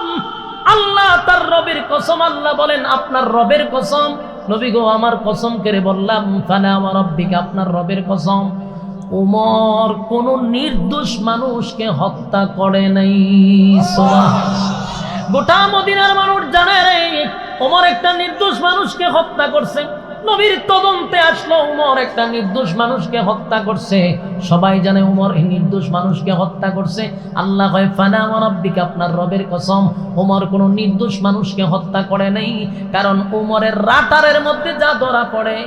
আল্লাহ তার রবের কসম, আল্লাহ বলেন আপনার রবের কসম, নবী গো আমার কসম করে বললাম, ফালা ওয়া রাব্বিকা, আপনার রবের কসম, ওমর কোন নির্দোষ মানুষকে হত্যা করে নাই। গোটা মদিনার মানুষ জানে রে ওমর একটা নির্দোষ মানুষকে হত্যা করছে। নবীর তদন্তে আসলো উমর একটা নির্দোষ মানুষকে হত্যা করছে, সবাই জানে উমর এই নির্দোষ মানুষকে হত্যা করছে। আল্লাহ কয় ফালা ওয়া রাব্বিকা, আপনার রবের কসম, উমর কোনো নির্দোষ মানুষকে হত্যা করে নাই, কারণ উমরের রাটারের মধ্যে যা ধরা পড়ে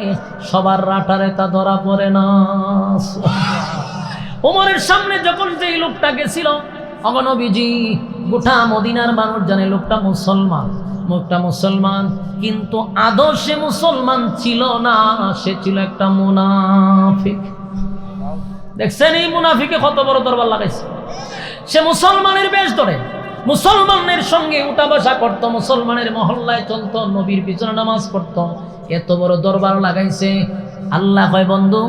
সবার রাটারে তা ধরা পড়ে না। উমরের সামনে যখন যেই লোকটা গেছিল, নবীজি গোটা মদিনার মানুষ জানে লোকটা মুসলমান, মুখটা মুসলমান, কিন্তু আদর্শে মুসলমান ছিল না, সে ছিল একটা মুনাফিক। দেখছেন এই মুনাফিকে কত বড় দরবার লাগাইছে। সে মুসলমানের বেশ ধরে, মুসলমানের সঙ্গে উঠা বসা করতো, মুসলমানের মহল্লায় চলতো, নবীর পিছনে নামাজ পড়তো, এত বড় দরবার লাগাইছে। আল্লাহ কয় বন্ধু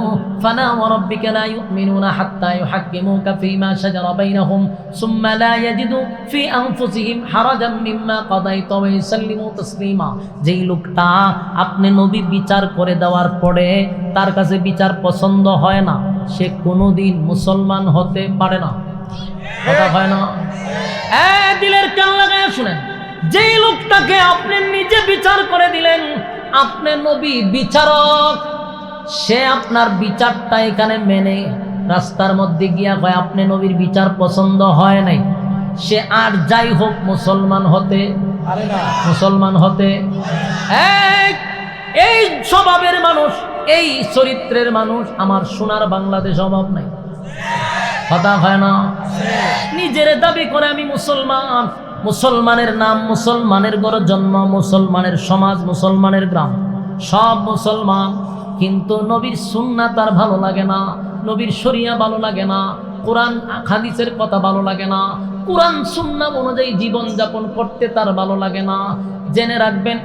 ফালা ওয়া রাব্বিকা লা ইউমিনুনা হাত্তা ইউহাক্কিমুকা ফীমা শাজারা বাইনাহুম সুম্মা লা ইয়াজিদু ফি আনফুসিহিম হারাজাম মিম্মা কাদাইতা ওয়া ইউসাল্লিমু তাসলিমা। যেই লোকটা আপনি নবী বিচার করে দেওয়ার পরে তার কাছে বিচার পছন্দ হয় না, সে কোনোদিন মুসলমান হতে পারে না। কথা হয় না? দিলের কান লাগায় শুনেন, যেই লোকটাকে আপনি নিজে বিচার করে দিলেন, আপনি নবী বিচারক, সে আপনার বিচারটা এখানে মেনে রাস্তার মধ্যে গিয়া কয় আপনি নবীর বিচার পছন্দ হয় নাই, সে আর যাই হোক মুসলমান হতে পারে না। মুসলমান হতে এই স্বভাবের মানুষ, এই চরিত্রের মানুষ আমার সোনার বাংলাদেশ অভাব নাই। কথা হয় না? নিজের দাবি করে আমি মুসলমান, মুসলমানের নাম, মুসলমানের ঘরে জন্ম, মুসলমানের সমাজ, মুসলমানের গ্রাম, সব মুসলমান, কিন্তু নবীর সুন্নাহ তার ভালো লাগে না, নবীর শরিয়া ভালো লাগে না, কোরআন হাদিসের কথা ভালো লাগে না, কোরআন সুন্নাহ অনুযায়ী জীবন যাপন করতে তার ভালো লাগে না। জেনে রাখবেন,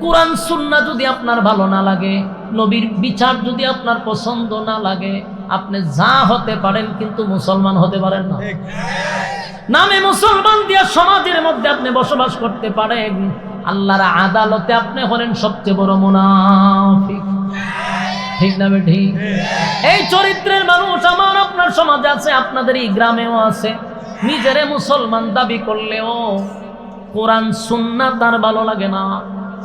কোরআন সুন্নাহ যদি আপনার ভালো না লাগে, নবীর বিচার যদি আপনার পছন্দ না লাগে, আপনি যা হতে পারেন কিন্তু মুসলমান হতে পারেন না। নামে মুসলমান দিয়া সমাজের মধ্যে আপনি বসবাস করতে পারেন, আল্লাহর আদালতে আপনি হলেন সবচেয়ে বড় মুনাফিক। ঠিক না বেঠি? এই চরিত্রের মানুষ আমার আপনার সমাজে আছে, আপনাদের এই গ্রামেও আছে। নিজেরে মুসলমান দাবি করলেও কোরআন সুন্নাহ তার ভালো লাগে না,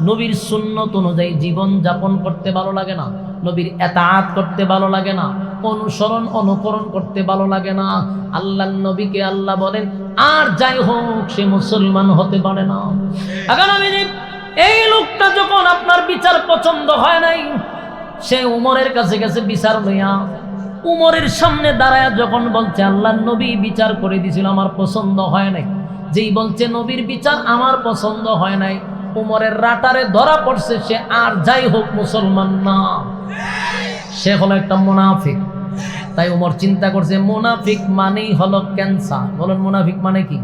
নবীর সুন্নত অনুযায়ী জীবন যাপন করতে ভালো লাগে না, নবীর ইতাআত করতে ভালো লাগে না, অনুসরণ অনুকরণ করতে ভালো লাগে না। আল্লাহর নবীকে আল্লাহ বলেন আর যাই হোক সে মুসলমান হতে পারে না। এখন আমি এই লোকটা যখন আপনার বিচার পছন্দ হয় নাই, সে উমরের কাছে গেছে বিচার লইয়া, উমরের সামনে দাঁড়ায় যখন বলছে আল্লাহর নবী বিচার করে দিছিল আমার পছন্দ হয় নাই, যেই বলছে নবীর বিচার আমার পছন্দ হয় নাই, উমরের রাটারে ধরা পড়ছে সে আর যাই হোক মুসলমান না, সে হলো একটা মুনাফিক। তাই ওমর চিন্তা করছে মুনাফিক মানেই হলো ক্যান্সার। বলেন মুনাফিক মানে কি?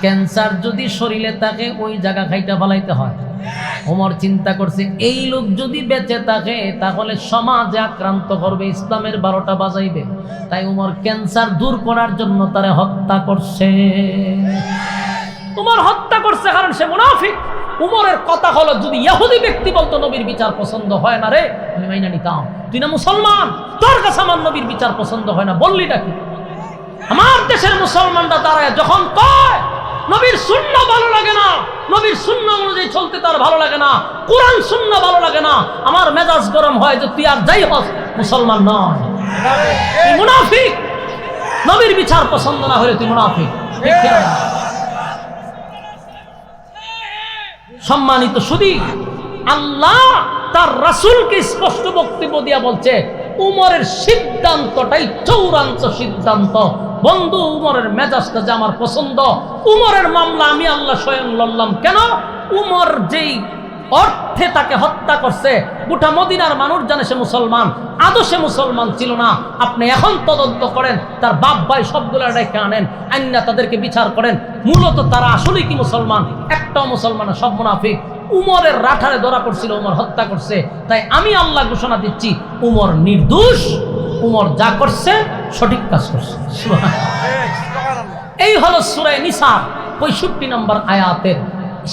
ক্যান্সার যদি শরীরে থাকে ওই জায়গা খাইটা ফেলাইতে হয়। ওমর চিন্তা করছে এই লোক যদি বেঁচে থাকে তাহলে সমাজে আক্রান্ত করবে, ইসলামের 12টা বাজাইবে। তাই ওমর ক্যান্সার দূর করার জন্য তারে হত্যা করছে। ওমর হত্যা করছে কারণ সে মুনাফিক। উমরের কথা হলো যদি ইহুদি ব্যক্তি বলতো নবীর বিচার পছন্দ হয় না রে, আমি মাইনা নিতাম। তুই না মুসলমান, তোর কাছে আমার নবীর বিচার পছন্দ হয় না, বললিটা কি? আমার দেশের মুসলমানরা দাঁড়ায় যখন কয় নবীর সুন্নাহ ভালো লাগে না, নবীর সুন্নাহ অনুযায়ী চলতে তার ভালো লাগে না, কোরআন সুন্নাহ ভালো লাগে না, আমার মেজাজ গরম হয় যে তুই আর যাই হস মুসলমান নয়, তুই মুনাফিক। নবীর বিচার পছন্দ না হলে তুই মুনাফিক। সম্মানিত সুধী, আল্লাহ তার রাসূলকে স্পষ্ট বক্তব্য দিয়া বলছে উমরের সিদ্ধান্তটাই চূড়ান্ত সিদ্ধান্ত। বন্ধু, উমরের মেজাজটা যে আমার পছন্দ, উমরের মামলা আমি আল্লাহ স্বয়ং লড়লাম। কেন? উমর যেই অর্থে তাকে হত্যা করছে গোটা মদিনার মানুষ জানে সে মুসলমান, আদৌ সে মুসলমান ছিল না। আপনি এখন তদন্ত করেন, তার বাপ ভাই সবগুলো রেখে আনেন, আইনা তাদেরকে বিচার করেন, মূলত তারা আসলেই কি মুসলমান? একটাও মুসলমান না, সব মুনাফিক। উমরের রাঠারে ধরা পড়ছিল, উমর হত্যা করছে। তাই আমি আল্লাহ ঘোষণা দিচ্ছি উমর নির্দোষ, উমর যা করছে সঠিক কাজ করছে। এই হলো সূরা নিসা 65 নম্বর আয়াতের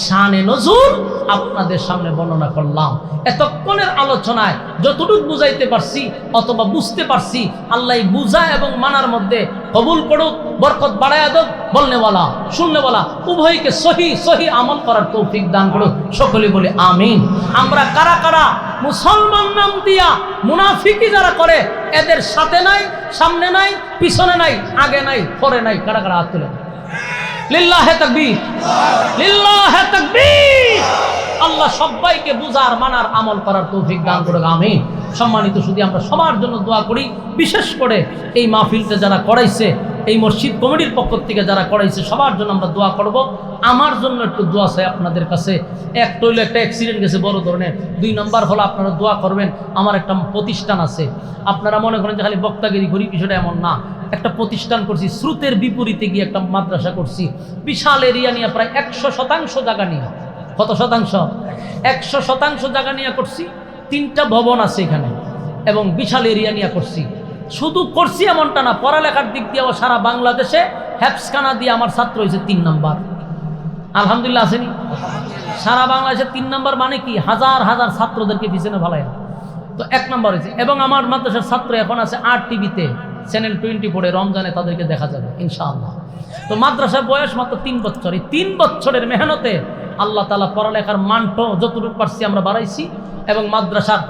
শানে নজুল আপনাদের সামনে বর্ণনা করলাম। এতক্ষণের আলোচনায় যতটুকু বুঝাইতে পারছি অথবা বুঝতে পারছি, আল্লাহ বুঝা এবং মানার মধ্যে কবুল করুক, বরকত বাড়ায়া দেব। বলনেওয়ালা শুননেওয়ালা উভয়কে সহি আমল করার তৌফিক দান করুক। সকলে বলে আমিন। আমরা কারা কারা মুসলমান নাম দিয়া মুনাফিকি যারা করে এদের সাথে নাই, সামনে নাই, পিছনে নাই, আগে নাই, পরে নাই, কারা কারা হাত তুলে? লিল্লাহে তাকবীর, লিল্লাহে তাকবীর। আল্লাহ সবাইকে বুঝার মানার আমল করার তৌফিক দান করুক, আমিন। সম্মানিত শুধু আমরা সবার জন্য দোয়া করি, বিশেষ করে এই মাহফিলটা যারা করাইছে, এই মসজিদ কমিটির পক্ষ থেকে যারা করাইছে সবার জন্য আমরা দোয়া করব। আমার জন্য একটু দোয়া চাই আপনাদের কাছে। এক হইলো একটা অ্যাক্সিডেন্ট গেছে বড় ধরনের, 2 নম্বর হলো আপনারা দোয়া করবেন। আমার একটা প্রতিষ্ঠান আছে, আপনারা মনে করেন যে খালি বক্তাগিরি করি, বিষয়টা এমন না। একটা প্রতিষ্ঠান করছি, স্রোতের বিপরীতে গিয়ে একটা মাদ্রাসা করছি, বিশাল এরিয়া নিয়ে, প্রায় 100% জায়গা নিয়ে। কত শতাংশ? 100% জায়গা নিয়ে করছি। 3টা ভবন আছে এখানে এবং বিশাল এরিয়া নিয়ে করছি। শুধু করছি এমনটা না, পড়ালেখার দিক দিয়েও সারা বাংলাদেশে হেফজখানা দিয়ে আমার ছাত্র হয়েছে 3 নম্বর। আলহামদুলিল্লাহ আসেনি? সারা বাংলাদেশে 3 নম্বর মানে কি? হাজার হাজার ছাত্রদেরকে পিছনে ভালাই। তো 1 নম্বর হয়েছে। এবং আমার মাদ্রাসার ছাত্র এখন আছে আর টিভিতে, চ্যানেল 24 রমজানে তাদেরকে দেখা যাবে ইনশাআল্লাহ। তো মাদ্রাসার বয়স মাত্র 3 বছর। এই 3 বছরের মেহনতে আল্লাহ তাআলা পড়ালেখার মানটা যতটুকু পারছি আমরা বাড়াইছি। এবং মাদ্রাসার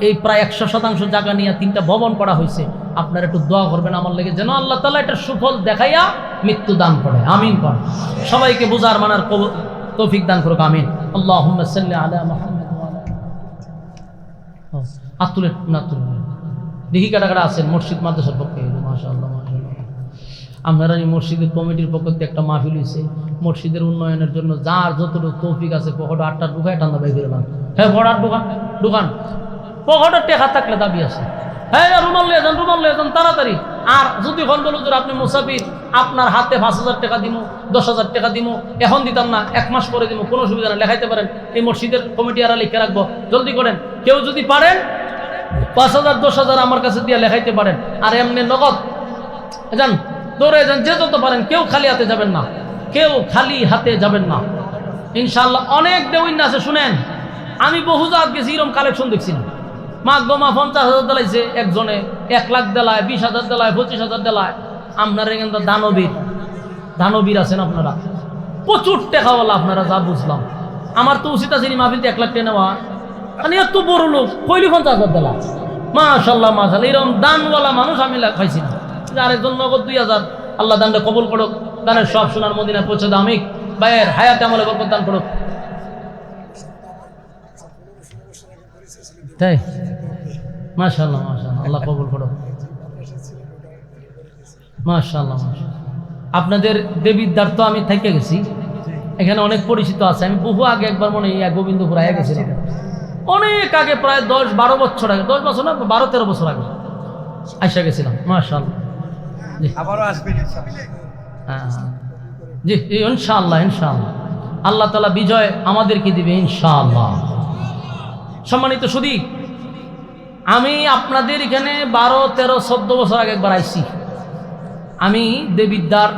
এই প্রায় 100% জায়গা নিয়ে 3টা ভবন করা হয়েছে। আপনারা একটু দোয়া করবেন আমার লেগে, যেন আল্লাহ তাআলা এটা সুফল দেখাইয়া মৃত্যু দান করে, আমিন করেন। সবাইকে বুঝার মানার তৌফিক দান করুক, আমিন। আল্লাহুম্মা সাল্লি আলা মুহাম্মাদ ওয়া আলা আতুলে নাতুল। দেখি কাটা কাটা আছেন মসজিদ মাদ্রাসার পক্ষে? মাশাআল্লাহ, মাশাআল্লাহ। আপনারা এই মসজিদের কমিটির পক্ষ থেকে একটা মাহফিল হয়েছে, মসজিদের উন্নয়নের জন্য যার যতটুকু তৌফিক আছে পকেটে 8টা ঢুকায় ঠান্ডা বাই করে। হ্যাঁ, বড় দোকান পকেটের টেকা থাকলে দাবি আছে। হ্যাঁ, রুমাল লিয়ে যান তাড়াতাড়ি। আর যদি হন বলো যে আপনি মুসাফির, আপনার হাতে 5,000 টাকা দিব, 10,000 টাকা দিব, এখন দিতাম না, 1 মাস পরে দিব, কোনো সুবিধা না, লেখাইতে পারেন। এই মসজিদের কমিটি আর লিখে রাখবো, জলদি করেন। কেউ যদি পারেন 5,000 10,000 আমার কাছে দিয়ে লেখাইতে পারেন। আর এমনি নগদ যান, দৌড়ে যান, যে যত পারেন। কেউ খালি হাতে যাবেন না, কেউ খালি হাতে যাবেন না ইনশাআল্লাহ। অনেক দেউইন আছে, শুনেন, আমি বহু জাত গেছি, এরকম কালেকশন দেখছি না। মা 50,000 দিলাইছে একজনে, 1 লাখ দিলায়, 20,000 দিলায়, 25,000 দিলায়। আপনারা কিন্তু দানবীর আছেন, আপনারা প্রচুর টাকাওয়ালা, আপনারা যা বুঝলাম। আমার তো উচিত আছে মাহফিলতে 1 লাখ টাকা নেওয়া, মানে এত বড় লোক কইলি 50,000 দিলা। মাশাআল্লাহ মাশাআল্লাহ, এরকম দানওয়ালা মানুষ আমি খাইছি না। আরেকজন নগদ 2,000, আল্লাহ দানটা কবুল করুক, দানের সব সোনার মদিনায় পৌঁছে দাও, আমিন। ভাইয়ের হায়াতে আমলে বরকত দান করুক। তাই মাশাআল্লাহ, মাশাআল্লাহ, আল্লাহ কবুল করুক। মাশাআল্লাহ, মাশাআল্লাহ। আপনাদের দেবিদ্বার তো আমি থেকে গেছি, এখানে অনেক পরিচিত আছে। আমি বহু আগে একবার মনে হয় গোবিন্দপুর আয়া গেছিলাম, অনেক আগে, প্রায় 10-12 বছর আগে, 10 বছর না, 12-13 বছর আগে। আইসা গেছিলাম, মাশাআল্লাহ। জি আবারও আসবেন ইনশাআল্লাহ। জি ইনশাআল্লাহ, ইনশাআল্লাহ আল্লাহ তাআলা বিজয় আমাদেরকে দিবে ইনশাআল্লাহ। সম্মানিত সুধী, আমি আপনাদের এখানে 12, 13, 14 বছর আগে একবার আইছি। আমি দেবিদ্দার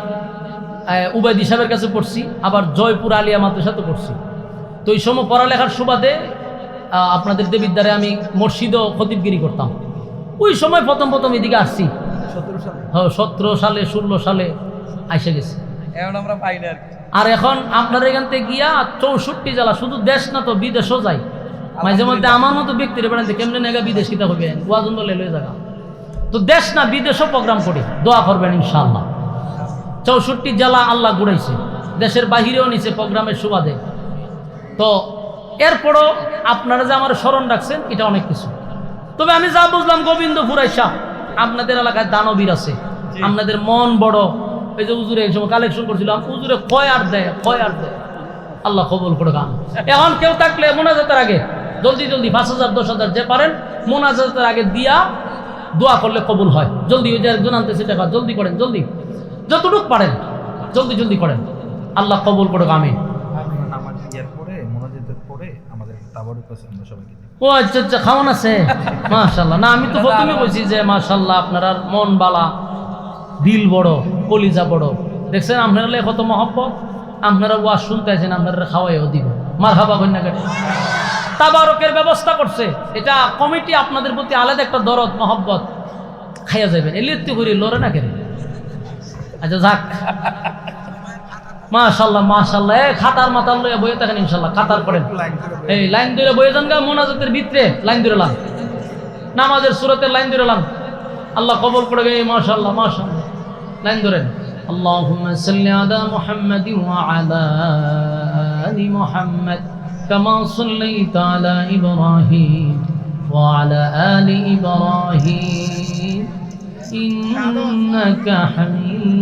উবাইদি সাহেবের কাছে পড়ছি, আবার জয়পুর আলিয়া মাদ্রাসাতে পড়ছি। তো এই সময় পড়ালেখার সুবাদে আপনাদের দেবিদ্দারে আমি মসজিদ ও খতিবগিরি করতাম। ওই সময় প্রথম এদিকে আসছি 17 সালে। হ্যাঁ 17 সালে 16 সালে আইসা গেছি। এখন আমরা পাই না আর কি। আর এখন আপনার এখান থেকে গিয়া 64 জেলা, শুধু দেশ না তো বিদেশও যাই। মাঝে মধ্যে আমার মতো ব্যক্তির বেড়ান কেমনে নেগা বিদেশ কিতা হইবেন, ওয়াজন বলে লয়ে যাগা। তো দেশ না বিদেশও প্রোগ্রাম করি, দোয়া করবেন ইনশাআল্লাহ। 64 জেলা আল্লাহ ঘুরাইছে, দেশের বাহিরেও নিছে প্রোগ্রামের সুবাদে। তো এরপরও আপনারা যে আমার স্মরণ রাখছেন এটা অনেক কিছু। তবে আমি যা বুঝলাম গোবিন্দপুর আইসা আপনাদের এলাকায় দানবীর আছে, আপনাদের মন বড়। এই যে হুজুরে এই সময় কালেকশন করছিলাম, হুজুরে কয় আর দেয়। আল্লাহ কবুল করে গান। এখন কেউ থাকলে মোনাজাতের আগে জলদি 5,000 10,000 যে পারেন মোনাজাতের আগে দিয়া দোয়া করলে কবুল হয়। জলদি ওই যে একজন আনতেছে টাকা, জলদি করেন, জলদি যতটুক পারেন জলদি করেন। আল্লাহ কবুল করে আমিন। ও আচ্ছা খাওয়ান আছে, মাশাআল্লাহ। না আমি তো প্রথমে বলছি যে মাশাআল্লাহ আপনার মন বালা, দিল বড়, কলিজা বড়। দেখছেন আপনারা কত মহব্বত, আপনারা ওয়াজ শুনতে আছেন, আপনারা খাওয়াইও দিব। মারহাবা কন্যা কেটে তাবারকের ব্যবস্থা করছে, এটা কমিটি আপনাদের প্রতি আলাদা একটা দরদ মহব্বত। খাইয়া যাবেন এলিত্তি করি লড়ে না কেন। আচ্ছা যাক, মাশাআল্লাহ। এই খাতার মাতাল লইয়া বইয়ে থাকেন ইনশাআল্লাহ, খাতার করেন। এই লাইন ধরে বইয়ে যান গা, মোনাজাতের ভিতরে লাইন ধরে লান, নামাজের সুরতের লাইন ধরে লান। আল্লাহ কবুল করে গে। মাশাআল্লাহ লাইন ধরেন। আল্লাহুম্মা সাল্লি আলা মুহাম্মাদিন ওয়া আলা আলি মুহাম্মাদ কামা সাল্লাইতা আলা ইব্রাহিম ওয়া আলা আলি ইব্রাহিম ইন্নাকা হামিদ